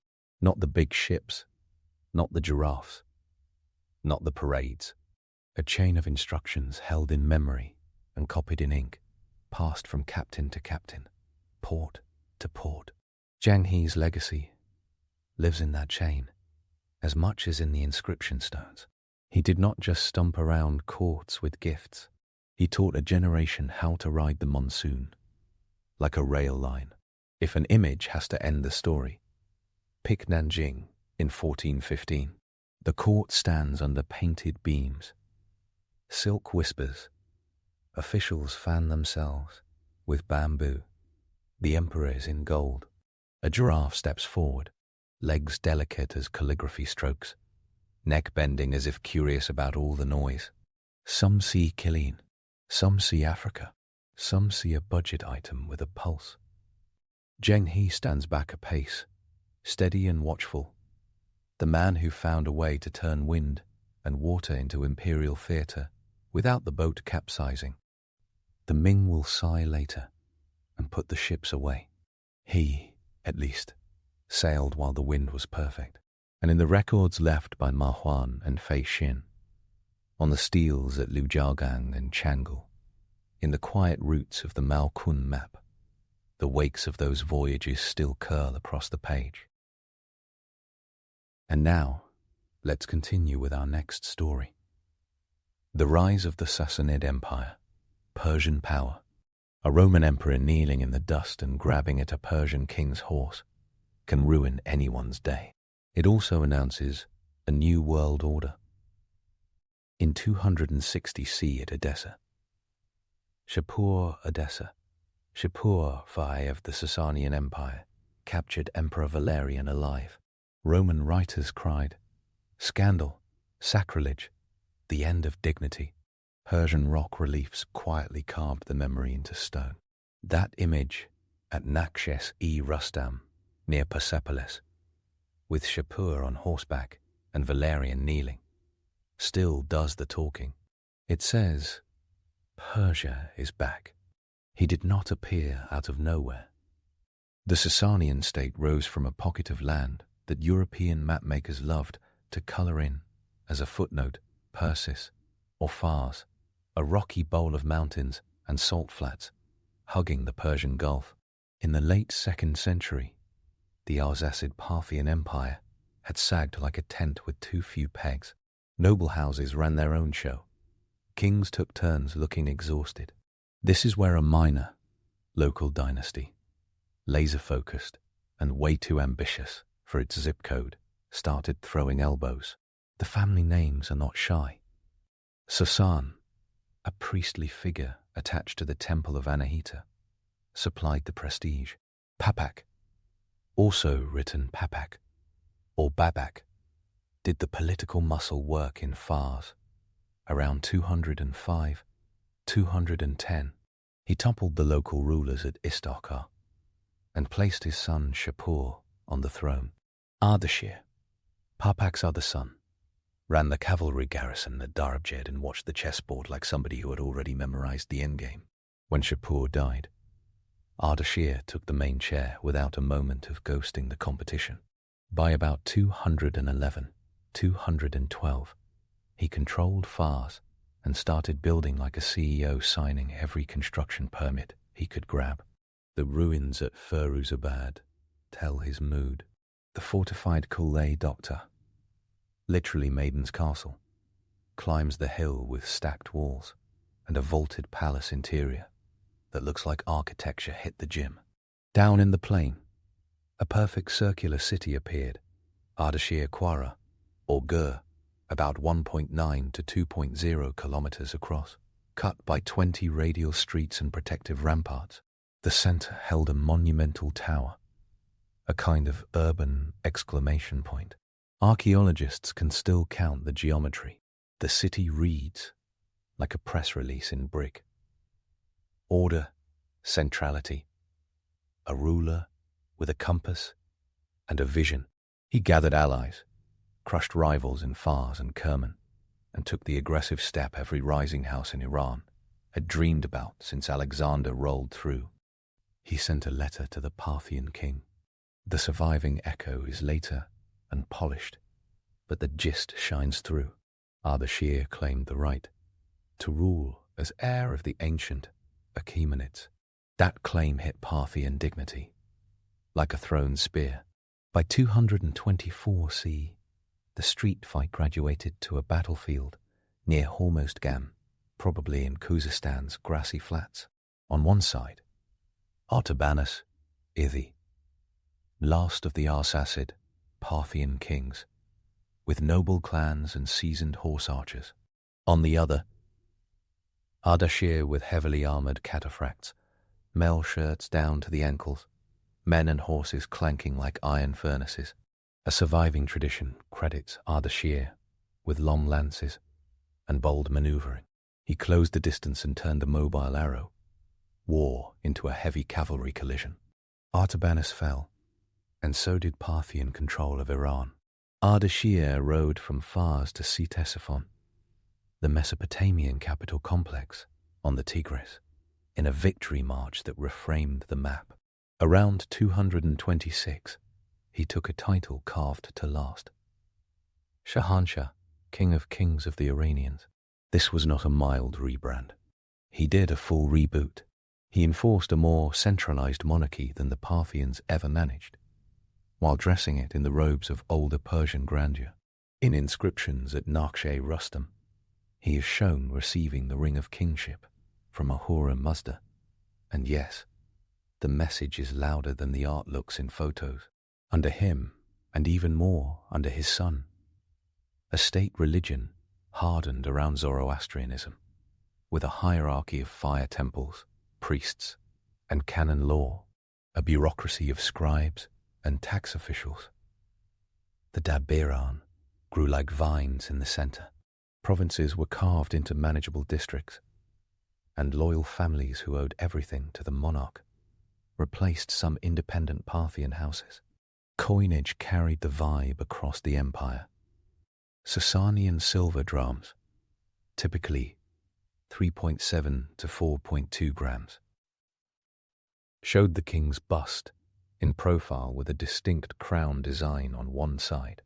Not the big ships, not the giraffes, not the parades. A chain of instructions held in memory and copied in ink, passed from captain to captain, port to port. Zheng He's legacy lives in that chain as much as in the inscription stones. He did not just stomp around courts with gifts. He taught a generation how to ride the monsoon, like a rail line. If an image has to end the story, pick Nanjing in 1415. The court stands under painted beams. Silk whispers. Officials fan themselves with bamboo. The emperor is in gold. A giraffe steps forward, legs delicate as calligraphy strokes, neck bending as if curious about all the noise. Some see Killeen, some see Africa, some see a budget item with a pulse. Zheng He stands back a pace, steady and watchful, the man who found a way to turn wind and water into imperial theatre without the boat capsizing. The Ming will sigh later and put the ships away. He, at least, sailed while the wind was perfect. And in the records left by Ma Huan and Fei Xin, on the steels at Lujiagang and Chang'an, in the quiet routes of the Maokun map, the wakes of those voyages still curl across the page. And now, let's continue with our next story. The rise of the Sassanid Empire, Persian power, a Roman emperor kneeling in the dust and grabbing at a Persian king's horse, can ruin anyone's day. It also announces a new world order. In 260 C at Edessa, Shapur I of the Sasanian Empire, captured Emperor Valerian alive. Roman writers cried, "Scandal, sacrilege, the end of dignity." Persian rock reliefs quietly carved the memory into stone. That image at Naxes-e-Rustam, near Persepolis, with Shapur on horseback and Valerian kneeling, still does the talking. It says, Persia is back. He did not appear out of nowhere. The Sasanian state rose from a pocket of land that European mapmakers loved to colour in as a footnote, Persis, or Fars, a rocky bowl of mountains and salt flats hugging the Persian Gulf. In the late 2nd century, the Arsacid Parthian Empire had sagged like a tent with too few pegs. Noble houses ran their own show. Kings took turns looking exhausted. This is where a minor, local dynasty, laser-focused and way too ambitious for its zip code, started throwing elbows. The family names are not shy. Sassan, a priestly figure attached to the temple of Anahita, supplied the prestige. Papak, also written Papak or Babak, did the political muscle work in Fars. Around 205, 210, he toppled the local rulers at Istakar and placed his son Shapur on the throne. Ardashir, Papak's other son, ran the cavalry garrison at Darabjed and watched the chessboard like somebody who had already memorized the endgame. When Shapur died, Ardashir took the main chair without a moment of ghosting the competition. By about 211, 212, he controlled Fars and started building like a CEO, signing every construction permit he could grab. The ruins at Firuzabad tell his mood. The fortified Kulay Doctor, literally Maiden's Castle, climbs the hill with stacked walls and a vaulted palace interior that looks like architecture hit the gym. Down in the plain, a perfect circular city appeared, Ardashir Quara, or Gur, about 1.9 to 2.0 kilometers across. cut by 20 radial streets and protective ramparts. The center held a monumental tower, a kind of urban exclamation point. Archaeologists can still count the geometry. The city reads like a press release in brick. Order, centrality, a ruler with a compass and a vision. He gathered allies, crushed rivals in Fars and Kerman, and took the aggressive step every rising house in Iran had dreamed about since Alexander rolled through. He sent a letter to the Parthian king. The surviving echo is later and polished, but the gist shines through. Ardashir claimed the right to rule as heir of the ancient Achaemenids. That claim hit Parthian dignity like a thrown spear. By 224 C, the street fight graduated to a battlefield near Hormozgan, probably in Khuzastan's grassy flats. On one side, Artabanus, Ithi, last of the Arsacid Parthian kings, with noble clans and seasoned horse archers. On the other, Ardashir with heavily armoured cataphracts, mail shirts down to the ankles, men and horses clanking like iron furnaces. A surviving tradition credits Ardashir with long lances and bold manoeuvring. He closed the distance and turned a mobile arrow, war into a heavy cavalry collision. Artabanus fell, and so did Parthian control of Iran. Ardashir rode from Fars to Ctesiphon, the Mesopotamian capital complex on the Tigris, in a victory march that reframed the map. Around 226, he took a title carved to last: Shahanshah, King of Kings of the Iranians. This was not a mild rebrand. He did a full reboot. He enforced a more centralized monarchy than the Parthians ever managed, while dressing it in the robes of older Persian grandeur. In inscriptions at Naqsh-e-Rustam, he is shown receiving the ring of kingship from Ahura Mazda. And yes, the message is louder than the art looks in photos. Under him, and even more under his son, a state religion hardened around Zoroastrianism, with a hierarchy of fire temples, priests, and canon law, a bureaucracy of scribes and tax officials. The Dabiran grew like vines in the center. Provinces were carved into manageable districts, and loyal families who owed everything to the monarch replaced some independent Parthian houses. Coinage carried the vibe across the empire. Sasanian silver drams, typically 3.7 to 4.2 grams, showed the king's bust in profile with a distinct crown design on one side,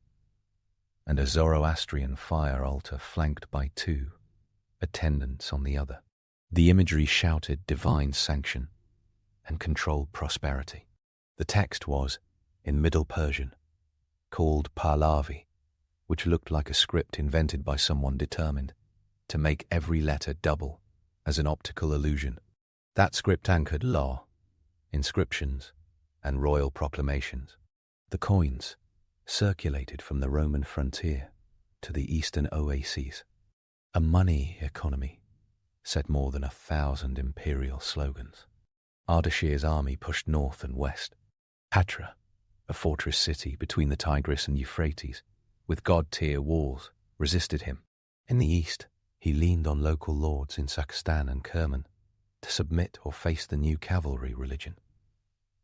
and a Zoroastrian fire altar flanked by two attendants on the other. The imagery shouted divine sanction and controlled prosperity. The text was in Middle Persian, called Pahlavi, which looked like a script invented by someone determined to make every letter double as an optical illusion. That script anchored law, inscriptions, and royal proclamations. The coins circulated from the Roman frontier to the eastern oases. A money economy set more than 1,000 imperial slogans. Ardashir's army pushed north and west. Hatra, a fortress city between the Tigris and Euphrates, with god-tier walls, resisted him. In the east, he leaned on local lords in Sakistan and Kerman to submit or face the new cavalry religion,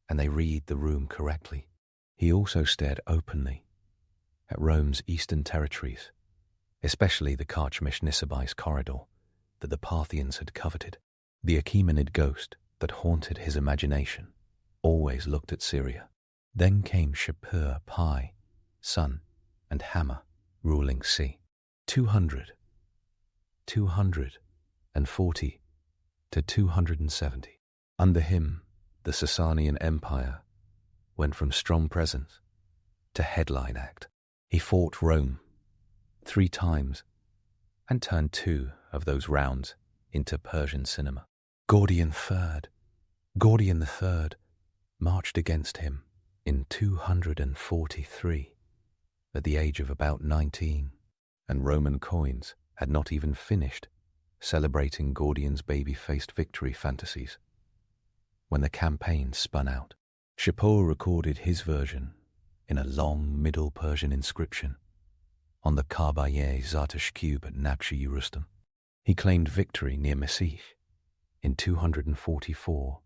and they read the room correctly. He also stared openly at Rome's eastern territories, especially the Carchemish-Nisibis corridor that the Parthians had coveted. The Achaemenid ghost that haunted his imagination always looked at Syria. Then came Shapur Pi, Sun, and Hammer, ruling sea. 240 to 270. Under him, the Sasanian Empire went from strong presence to headline act. He fought Rome 3 times and turned 2 of those rounds into Persian cinema. Gordian III marched against him in 243 at the age of about 19, and Roman coins had not even finished celebrating Gordian's baby-faced victory fantasies. When the campaign spun out, Shapur recorded his version in a long Middle Persian inscription on the Kabaye Zartush cube at Nabshi Rustam. He claimed victory near Mesih in 244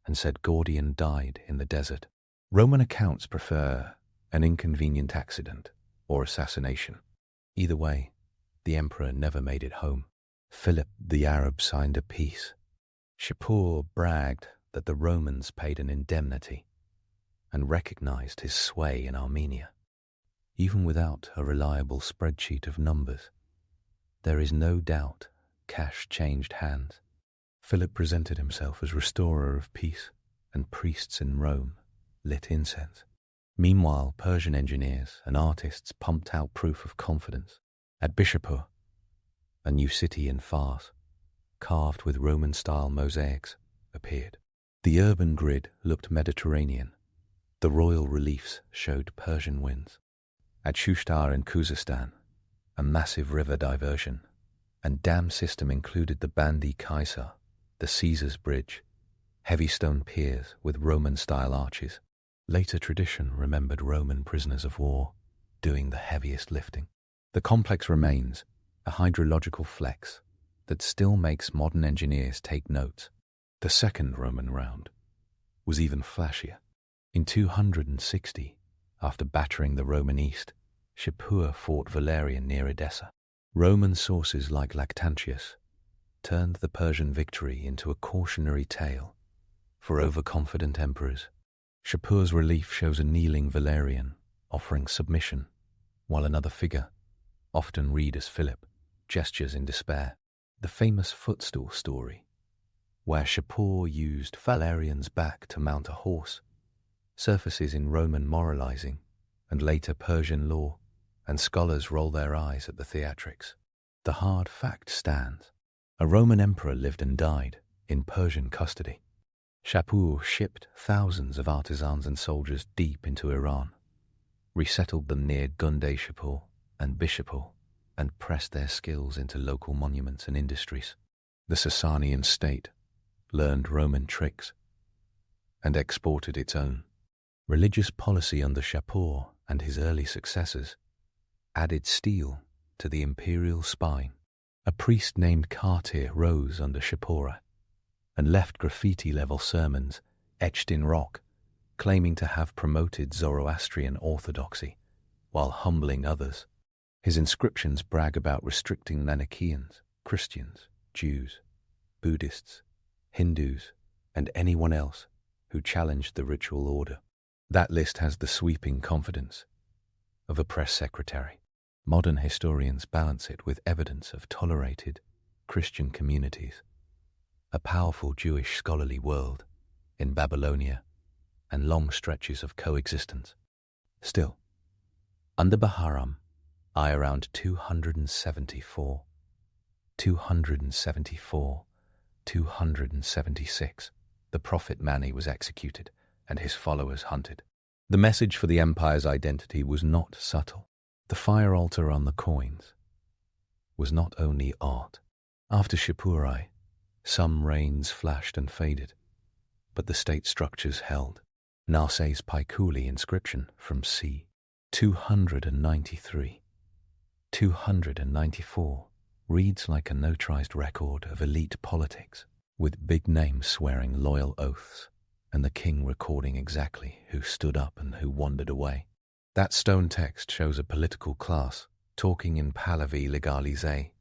and said Gordian died in the desert. Roman accounts prefer an inconvenient accident or assassination. Either way, the emperor never made it home. Philip the Arab signed a peace. Shapur bragged that the Romans paid an indemnity and recognized his sway in Armenia. Even without a reliable spreadsheet of numbers, there is no doubt cash changed hands. Philip presented himself as restorer of peace, and priests in Rome lit incense. Meanwhile, Persian engineers and artists pumped out proof of confidence. At Bishapur, a new city in Fars, carved with Roman-style mosaics, appeared. The urban grid looked Mediterranean. The royal reliefs showed Persian winds. At Shushtar in Khuzestan, a massive river diversion and dam system included the Bandi Kaisar, the Caesar's Bridge, heavy stone piers with Roman-style arches. Later tradition remembered Roman prisoners of war doing the heaviest lifting. The complex remains a hydrological flex that still makes modern engineers take notes. The second Roman round was even flashier. In 260, after battering the Roman East, Shapur fought Valerian near Edessa. Roman sources like Lactantius turned the Persian victory into a cautionary tale for overconfident emperors. Shapur's relief shows a kneeling Valerian offering submission, while another figure, often read as Philip, gestures in despair. The famous footstool story, where Shapur used Valerian's back to mount a horse, surfaces in Roman moralizing and later Persian law, and scholars roll their eyes at the theatrics. The hard fact stands. A Roman emperor lived and died in Persian custody. Shapur shipped thousands of artisans and soldiers deep into Iran, resettled them near Gunday Shapur and Bishapur, and pressed their skills into local monuments and industries. The Sassanid state learned Roman tricks and exported its own. Religious policy under Shapur and his early successors added steel to the imperial spine. A priest named Kartir rose under Shapur and left graffiti-level sermons etched in rock, claiming to have promoted Zoroastrian orthodoxy while humbling others. His inscriptions brag about restricting Manichaeans, Christians, Jews, Buddhists, Hindus, and anyone else who challenged the ritual order. That list has the sweeping confidence of a press secretary. Modern historians balance it with evidence of tolerated Christian communities, a powerful Jewish scholarly world in Babylonia, and long stretches of coexistence. Still, under Bahram, around 276, the prophet Mani was executed and his followers hunted. The message for the empire's identity was not subtle. The fire altar on the coins was not only art. After Shapur, some reigns flashed and faded, but the state structures held. Narset's Paikuli inscription from c. 294 reads like a notarized record of elite politics, with big names swearing loyal oaths and the king recording exactly who stood up and who wandered away. That stone text shows a political class talking in Pahlavi legalisé,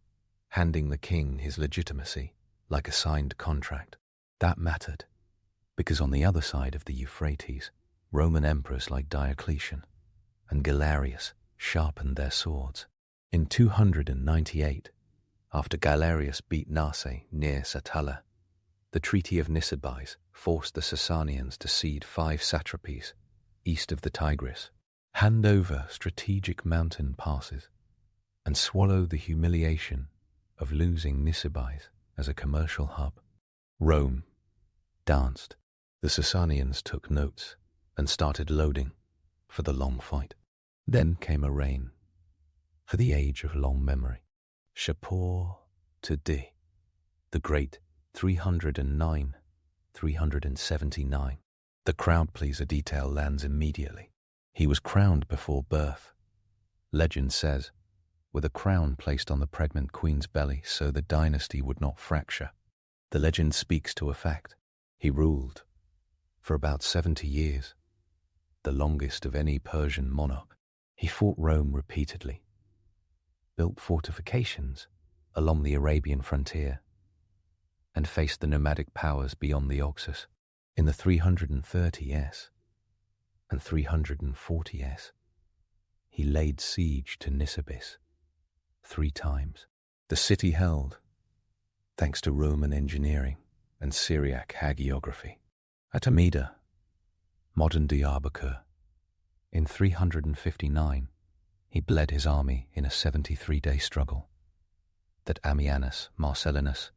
handing the king his legitimacy like a signed contract. That mattered, because on the other side of the Euphrates, Roman emperors like Diocletian and Galerius sharpened their swords. In 298, after Galerius beat Narse near Satala, the Treaty of Nisibis forced the Sassanians to cede 5 satrapies east of the Tigris, hand over strategic mountain passes, and swallow the humiliation of losing Nisibis as a commercial hub. Rome danced. The Sassanians took notes and started loading for the long fight. Then came a reign for the age of long memory. Shapur to D. the great 309, 379. The crowd pleaser detail lands immediately. He was crowned before birth. Legend says, with a crown placed on the pregnant queen's belly so the dynasty would not fracture. The legend speaks to a fact. He ruled for about 70 years, the longest of any Persian monarch. He fought Rome repeatedly, built fortifications along the Arabian frontier, and faced the nomadic powers beyond the Oxus. In the 330s and 340s, he laid siege to Nisibis 3 times. The city held, thanks to Roman engineering and Syriac hagiography. At Amida, modern Diyarbakir, in 359, he bled his army in a 73-day struggle that Ammianus Marcellinus,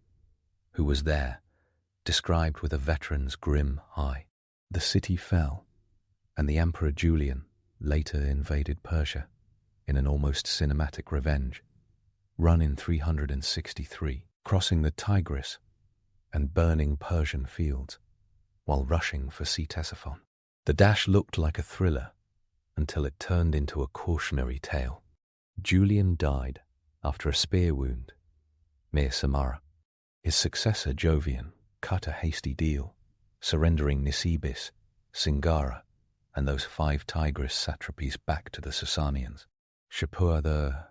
who was there, described with a veteran's grim eye. The city fell, and the Emperor Julian later invaded Persia in an almost cinematic revenge, run in 363, crossing the Tigris and burning Persian fields while rushing for Ctesiphon. The dash looked like a thriller until it turned into a cautionary tale. Julian died after a spear wound near Samarra. His successor Jovian cut a hasty deal, surrendering Nisibis, Singara, and those 5 Tigris satrapies back to the Sasanians. Shapur the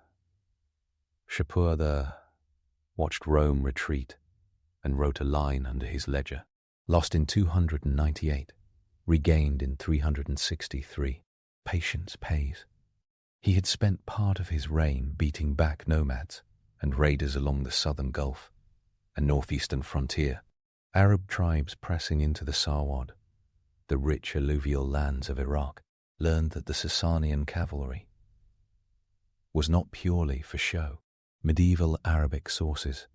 watched Rome retreat and wrote a line under his ledger. Lost in 298, regained in 363. Patience pays. He had spent part of his reign beating back nomads and raiders along the southern Gulf and northeastern frontier. Arab tribes pressing into the Sawad, the rich alluvial lands of Iraq, learned that the Sasanian cavalry was not purely for show. Medieval Arabic sources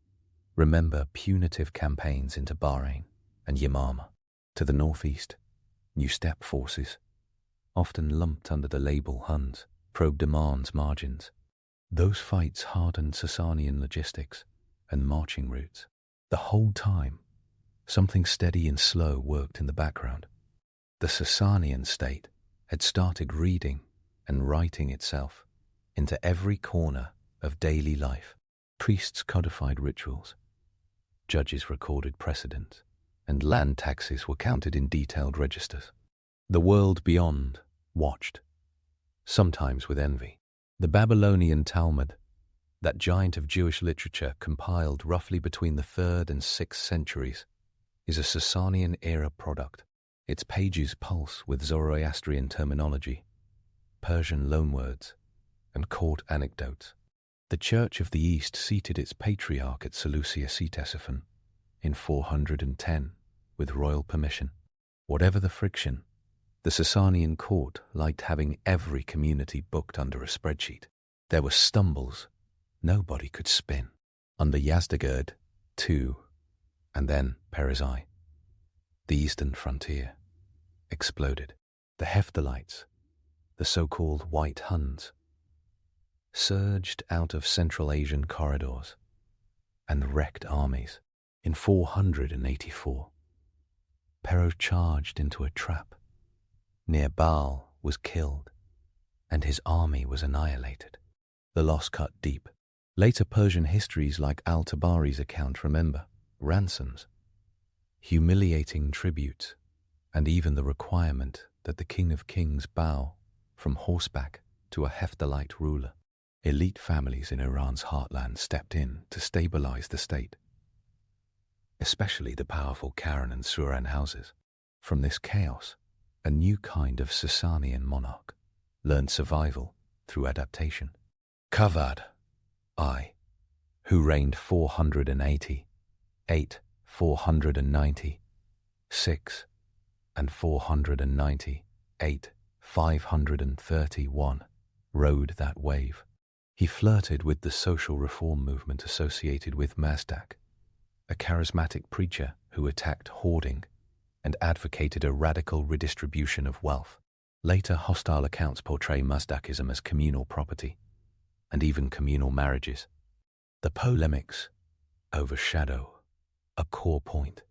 remember punitive campaigns into Bahrain and Yamama. To the northeast, new steppe forces, often lumped under the label Huns, probed Oman's margins. Those fights hardened Sasanian logistics and marching routes. The whole time, something steady and slow worked in the background. The Sasanian state had started reading and writing itself into every corner of daily life. Priests codified rituals, judges recorded precedents, and land taxes were counted in detailed registers. The world beyond watched, sometimes with envy. The Babylonian Talmud, that giant of Jewish literature compiled roughly between the 3rd and 6th centuries, is a Sasanian-era product. Its pages pulse with Zoroastrian terminology, Persian loanwords, and court anecdotes. The Church of the East seated its patriarch at Seleucia Ctesiphon in 410 with royal permission. Whatever the friction, the Sasanian court liked having every community booked under a spreadsheet. There were stumbles nobody could spin. Under Yazdegerd, too, and then Perizai, the eastern frontier, exploded. The Hephthalites, the so-called White Huns, surged out of Central Asian corridors and wrecked armies. In 484, Pero charged into a trap. Near Baal was killed, and his army was annihilated. The loss cut deep. Later Persian histories like Al-Tabari's account remember ransoms, humiliating tributes, and even the requirement that the King of Kings bow from horseback to a Hephthalite ruler. Elite families in Iran's heartland stepped in to stabilize the state, especially the powerful Karen and Suran houses. From this chaos, a new kind of Sasanian monarch learned survival through adaptation. Kavad I, who reigned 480, 490, 6, and 498, 531, rode that wave. He flirted with the social reform movement associated with Mazdak, a charismatic preacher who attacked hoarding and advocated a radical redistribution of wealth. Later hostile accounts portray Mazdakism as communal property, and even communal marriages. The polemics overshadow a core point.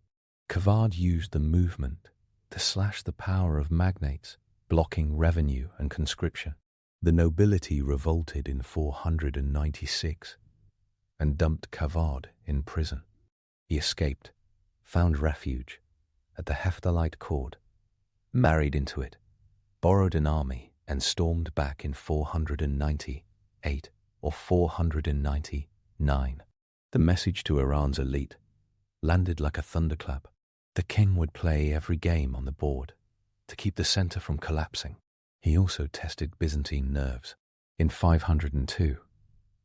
Kavad used the movement to slash the power of magnates, blocking revenue and conscription. The nobility revolted in 496 and dumped Kavad in prison. He escaped, found refuge at the Hephthalites court, married into it, borrowed an army, and stormed back in 498 or 499. The message to Iran's elite landed like a thunderclap. The king would play every game on the board to keep the center from collapsing. He also tested Byzantine nerves. In 502,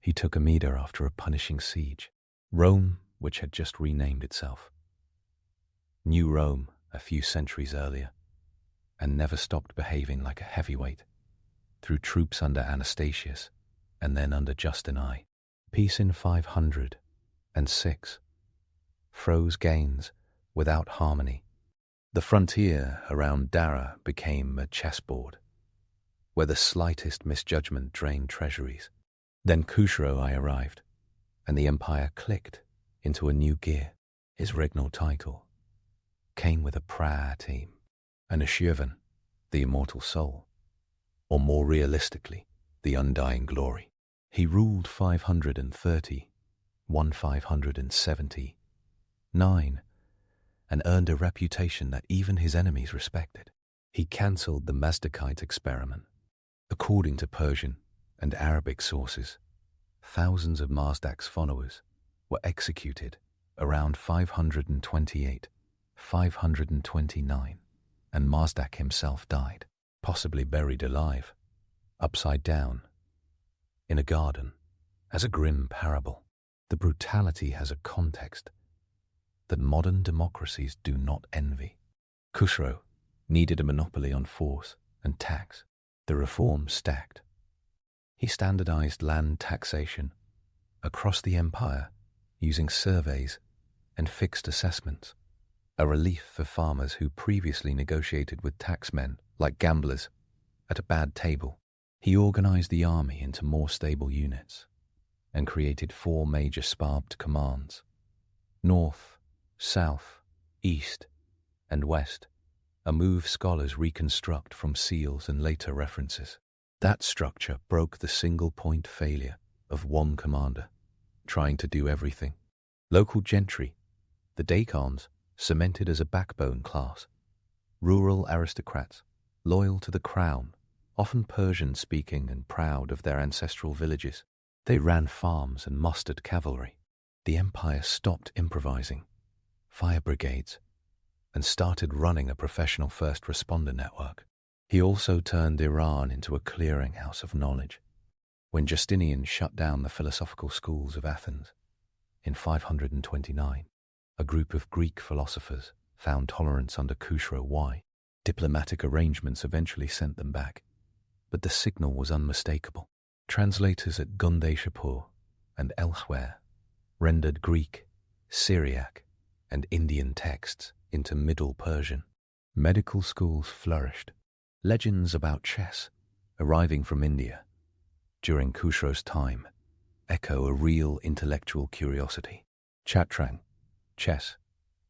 he took Amida after a punishing siege. Rome, which had just renamed itself, New Rome a few centuries earlier, and never stopped behaving like a heavyweight, through troops under Anastasius and then under Justin I. Peace in 506 froze gains without harmony. The frontier around Dara became a chessboard, where the slightest misjudgment drained treasuries. Then Khusro I arrived, and the empire clicked into a new gear. His regnal title came with a prayer team, and Ashurvan, the immortal soul, or more realistically, the undying glory. He ruled 530, won 579, and earned a reputation that even his enemies respected. He cancelled the Mazdakite experiment. According to Persian and Arabic sources, thousands of Mazdak's followers were executed around 528, 529, and Mazdak himself died, possibly buried alive, upside down, in a garden, as a grim parable. The brutality has a context that modern democracies do not envy. Khusro needed a monopoly on force and tax. The reforms stacked. He standardized land taxation across the empire using surveys and fixed assessments, a relief for farmers who previously negotiated with taxmen like gamblers at a bad table. He organized the army into more stable units and created 4 major Sparbed commands: North, South, East, and West, a move scholars reconstruct from seals and later references. That structure broke the single-point failure of one commander trying to do everything. Local gentry, the Dakhans, cemented as a backbone class. Rural aristocrats, loyal to the crown, often Persian-speaking and proud of their ancestral villages. They ran farms and mustered cavalry. The empire stopped improvising fire brigades and started running a professional first responder network. He also turned Iran into a clearinghouse of knowledge. When Justinian shut down the philosophical schools of Athens in 529, a group of Greek philosophers found tolerance under Khusro I. Diplomatic arrangements eventually sent them back, but the signal was unmistakable. Translators at Gundeshapur and elsewhere rendered Greek, Syriac, and Indian texts into Middle Persian. Medical schools flourished. Legends about chess, arriving from India during Khusro's time, echo a real intellectual curiosity. Chatrang, chess,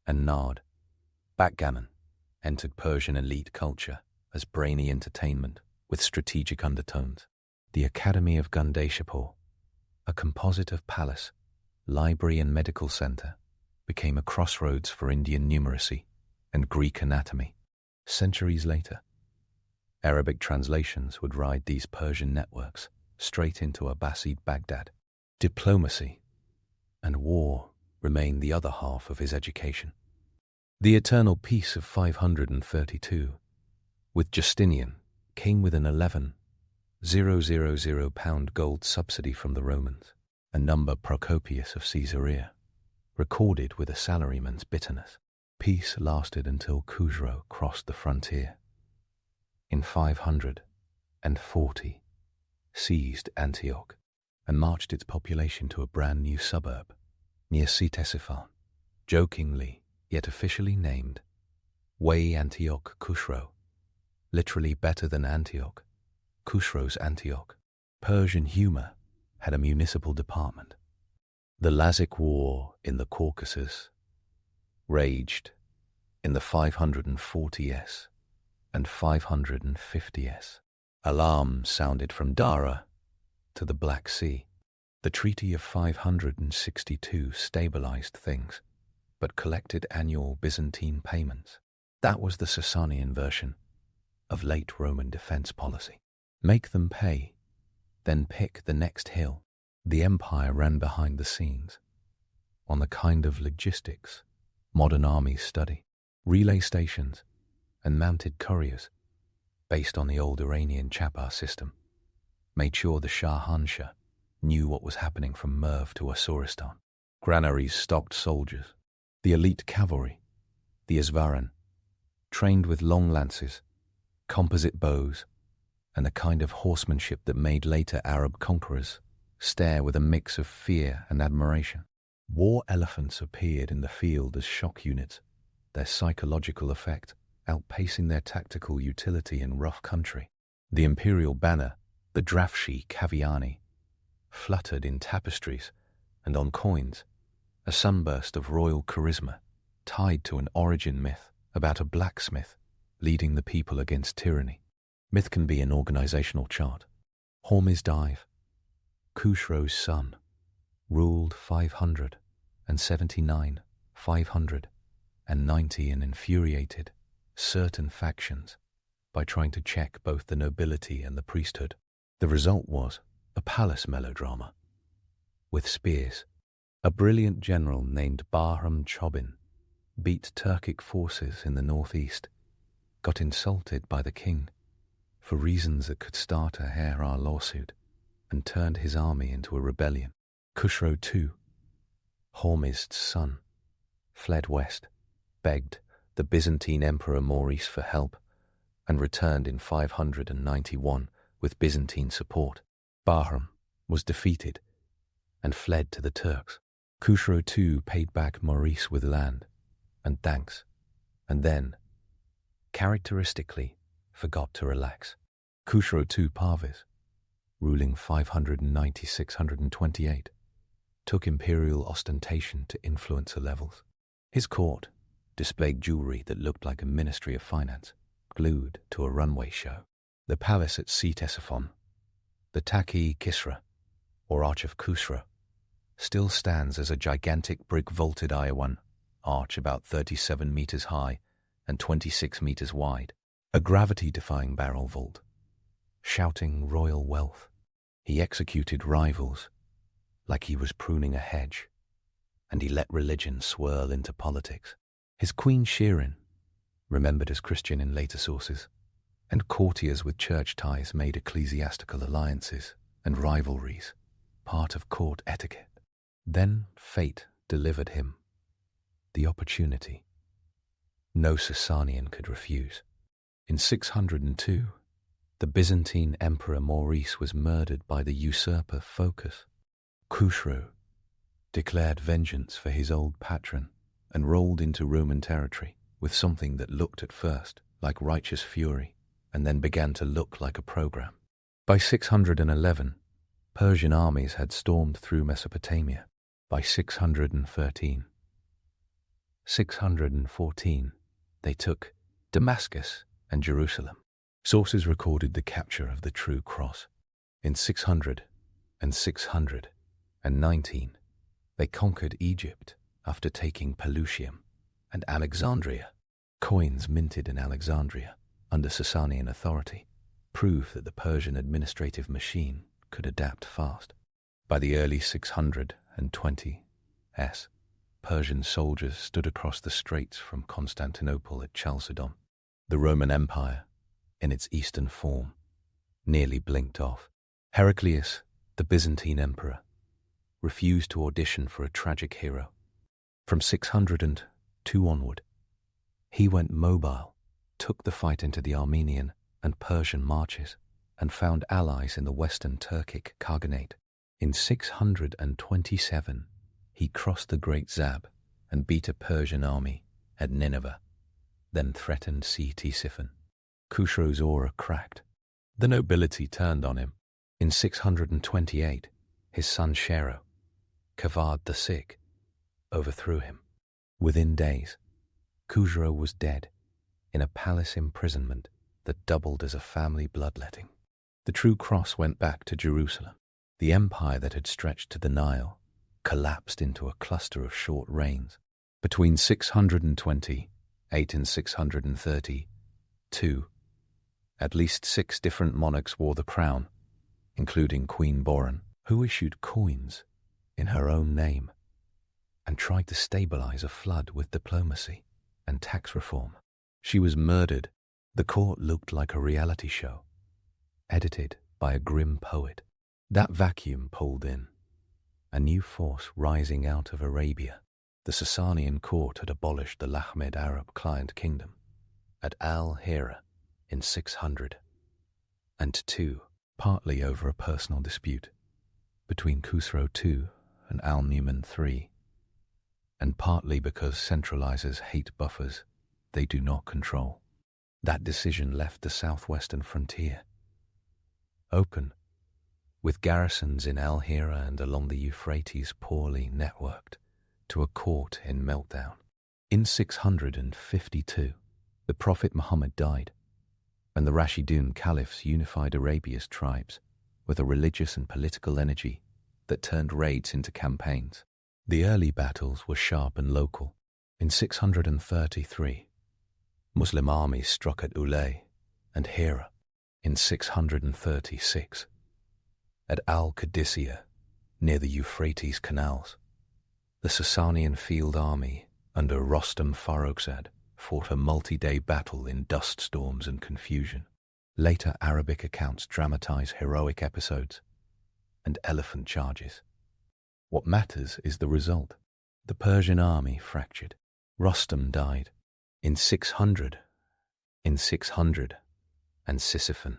and nard, backgammon, entered Persian elite culture as brainy entertainment with strategic undertones. The Academy of Gundeshapur, a composite of palace, library, and medical center, became a crossroads for Indian numeracy and Greek anatomy. Centuries later, Arabic translations would ride these Persian networks straight into Abbasid Baghdad. Diplomacy and war remained the other half of his education. The eternal peace of 532 with Justinian came with an 11,000 pound gold subsidy from the Romans, a number Procopius of Caesarea recorded with a salaryman's bitterness. Peace lasted until Khusro crossed the frontier. In 540, seized Antioch and marched its population to a brand new suburb near Ctesiphon, jokingly yet officially named Way Antioch Khusro, literally better than Antioch, Khusro's Antioch. Persian humor had a municipal department. The Lazic War in the Caucasus raged in the 540s and 550s. Alarms sounded from Dara to the Black Sea. The Treaty of 562 stabilized things, but collected annual Byzantine payments. That was the Sasanian version of late Roman defense policy. Make them pay, then pick the next hill. The empire ran behind the scenes on the kind of logistics modern armies study. Relay stations and mounted couriers, based on the old Iranian chapar system, made sure the Shah knew what was happening from Merv to Asuristan. Granaries stocked soldiers, the elite cavalry, the Isvaran, trained with long lances, composite bows, and the kind of horsemanship that made later Arab conquerors stare with a mix of fear and admiration. War elephants appeared in the field as shock units, their psychological effect outpacing their tactical utility in rough country. The imperial banner, the Drafshi Kaviani, fluttered in tapestries and on coins, a sunburst of royal charisma tied to an origin myth about a blacksmith leading the people against tyranny. Myth can be an organizational chart. Hormizd, Khusro's son, ruled 579, 590 and infuriated certain factions by trying to check both the nobility and the priesthood. The result was a palace melodrama with spears. A brilliant general named Bahram Chobin beat Turkic forces in the northeast, got insulted by the king for reasons that could start a Herar lawsuit, and turned his army into a rebellion. Khusro II, Hormizd's son, fled west, begged the Byzantine Emperor Maurice for help, and returned in 591 with Byzantine support. Bahram was defeated and fled to the Turks. Khusro II paid back Maurice with land and thanks, and then, characteristically, forgot to relax. Khusro II Parviz, ruling 590-628, took imperial ostentation to influencer levels. His court displayed jewelry that looked like a ministry of finance, glued to a runway show. The palace at Ctesiphon, the Taki Kisra, or Arch of Khusro, still stands as a gigantic brick-vaulted Iowan arch about 37 meters high and 26 meters wide, a gravity-defying barrel vault, shouting royal wealth. He executed rivals like he was pruning a hedge, and he let religion swirl into politics. His queen Shirin, remembered as Christian in later sources, and courtiers with church ties made ecclesiastical alliances and rivalries part of court etiquette. Then fate delivered him the opportunity no Sasanian could refuse. In 602, the Byzantine Emperor Maurice was murdered by the usurper Phocas. Khusro declared vengeance for his old patron and rolled into Roman territory with something that looked at first like righteous fury and then began to look like a program. By 611, Persian armies had stormed through Mesopotamia. By 614, they took Damascus and Jerusalem. Sources recorded the capture of the True Cross. In 600 and 619, they conquered Egypt after taking Pelusium and Alexandria. Coins minted in Alexandria under Sasanian authority prove that the Persian administrative machine could adapt fast. By the early 620s, Persian soldiers stood across the straits from Constantinople at Chalcedon. The Roman Empire, in its eastern form, nearly blinked off. Heraclius, the Byzantine emperor, refused to audition for a tragic hero. From 602 onward, he went mobile, took the fight into the Armenian and Persian marches, and found allies in the western Turkic Khaganate. In 627, he crossed the Great Zab and beat a Persian army at Nineveh, then threatened Ctesiphon. Khusro's aura cracked. The nobility turned on him. In 628, his son Shero, Kavad the Sikh, overthrew him. Within days, Khusro was dead, in a palace imprisonment that doubled as a family bloodletting. The true cross went back to Jerusalem. The empire that had stretched to the Nile collapsed into a cluster of short reigns. Between 628 and 632, at least 6 different monarchs wore the crown, including Queen Boran, who issued coins in her own name and tried to stabilize a flood with diplomacy and tax reform. She was murdered. The court looked like a reality show, edited by a grim poet. That vacuum pulled in a new force rising out of Arabia. The Sasanian court had abolished the Lahmed Arab client kingdom at Al-Hira in 602, partly over a personal dispute between Khusro II and Al-Numan III, and partly because centralizers hate buffers they do not control. That decision left the southwestern frontier open, with garrisons in Al-Hira and along the Euphrates poorly networked, to a court in meltdown. In 652, the Prophet Muhammad died, and the Rashidun caliphs unified Arabia's tribes with a religious and political energy that turned raids into campaigns. The early battles were sharp and local. In 633, Muslim armies struck at Ulay and Hira. In 636, at Al-Qadisiyah, near the Euphrates canals, the Sasanian field army under Rostam Farrokhzad fought a multi-day battle in dust storms and confusion. Later Arabic accounts dramatize heroic episodes and elephant charges. What matters is the result. The Persian army fractured. Rostam died. In 600, and Sisyphon,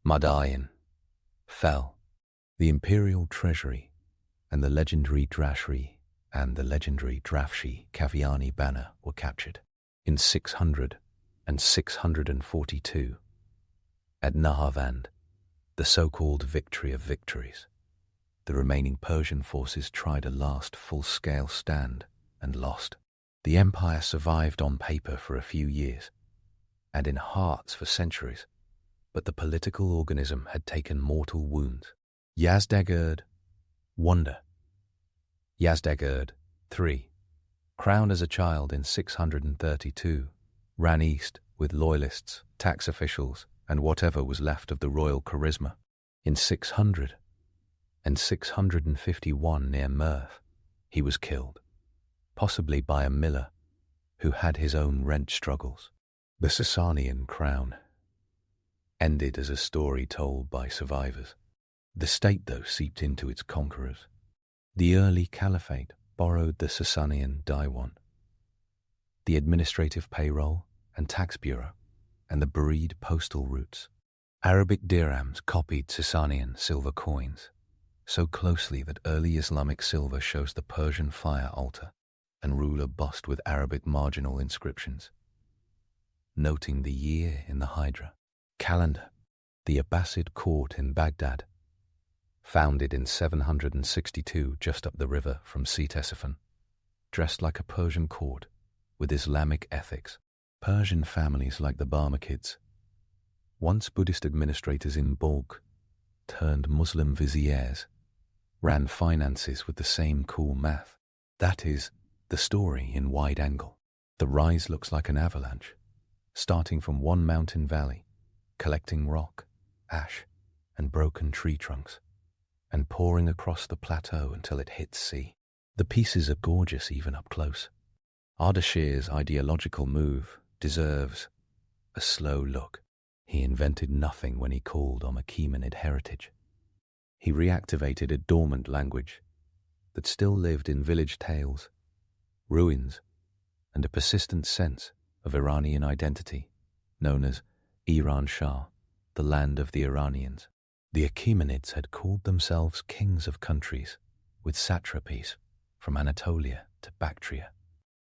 Madain, fell. The imperial treasury and the legendary Drashri and the legendary Drafshi Kaviani banner were captured. In 600 and 642, at Nahavand, the so-called victory of victories, the remaining Persian forces tried a last full-scale stand and lost. The empire survived on paper for a few years, and in hearts for centuries, but the political organism had taken mortal wounds. Yazdegerd, Wonder. Yazdegerd, III, crowned as a child in 632, ran east with loyalists, tax officials, and whatever was left of the royal charisma. In 600 and 651 near Merv, he was killed, possibly by a miller who had his own rent struggles. The Sasanian crown ended as a story told by survivors. The state, though, seeped into its conquerors. The early caliphate borrowed the Sasanian Diwan, the administrative payroll and tax bureau, and the Bereid postal routes. Arabic dirhams copied Sasanian silver coins so closely that early Islamic silver shows the Persian fire altar and ruler bust with Arabic marginal inscriptions, noting the year in the Hydra. Calendar, the Abbasid court in Baghdad, founded in 762 just up the river from Ctesiphon, dressed like a Persian court with Islamic ethics. Persian families like the Barmakids, once Buddhist administrators in Balkh, turned Muslim viziers, ran finances with the same cool math. That is the story in wide angle. The rise looks like an avalanche, starting from one mountain valley, collecting rock, ash, and broken tree trunks, and pouring across the plateau until it hits sea. The pieces are gorgeous even up close. Ardashir's ideological move deserves a slow look. He invented nothing when he called on Achaemenid heritage. He reactivated a dormant language that still lived in village tales, ruins, and a persistent sense of Iranian identity, known as Iran Shah, the land of the Iranians. The Achaemenids had called themselves kings of countries, with satrapies from Anatolia to Bactria.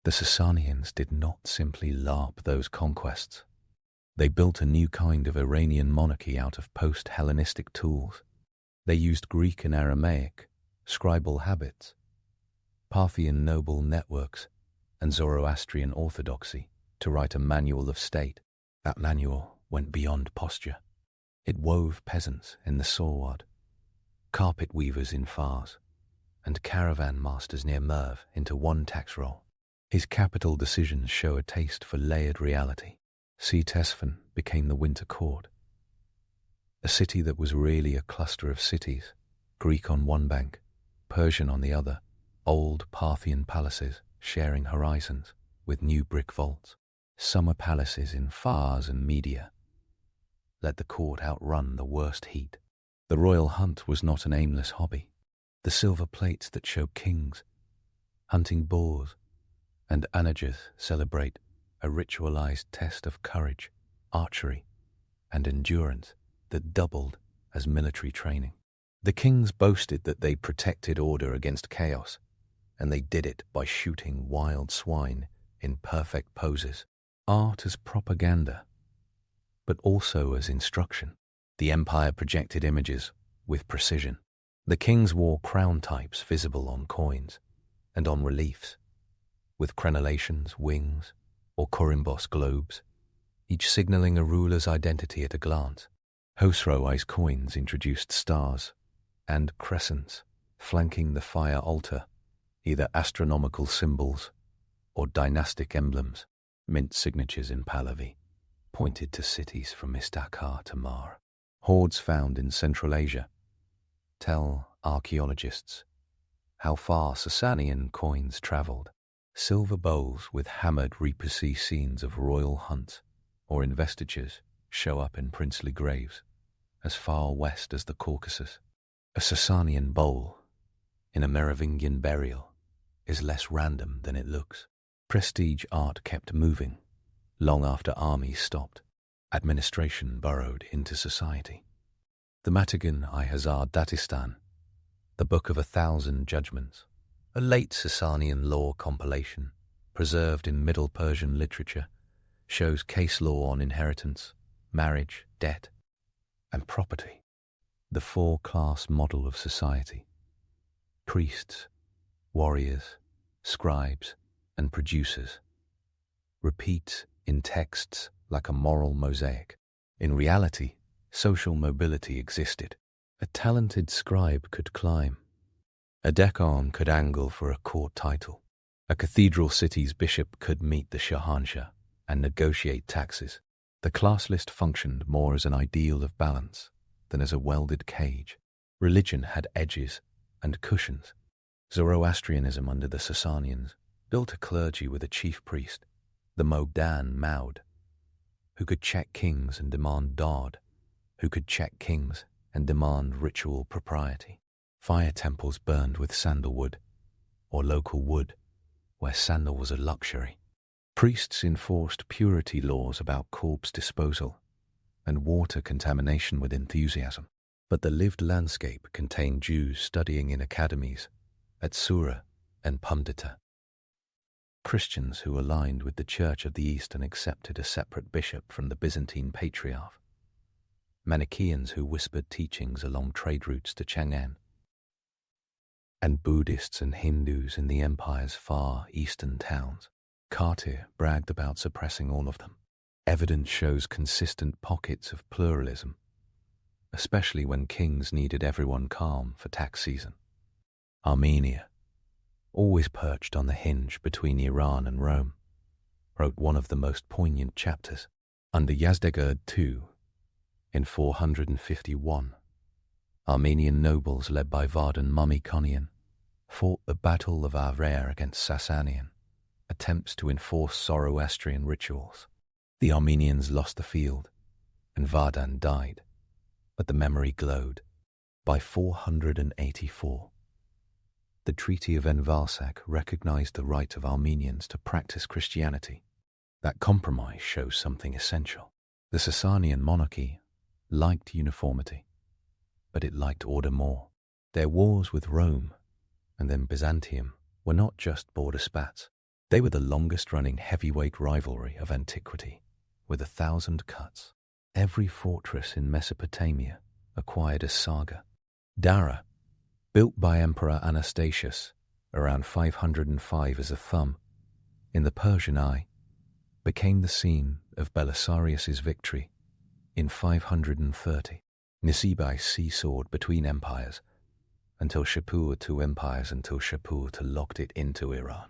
The Sasanians did not simply larp those conquests. They built a new kind of Iranian monarchy out of post-Hellenistic tools. They used Greek and Aramaic, scribal habits, Parthian noble networks, and Zoroastrian orthodoxy to write a manual of state. That manual went beyond posture. It wove peasants in the Sorwad, carpet weavers in Fars, and caravan masters near Merv into one tax roll. His capital decisions show a taste for layered reality. Ctesiphon became the winter court, a city that was really a cluster of cities, Greek on one bank, Persian on the other, old Parthian palaces sharing horizons with new brick vaults. Summer palaces in Fars and Media let the court outrun the worst heat. The royal hunt was not an aimless hobby. The silver plates that show kings hunting boars and onagers celebrate a ritualized test of courage, archery, and endurance that doubled as military training. The kings boasted that they protected order against chaos, and they did it by shooting wild swine in perfect poses. Art as propaganda, but also as instruction. The empire projected images with precision. The kings wore crown types visible on coins and on reliefs, with crenellations, wings, or corimbos globes, each signaling a ruler's identity at a glance. Hosroi's coins introduced stars and crescents flanking the fire altar, either astronomical symbols or dynastic emblems. Mint signatures in Pahlavi pointed to cities from Istakar to Mar. Hoards found in Central Asia tell archaeologists how far Sasanian coins travelled. Silver bowls with hammered repoussé scenes of royal hunts or investitures show up in princely graves as far west as the Caucasus. A Sassanian bowl in a Merovingian burial is less random than it looks. Prestige art kept moving long after armies stopped. Administration burrowed into society. The Matagan-i Hazar Datistan, the Book of 1,000 Judgments, a late Sasanian law compilation preserved in Middle Persian literature, shows case law on inheritance, marriage, debt, and property. The four-class model of society: priests, warriors, scribes, and producers, repeats in texts like a moral mosaic. In reality, social mobility existed. A talented scribe could climb. A decan could angle for a court title. A cathedral city's bishop could meet the Shahanshah and negotiate taxes. The class list functioned more as an ideal of balance than as a welded cage. Religion had edges and cushions. Zoroastrianism under the Sasanians built a clergy with a chief priest, the Mogdan Maud, who could check kings and demand dard, who could check kings and demand ritual propriety. Fire temples burned with sandalwood, or local wood, where sandal was a luxury. Priests enforced purity laws about corpse disposal and water contamination with enthusiasm. But the lived landscape contained Jews studying in academies at Sura and Pumdita, Christians who aligned with the Church of the East and accepted a separate bishop from the Byzantine Patriarch, Manichaeans who whispered teachings along trade routes to Chang'an, and Buddhists and Hindus in the empire's far eastern towns. Cartier bragged about suppressing all of them. Evidence shows consistent pockets of pluralism, especially when kings needed everyone calm for tax season. Armenia, always perched on the hinge between Iran and Rome, wrote one of the most poignant chapters. Under Yazdegerd II, in 451, Armenian nobles led by Vardan Mamikonian fought the Battle of Avrer against Sasanian attempts to enforce Zoroastrian rituals. The Armenians lost the field, and Vardan died, but the memory glowed. By 484, the Treaty of Envalsac recognized the right of Armenians to practice Christianity. That compromise shows something essential. The Sasanian monarchy liked uniformity, but it liked order more. Their wars with Rome and then Byzantium were not just border spats. They were the longest-running heavyweight rivalry of antiquity, with 1,000 cuts. Every fortress in Mesopotamia acquired a saga. Dara, built by Emperor Anastasius around 505 as a thumb, in the Persian eye, became the scene of Belisarius's victory in 530. Nisibai seesawed between empires until Shapur two empires until Shapur II locked it into Iran.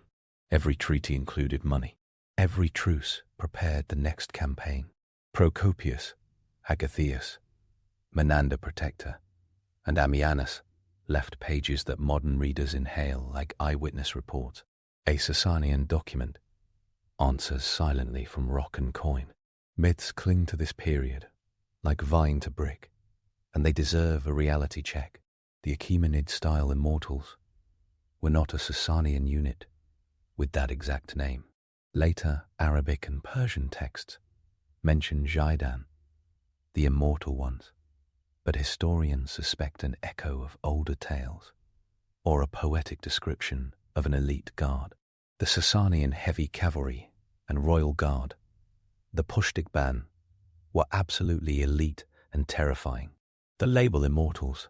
Every treaty included money. Every truce prepared the next campaign. Procopius, Agathias, Menander Protector, and Ammianus left pages that modern readers inhale like eyewitness reports. A Sasanian document answers silently from rock and coin. Myths cling to this period like vine to brick, and they deserve a reality check. The Achaemenid-style immortals were not a Sasanian unit with that exact name. Later Arabic and Persian texts mention Zhaidan, the immortal ones, but historians suspect an echo of older tales or a poetic description of an elite guard. The Sasanian heavy cavalry and royal guard, the Pushtikban, were absolutely elite and terrifying. The label immortals,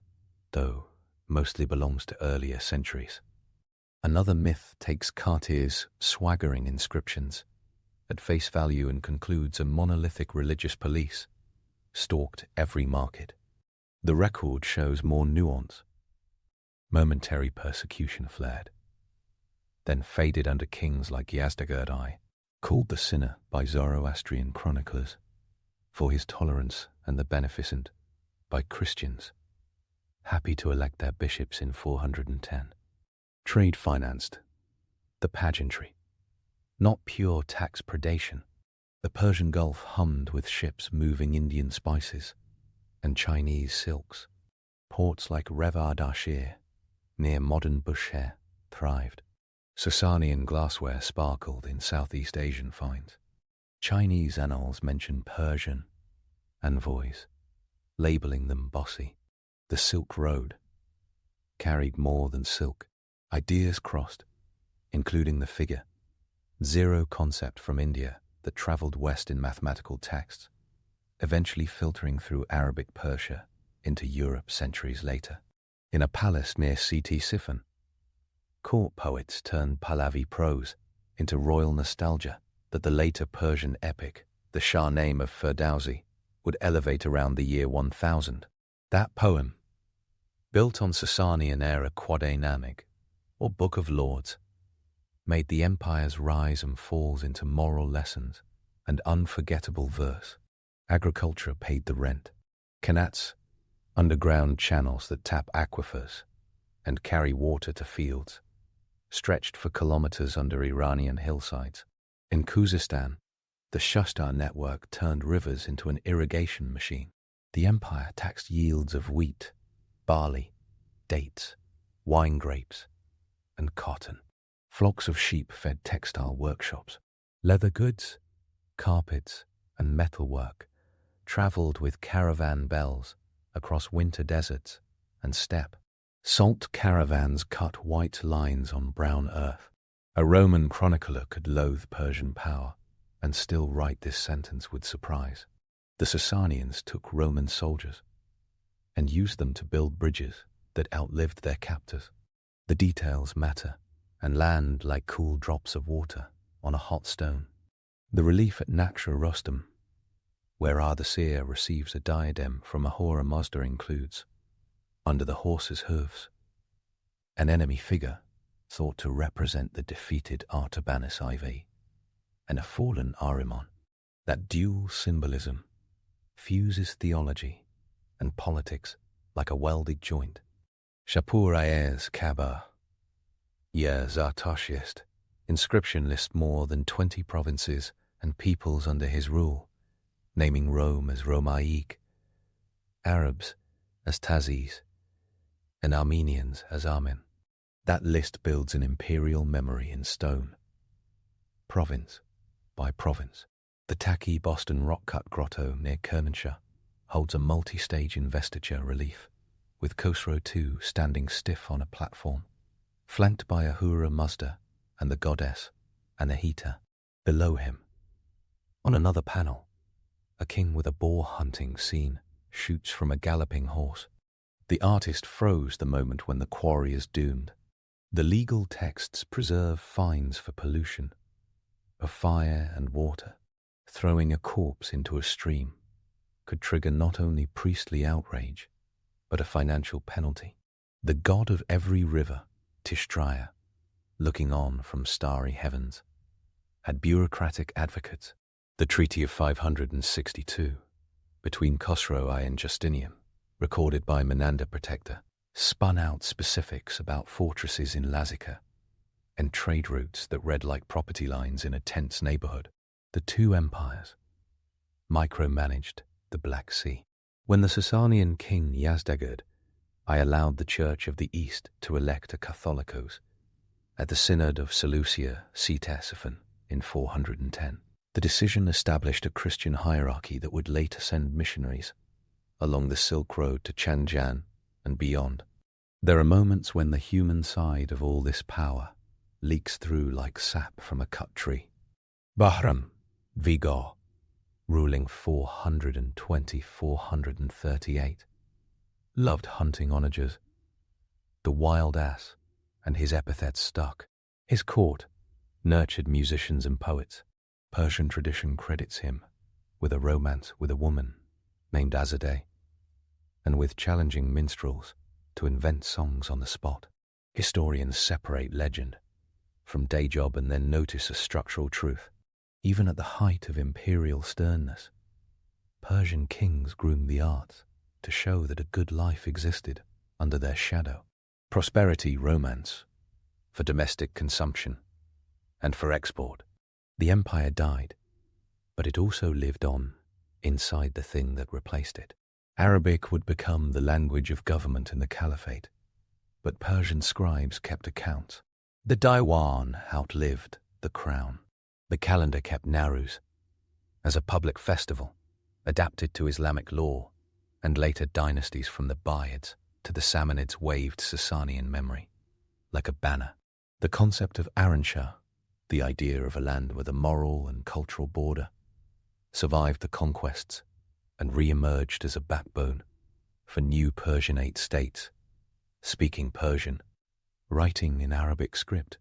though, mostly belongs to earlier centuries. Another myth takes Cartier's swaggering inscriptions at face value and concludes a monolithic religious police stalked every market. The record shows more nuance. Momentary persecution flared, then faded under kings like Yazdegerd I, called the sinner by Zoroastrian chroniclers for his tolerance, and the beneficent by Christians, happy to elect their bishops in 410. Trade financed the pageantry, not pure tax predation. The Persian Gulf hummed with ships moving Indian spices and Chinese silks. Ports like Rev Ardashir, near modern Bushehr, thrived. Sasanian glassware sparkled in Southeast Asian finds. Chinese annals mention Persian envoys, labeling them bossy. The Silk Road carried more than silk. Ideas crossed, including the figure zero concept from India that traveled west in mathematical texts, eventually filtering through Arabic Persia into Europe centuries later. In a palace near Ctesiphon, court poets turned Pahlavi prose into royal nostalgia that the later Persian epic, the Shahnameh of Ferdowsi, would elevate around the year 1000. That poem, built on Sasanian-era Quadénamic, or Book of Lords, made the empire's rise and falls into moral lessons and unforgettable verse. Agriculture paid the rent. Qanats, underground channels that tap aquifers and carry water to fields, stretched for kilometers under Iranian hillsides. In Khuzestan, the Shustar network turned rivers into an irrigation machine. The empire taxed yields of wheat, barley, dates, wine grapes, and cotton. Flocks of sheep fed textile workshops. Leather goods, carpets, and metalwork traveled with caravan bells across winter deserts and steppe. Salt caravans cut white lines on brown earth. A Roman chronicler could loathe Persian power and still write this sentence with surprise. The Sasanians took Roman soldiers and used them to build bridges that outlived their captors. The details matter and land like cool drops of water on a hot stone. The relief at Naqsh Rostam, where Ardashir receives a diadem from Ahura Mazda, includes, under the horse's hooves, an enemy figure thought to represent the defeated Artabanus IV and a fallen Ahriman. That dual symbolism fuses theology and politics like a welded joint. Shapur Ayer's Kaaba, Yer Zartoshyist inscription lists more than 20 provinces and peoples under his rule, naming Rome as Romaic, Arabs as Tazis, and Armenians as Armen. That list builds an imperial memory in stone, province by province. The Taki Boston rock-cut grotto near Kernanshire holds a multi-stage investiture relief, with Khosrow II standing stiff on a platform, flanked by Ahura Mazda and the goddess Anahita below him. On another panel, a king with a boar hunting scene shoots from a galloping horse. The artist froze the moment when the quarry is doomed. The legal texts preserve fines for pollution, of fire and water, throwing a corpse into a stream could trigger not only priestly outrage, but a financial penalty. The god of every river, Tishtraya, looking on from starry heavens, had bureaucratic advocates. The Treaty of 562, between Khosrow I and Justinian, recorded by Menander Protector, spun out specifics about fortresses in Lazica and trade routes that read like property lines in a tense neighborhood. The two empires micromanaged the Black Sea. When the Sasanian king Yazdegerd, I allowed the Church of the East to elect a Catholicos at the Synod of Seleucia Ctesiphon in 410. The decision established a Christian hierarchy that would later send missionaries along the Silk Road to Chanjan and beyond. There are moments when the human side of all this power leaks through like sap from a cut tree. Bahram, Vigor, ruling 420-438, loved hunting onagers. The wild ass and his epithets stuck. His court nurtured musicians and poets. Persian tradition credits him with a romance with a woman named Azadeh, and with challenging minstrels to invent songs on the spot. Historians separate legend from day job and then notice a structural truth. Even at the height of imperial sternness, Persian kings groomed the arts to show that a good life existed under their shadow. Prosperity, romance, for domestic consumption and for export. The empire died, but it also lived on inside the thing that replaced it. Arabic would become the language of government in the caliphate, but Persian scribes kept accounts. The diwan outlived the crown. The calendar kept Nowruz as a public festival, adapted to Islamic law, and later dynasties from the Buyids to the Sassanids waved Sasanian memory like a banner. The concept of Aranshah, the idea of a land with a moral and cultural border, survived the conquests and re-emerged as a backbone for new Persianate states, speaking Persian, writing in Arabic script,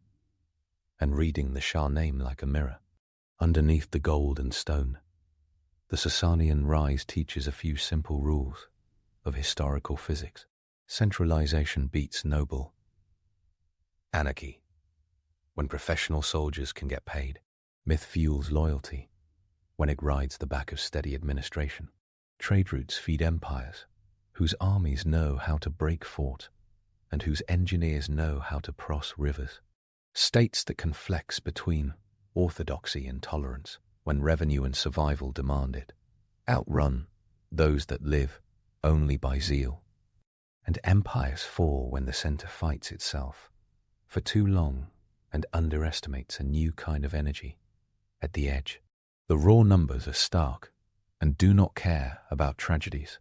and reading the Shah name like a mirror. Underneath the gold and stone, the Sasanian rise teaches a few simple rules of historical physics. Centralization beats noble anarchy. When professional soldiers can get paid, myth fuels loyalty when it rides the back of steady administration. Trade routes feed empires whose armies know how to break fort and whose engineers know how to cross rivers. States that can flex between orthodoxy and tolerance when revenue and survival demand it, outrun those that live only by zeal. And empires fall when the center fights itself for too long and underestimates a new kind of energy at the edge. The raw numbers are stark and do not care about tragedies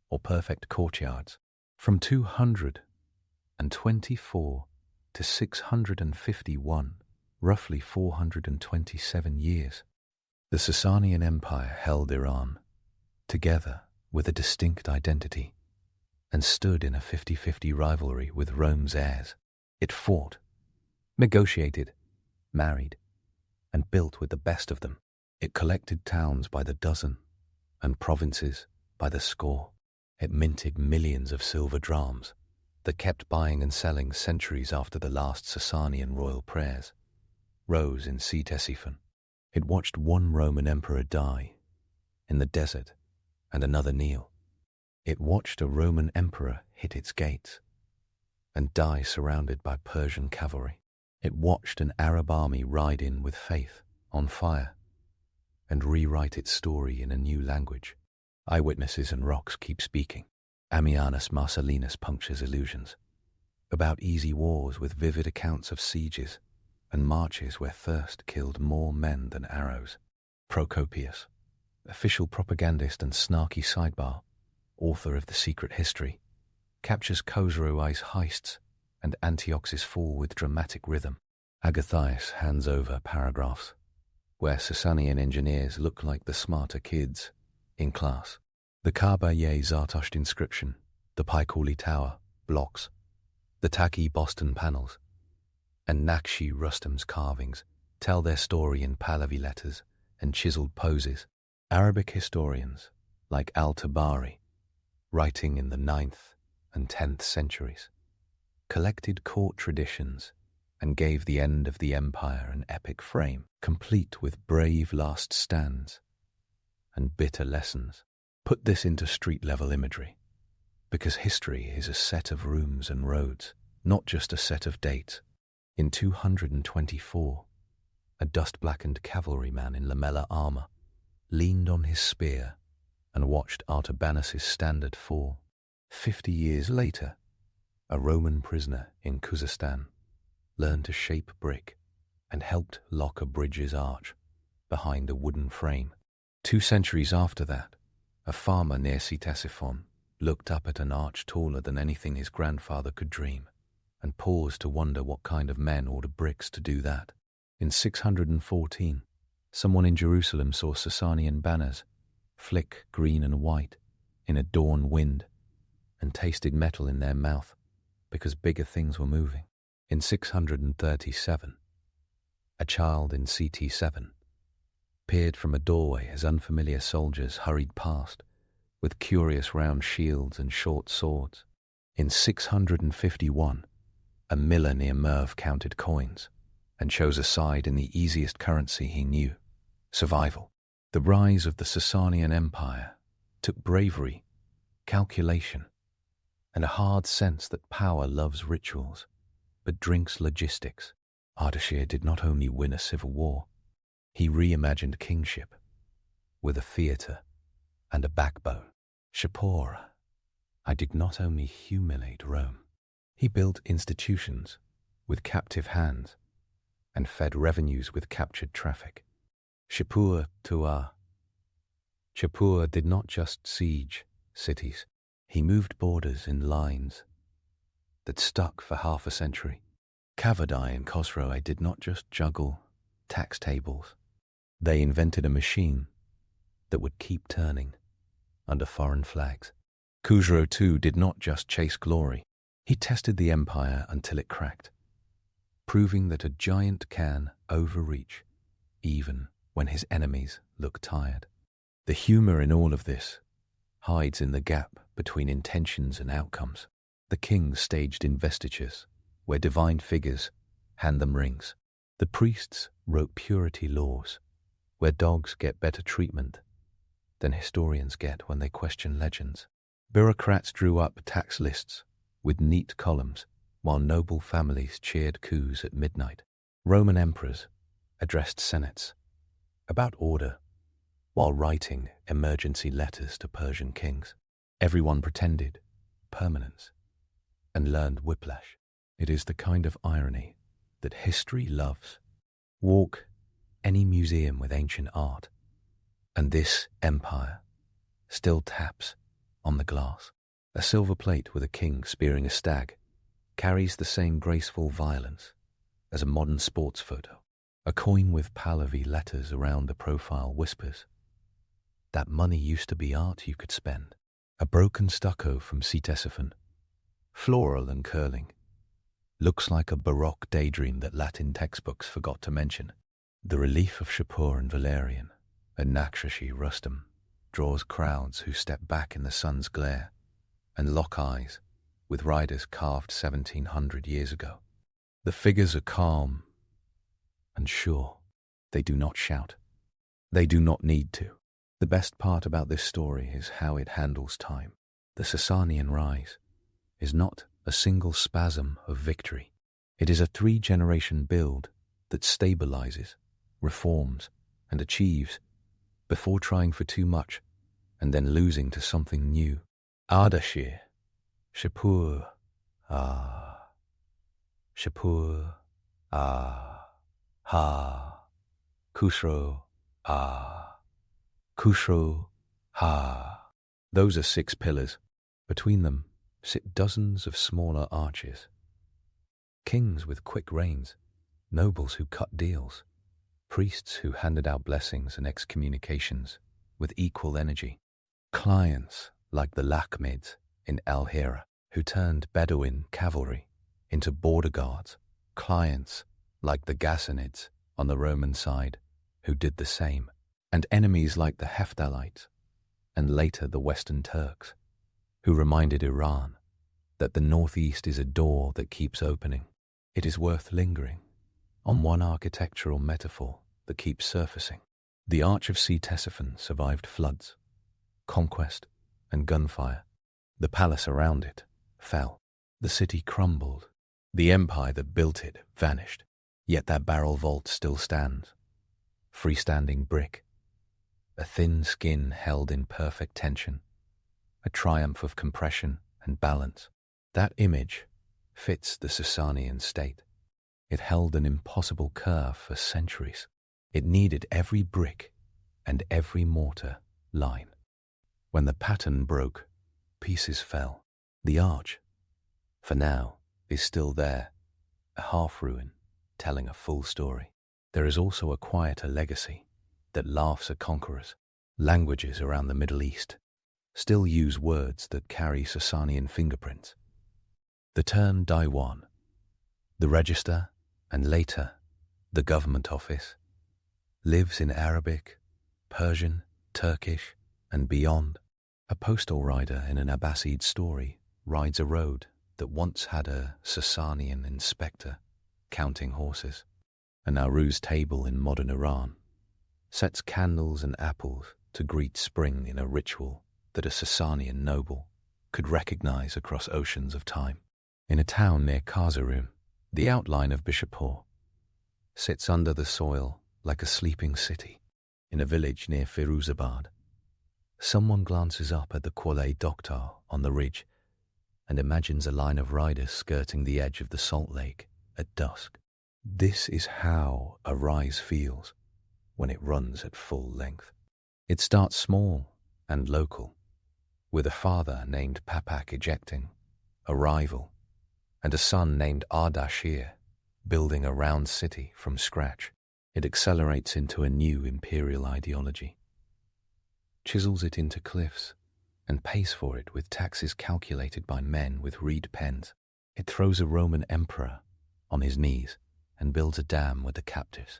or perfect courtyards. From 224 to 651, roughly 427 years, the Sasanian Empire held Iran together with a distinct identity and stood in a 50-50 rivalry with Rome's heirs. It fought, negotiated, married, and built with the best of them. It collected towns by the dozen and provinces by the score. It minted millions of silver drams that kept buying and selling centuries after the last Sasanian royal prayers rose in Ctesiphon. It watched one Roman emperor die in the desert and another kneel. It watched a Roman emperor hit its gates and die surrounded by Persian cavalry. It watched an Arab army ride in with faith on fire and rewrite its story in a new language. Eyewitnesses and rocks keep speaking. Ammianus Marcellinus punctures illusions about easy wars with vivid accounts of sieges and marches where thirst killed more men than arrows. Procopius, official propagandist and snarky sidebar, author of The Secret History, captures Khosrow I's heists and Antiochus' fall with dramatic rhythm. Agathias hands over paragraphs where Sasanian engineers look like the smarter kids in class. The Kabaye Zartosht inscription, the Paikali Tower, blocks, the Taki Boston panels, and Nakshi Rustam's carvings tell their story in Pahlavi letters and chiseled poses. Arabic historians, like al-Tabari, writing in the 9th and 10th centuries, collected court traditions and gave the end of the empire an epic frame, complete with brave last stands and bitter lessons. Put this into street-level imagery, because history is a set of rooms and roads, not just a set of dates. In 224, a dust-blackened cavalryman in lamella armor leaned on his spear and watched Artabanus's standard fall. 50 years later, a Roman prisoner in Khuzestan learned to shape brick and helped lock a bridge's arch behind a wooden frame. 2 centuries after that, a farmer near Ctesiphon looked up at an arch taller than anything his grandfather could dream and paused to wonder what kind of men ordered bricks to do that. In 614, someone in Jerusalem saw Sasanian banners flick green and white in a dawn wind and tasted metal in their mouth because bigger things were moving. In 637, a child in CT7 peered from a doorway as unfamiliar soldiers hurried past with curious round shields and short swords. In 651, a miller near Merv counted coins and chose a side in the easiest currency he knew: survival. The rise of the Sasanian Empire took bravery, calculation, and a hard sense that power loves rituals but drinks logistics. Ardashir did not only win a civil war, he reimagined kingship with a theatre and a backbone. Shapur did not only humiliate Rome, he built institutions with captive hands and fed revenues with captured traffic. Shapur did not just siege cities, he moved borders in lines that stuck for half a century. Kavadai and Khosrow did not just juggle tax tables, they invented a machine that would keep turning under foreign flags. Khosrow too did not just chase glory, he tested the empire until it cracked, proving that a giant can overreach even when his enemies look tired. The humor in all of this hides in the gap between intentions and outcomes. The kings staged investitures where divine figures hand them rings. The priests wrote purity laws where dogs get better treatment than historians get when they question legends. Bureaucrats drew up tax lists with neat columns while noble families cheered coups at midnight. Roman emperors addressed senates about order while writing emergency letters to Persian kings. Everyone pretended permanence and learned whiplash. It is the kind of irony that history loves. Walk any museum with ancient art, and this empire still taps on the glass. A silver plate with a king spearing a stag carries the same graceful violence as a modern sports photo. A coin with Pahlavi letters around the profile whispers that money used to be art you could spend. A broken stucco from Ctesiphon, floral and curling, looks like a Baroque daydream that Latin textbooks forgot to mention. The relief of Shapur and Valerian and Nakshashi Rustam draws crowds who step back in the sun's glare and lock eyes with riders carved 1700 years ago. The figures are calm and sure. They do not shout. They do not need to. The best part about this story is how it handles time. The Sasanian rise is not a single spasm of victory. It is a 3-generation build that stabilizes, reforms, and achieves before trying for too much and then losing to something new. Ardashir, Shapur, Shapur, Khosrow, Khosrow, Those are 6 pillars. Between them sit dozens of smaller arches. Kings with quick reigns, nobles who cut deals, priests who handed out blessings and excommunications with equal energy, clients like the Lakhmids in Al-Hira who turned Bedouin cavalry into border guards, clients like the Ghassanids on the Roman side who did the same, and enemies like the Hephthalites and later the Western Turks, who reminded Iran that the northeast is a door that keeps opening. It is worth lingering on one architectural metaphor that keeps surfacing. The Arch of Ctesiphon survived floods, conquest, and gunfire. The palace around it fell. The city crumbled. The empire that built it vanished. Yet that barrel vault still stands. Freestanding brick, a thin skin held in perfect tension, a triumph of compression and balance. That image fits the Sasanian state. It held an impossible curve for centuries. It needed every brick and every mortar line. When the pattern broke, pieces fell. The arch, for now, is still there, a half-ruin, telling a full story. There is also a quieter legacy that laughs at conquerors. Languages around the Middle East still use words that carry Sasanian fingerprints. The term Diwan, the register, and later the government office, lives in Arabic, Persian, Turkish, and beyond. A postal rider in an Abbasid story rides a road that once had a Sasanian inspector counting horses. A Nowruz table in modern Iran sets candles and apples to greet spring in a ritual that a Sasanian noble could recognize across oceans of time. In a town near Kazarun, the outline of Bishapur sits under the soil like a sleeping city. In a village near Firuzabad, someone glances up at the Kuala Doktar on the ridge and imagines a line of riders skirting the edge of the salt lake at dusk. This is how a rise feels when it runs at full length. It starts small and local, with a father named Papak ejecting, a rival, and a son named Ardashir building a round city from scratch. It accelerates into a new imperial ideology, chisels it into cliffs, and pays for it with taxes calculated by men with reed pens. It throws a Roman emperor on his knees and builds a dam with the captives.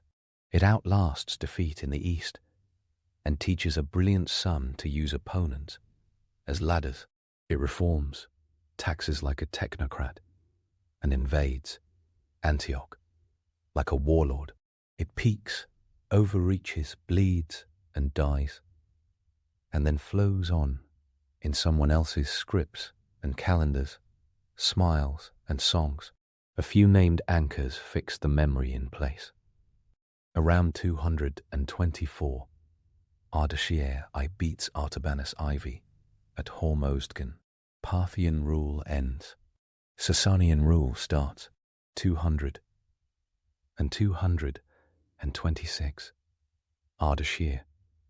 It outlasts defeat in the east and teaches a brilliant son to use opponents as ladders. It reforms, taxes like a technocrat, and invades Antioch like a warlord. It peaks, overreaches, bleeds, and dies, and then flows on in someone else's scripts and calendars, smiles and songs. A few named anchors fix the memory in place. Around 224, Ardashir I beats Artabanus Ivy at Hormozdgan. Parthian rule ends. Sasanian rule starts. 200 and 226. Ardashir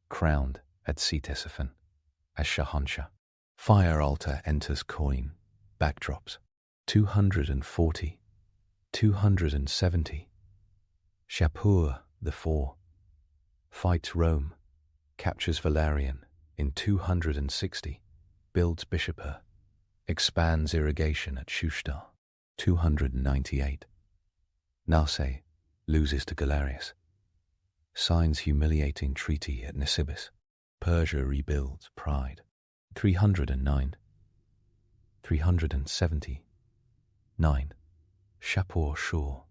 crowned at Ctesiphon as Shahanshah. Fire altar enters coin, backdrops. 240, 270. Shapur IV fights Rome, captures Valerian in 260, builds Bishapur, expands irrigation at Shushtar. 298. Narseh loses to Galerius, signs humiliating treaty at Nisibis. Persia rebuilds pride. 309. 379. Shapur Shur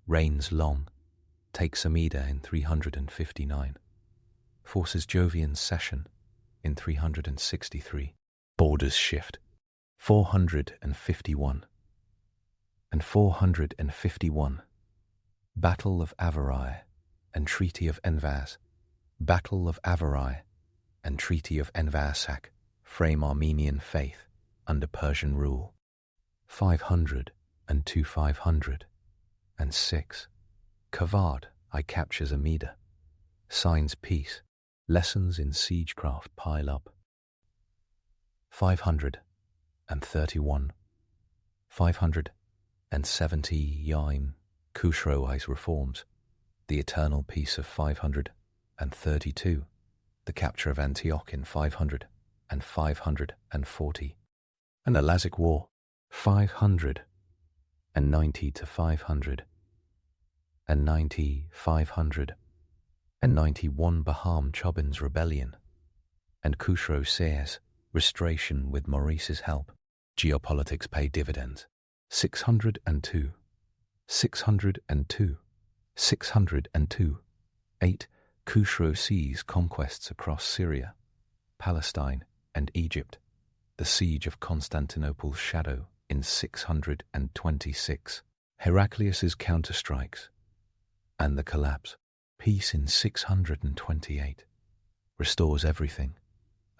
reigns long, takes Amida in 359, forces Jovian's cession in 363. Borders shift. 451 and 451. Battle of Avarai and Treaty of Envaz. Battle of Avarai and Treaty of Envasak frame Armenian faith under Persian rule. 500 and 506. Kavad I captures Amida, signs peace. Lessons in siegecraft pile up. 531. 570 Yaim Khusroi's reforms. The eternal peace of 532. The capture of Antioch in 500 and 540. And the Lazic War. 590 to 500. 591 Baham Chobin's rebellion, and Khusro Sayer's restoration with Maurice's help. Geopolitics pay dividends. 602, 602, 602. 8. Khusro sees conquests across Syria, Palestine, and Egypt. The siege of Constantinople's shadow in 626. Heraclius's counterstrikes and the collapse. Peace in 628. Restores everything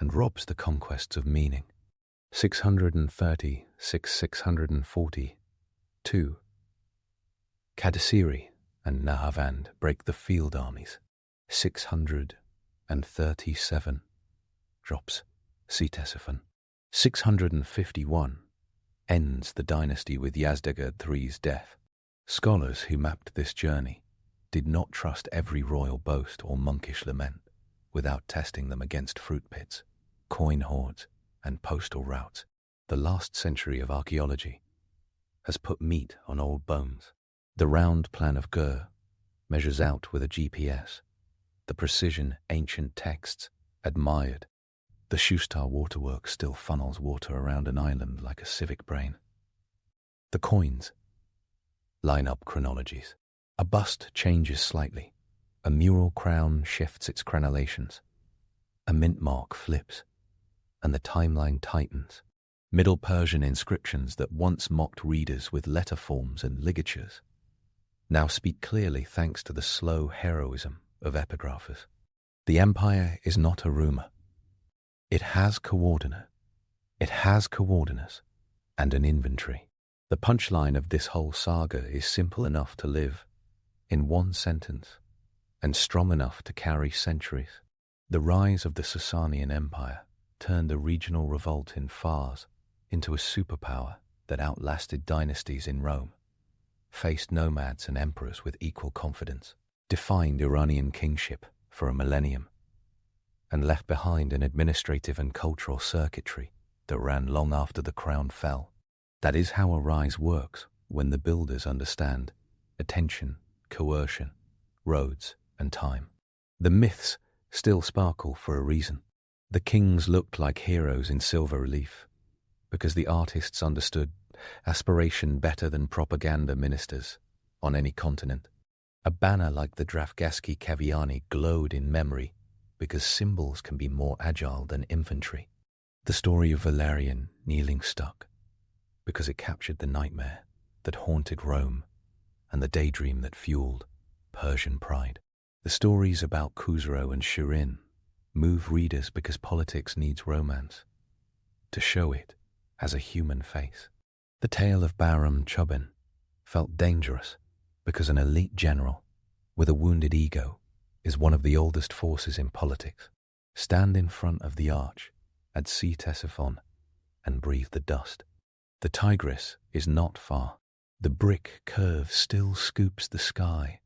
and robs the conquests of meaning. 630, 640. 2. Kadasiri and Nahavand break the field armies. 637. Drops Ctesiphon. 651. Ends the dynasty with Yazdegerd III's death. Scholars who mapped this journey did not trust every royal boast or monkish lament without testing them against fruit pits, coin hoards, and postal routes. The last century of archaeology has put meat on old bones. The round plan of Gur measures out with a GPS. The precision ancient texts admired. The Shustar waterworks still funnels water around an island like a civic brain. The coins line up chronologies. A bust changes slightly. A mural crown shifts its crenellations. A mint mark flips, and the timeline tightens. Middle Persian inscriptions that once mocked readers with letter forms and ligatures now speak clearly thanks to the slow heroism of epigraphers. The empire is not a rumor. It has coordinates and an inventory. The punchline of this whole saga is simple enough to live in one sentence and strong enough to carry centuries. The rise of the Sasanian Empire turned a regional revolt in Fars into a superpower that outlasted dynasties in Rome, faced nomads and emperors with equal confidence, defined Iranian kingship for a millennium, and left behind an administrative and cultural circuitry that ran long after the crown fell. That is how a rise works when the builders understand attention, coercion, roads, and time. The myths still sparkle for a reason. The kings looked like heroes in silver relief because the artists understood aspiration better than propaganda ministers on any continent. A banner like the Drafgaski Kaviani glowed in memory because symbols can be more agile than infantry. The story of Valerian kneeling stuck because it captured the nightmare that haunted Rome and the daydream that fueled Persian pride. The stories about Khusro and Shirin move readers because politics needs romance to show it as a human face. The tale of Bahram Chobin felt dangerous because an elite general with a wounded ego is one of the oldest forces in politics. Stand in front of the arch at Ctesiphon and breathe the dust. The Tigris is not far. The brick curve still scoops the sky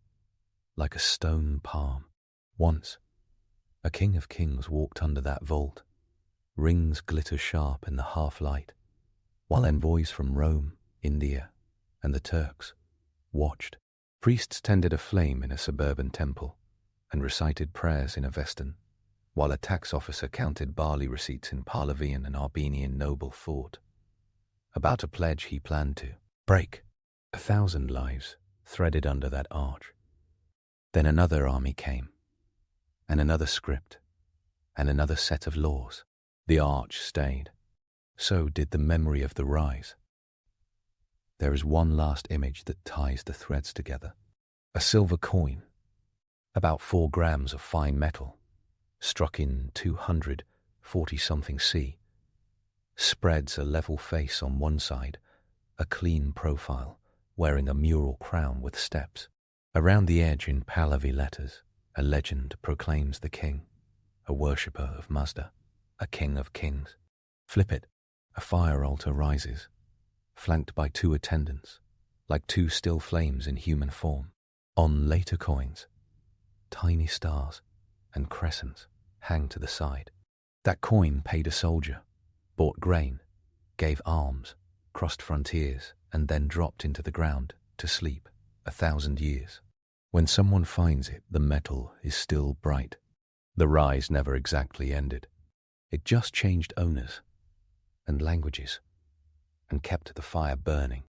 like a stone palm. Once, a king of kings walked under that vault. Rings glitter sharp in the half-light, while envoys from Rome, India, and the Turks watched. Priests tended a flame in a suburban temple and recited prayers in a Vestan, while a tax officer counted barley receipts in Pahlavian and Armenian noble fort. About a pledge he planned to break. 1,000 lives threaded under that arch. Then another army came, and another script, and another set of laws. The arch stayed. So did the memory of the rise. There is one last image that ties the threads together. A silver coin, about 4 grams of fine metal, struck in 240-something C, spreads a level face on one side, a clean profile, wearing a mural crown with steps. Around the edge in Pahlavi letters, a legend proclaims the king, a worshipper of Mazda, a king of kings. Flip it. A fire altar rises, flanked by 2 attendants, like 2 still flames in human form. On later coins, tiny stars and crescents hang to the side. That coin paid a soldier, bought grain, gave alms, crossed frontiers, and then dropped into the ground to sleep 1,000 years. When someone finds it, the metal is still bright. The rise never exactly ended. It just changed owners and languages and kept the fire burning.